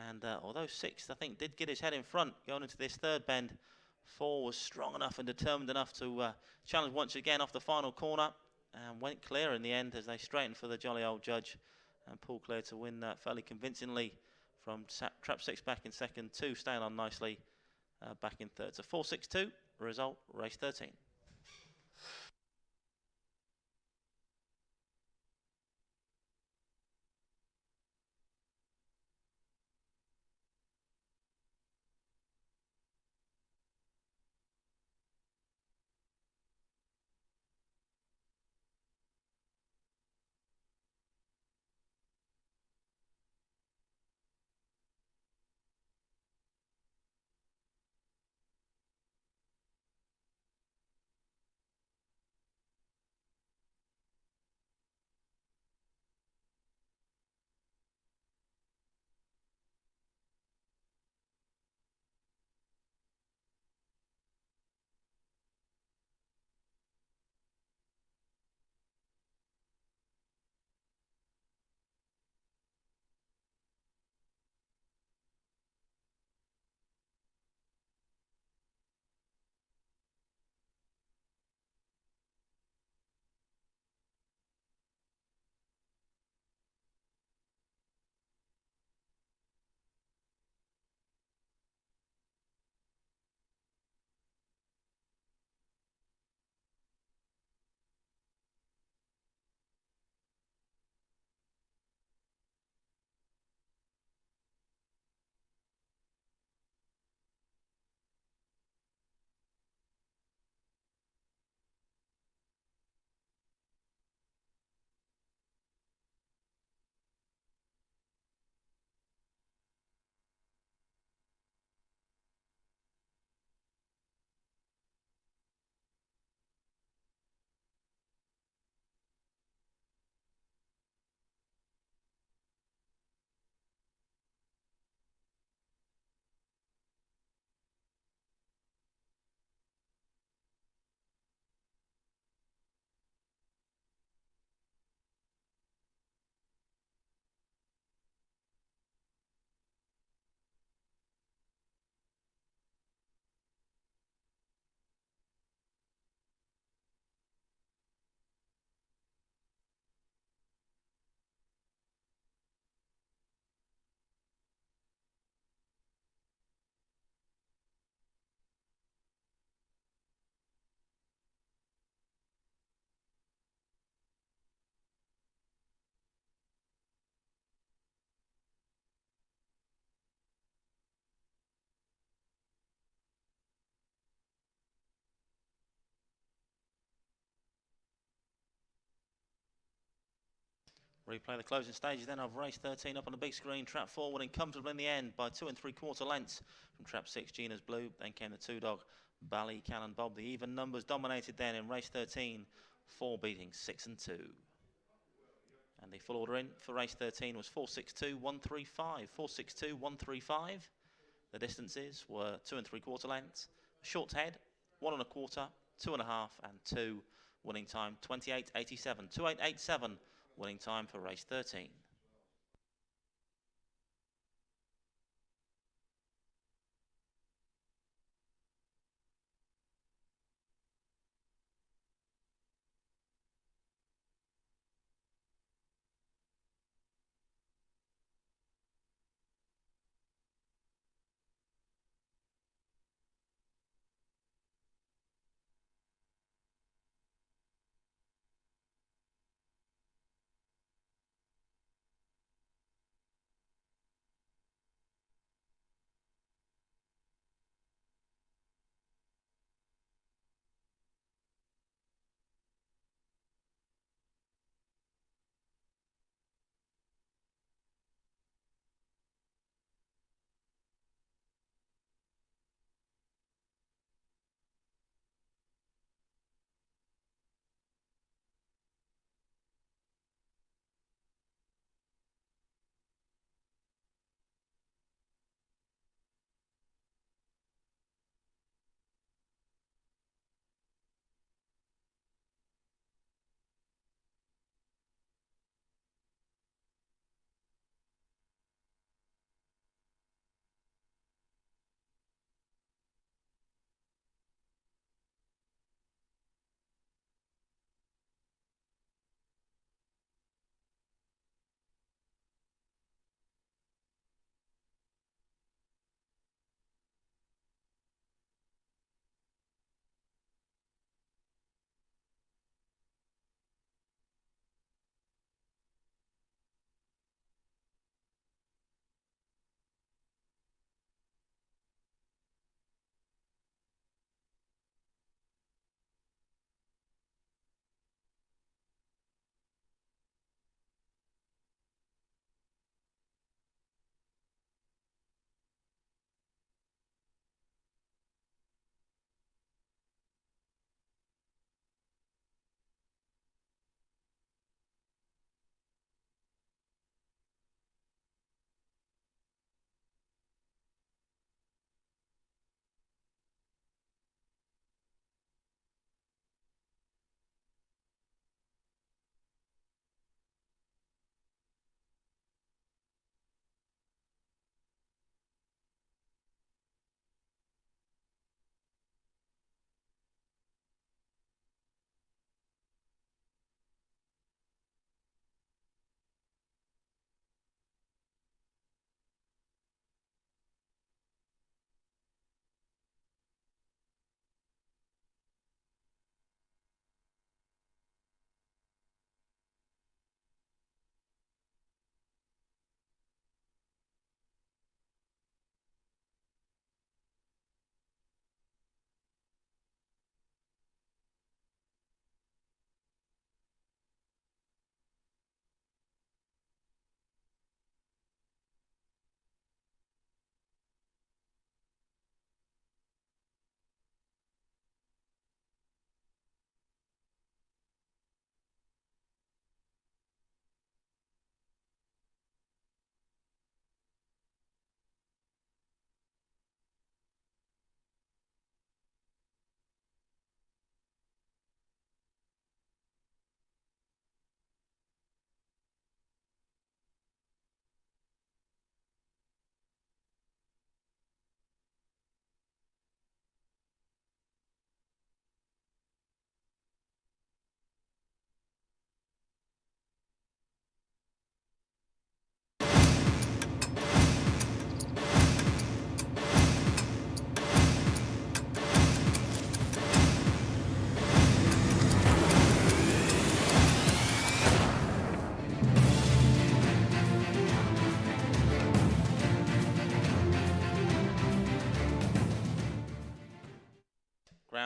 And although 6, I think, did get his head in front going into this third bend, 4 was strong enough and determined enough to challenge once again off the final corner and went clear in the end as they straightened for the jolly old judge and pulled clear to win fairly convincingly from trap 6 back in second, 2 staying on nicely back in third. So 4-6-2, result race 13. Replay the closing stages then of race 13 up on the big screen. Trap 4 winning comfortably in the end by 2 3/4 lengths from trap 6 Gina's Blue. Then came the 2-dog Ballycannon Bob. The even numbers dominated then in race 13, 4 beating 6 and 2. And the full order in for race 13 was 4-6-2, 1-3-5. 4-6-2, 1-3-5. The distances were 2 3/4 lengths. Short head, 1 1/4, 2 1/2 and 2. Winning time 28.87, 28.87. Winning time for race 13.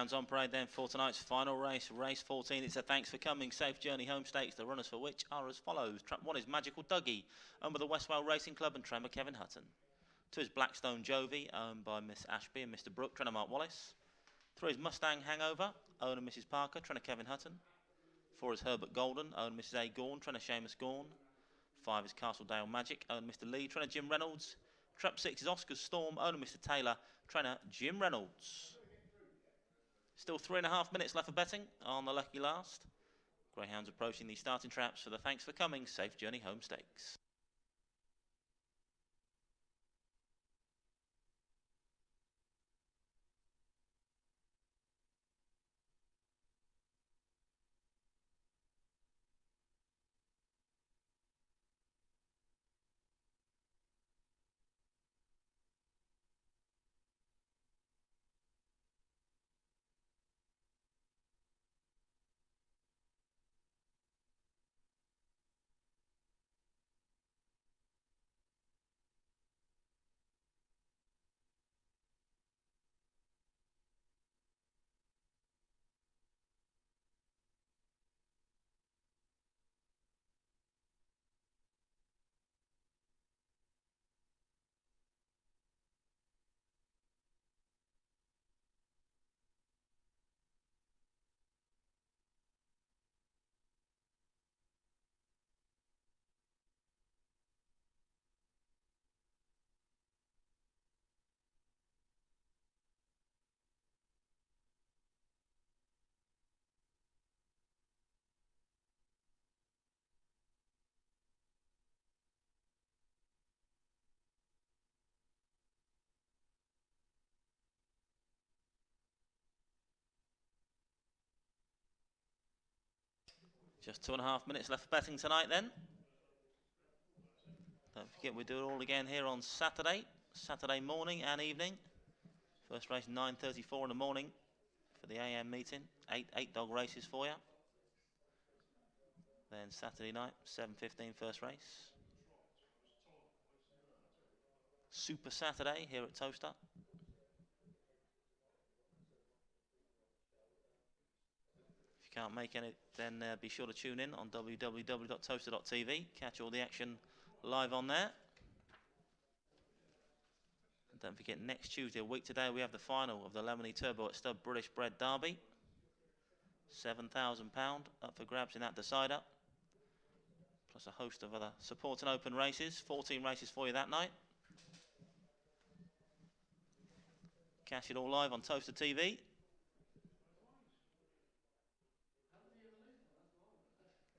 Greyhounds on parade then for tonight's final race, race 14. It's a Thanks for Coming, Safe Journey Home Stakes. The runners for which are as follows. Trap 1 is Magical Dougie, owned by the Westwell Racing Club and trainer Kevin Hutton. 2 is Blackstone Jovi, owned by Miss Ashby and Mr. Brook, trainer Mark Wallace. 3 is Mustang Hangover, owner Mrs. Parker, trainer Kevin Hutton. 4 is Herbert Golden, owner Mrs. A. Gorn, trainer Seamus Gorn. 5 is Castledale Magic, owner Mr. Lee, trainer Jim Reynolds. Trap 6 is Oscar's Storm, owner Mr. Taylor, trainer Jim Reynolds. Still 3.5 minutes left for betting on the lucky last. Greyhounds approaching the starting traps for the Thanks for Coming Safe Journey Home Stakes. Just 2.5 minutes left for betting tonight then. Don't forget we do it all again here on Saturday morning and evening. First race 9:34 in the morning for the AM meeting. Eight dog races for you. Then Saturday night 7:15 first race. Super Saturday here at Towcester. If you can't make it, then be sure to tune in on www.towcester.tv. Catch all the action live on there. And don't forget, next Tuesday, a week today, we have the final of the Lemony Turbo at Stud British Bred Derby. £7,000 up for grabs in that decider. Plus a host of other support and open races. 14 races for you that night. Catch it all live on Towcester TV.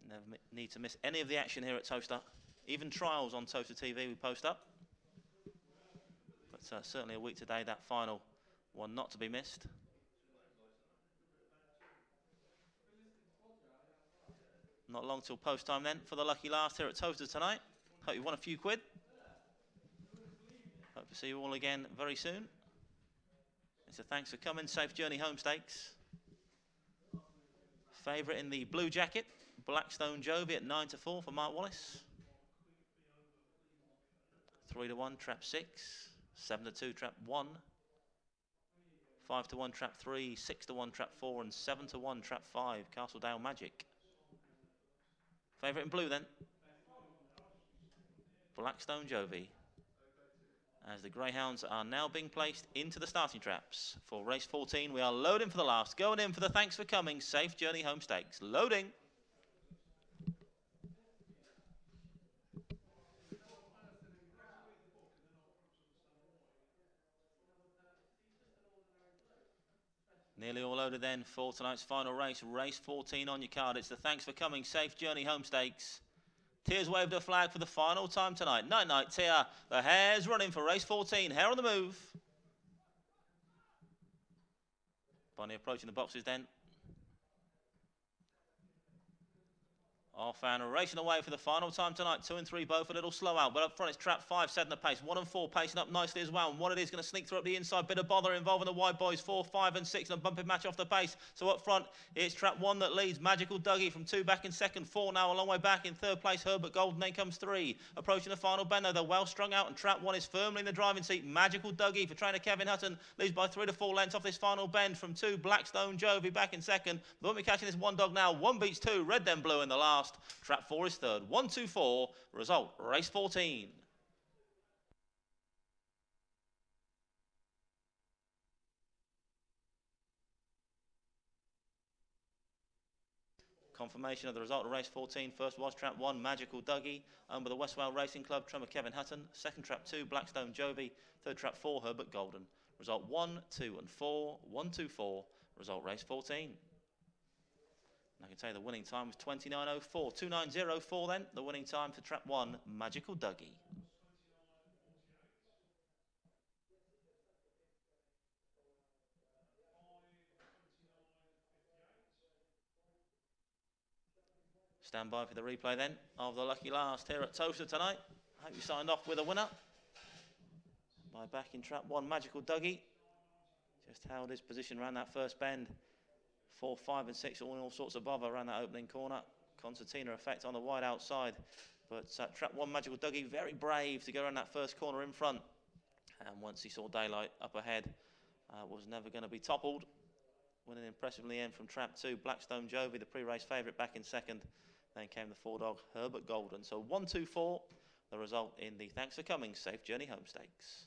Never need to miss any of the action here at Towcester. Even trials on Towcester TV we post up. But certainly a week today, that final one not to be missed. Not long till post time then for the lucky last here at Towcester tonight. Hope you won a few quid. Hope to see you all again very soon. It's a Thanks for Coming Safe Journey Home Stakes. Favourite in the blue jacket, Blackstone Jovi at 9-4 for Mark Wallace. 3-1 trap 6, 7-2 trap 1, 5-1 trap 3, 6-1 trap 4 and 7-1 trap 5 Castledale Magic. Favourite in blue then, Blackstone Jovi. As the Greyhounds are now being placed into the starting traps for race 14, we are loading for the last, going in for the Thanks for Coming Safe Journey Home Stakes. Loading. Nearly all loaded then for tonight's final race, race 14 on your card. It's the Thanks for Coming Safe Journey Home Stakes. Tia's waved her flag for the final time tonight. Night night, Tia. The hare's running for race 14. Hare on the move. Bonnie approaching the boxes then. Our fan are racing away for the final time tonight. 2 and 3 both a little slow out, but up front it's trap 5, setting the pace. 1 and 4 pacing up nicely as well. And 1 it is going to sneak through up the inside. Bit of bother involving the wide boys. 4, 5 and 6 and a bumping match off the pace. So up front it's trap 1 that leads. Magical Dougie from 2 back in second. 4 now a long way back in third place. Herbert Golden, then comes 3. Approaching the final bend though, they're well strung out and trap 1 is firmly in the driving seat. Magical Dougie for trainer Kevin Hutton leads by 3 to 4 lengths off this final bend from 2. Blackstone Jovi back in second. But won't be catching this one dog now. 1 beats 2. Red then blue in the last. Trap 4 is third. 1, 2, 4. Result, race 14. Confirmation of the result of race 14. First was trap 1, Magical Dougie, owned by the Westwell Racing Club, trainer Kevin Hutton. Second trap 2, Blackstone Jovi. Third trap 4, Herbert Golden. Result 1, 2 and 4. 1, 2, 4. Result race 14. I can tell you the winning time was 29.04. 29.04 then, the winning time for trap 1, Magical Dougie. Stand by for the replay then of the lucky last here at Towcester tonight. I hope you signed off with a winner by backing trap 1, Magical Dougie. Just held his position around that first bend. 4, 5 and 6 all sorts of bother around that opening corner. Concertina effect on the wide outside. But trap 1, Magical Dougie, very brave to go around that first corner in front. And once he saw daylight up ahead, was never going to be toppled. Winning impressively in from trap 2, Blackstone Jovi, the pre-race favourite, back in second. Then came the 4-dog, Herbert Golden. So 1, 2, 4, the result in the Thanks for Coming Safe Journey Home Stakes.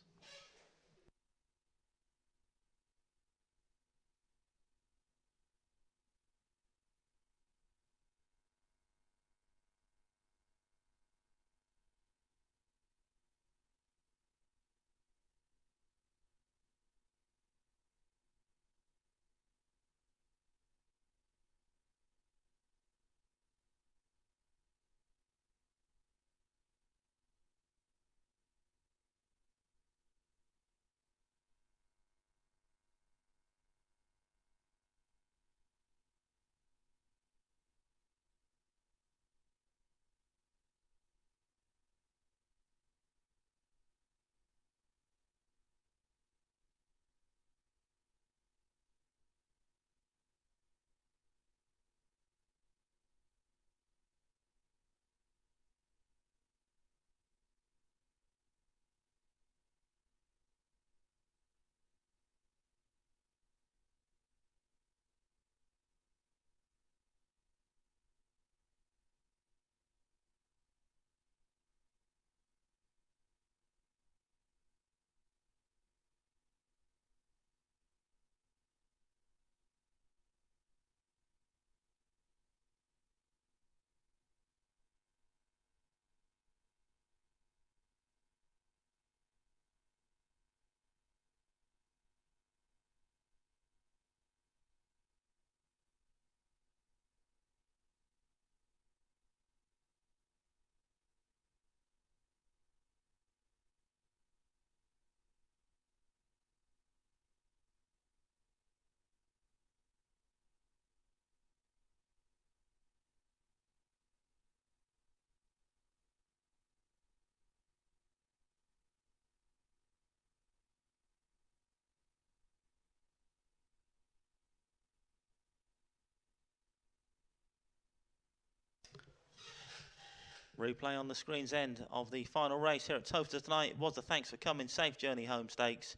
Replay on the screen's end of the final race here at Towcester tonight. It was the Thanks for Coming Safe Journey Home Stakes.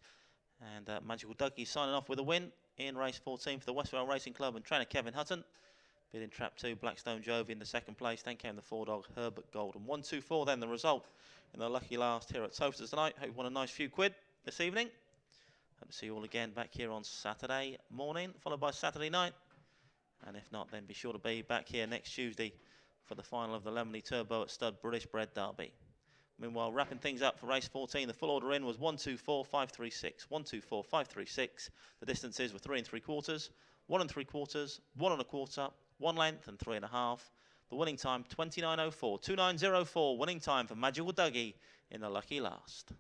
And Magical Dougie signing off with a win in race 14 for the Westwell Racing Club and trainer Kevin Hutton. Beating trap 2, Blackstone Jovi in the second place. Then came the 4-dog, Herbert Golden. 1, 2, 4 then the result in the lucky last here at Towcester tonight. Hope you won a nice few quid this evening. Hope to see you all again back here on Saturday morning, followed by Saturday night. And if not, then be sure to be back here next Tuesday for the final of the Lemony Turbo at Stud British Bred Derby. Meanwhile, wrapping things up for race 14, the full order in was 1, 2, 4, 5, 3, 6. 1, 2, 4, 5, 3, 6. The distances were 3 3/4, 1 3/4, 1 1/4, 1 length and 3 1/2. The winning time 29.04, 29.04 winning time for Magical Dougie in the lucky last.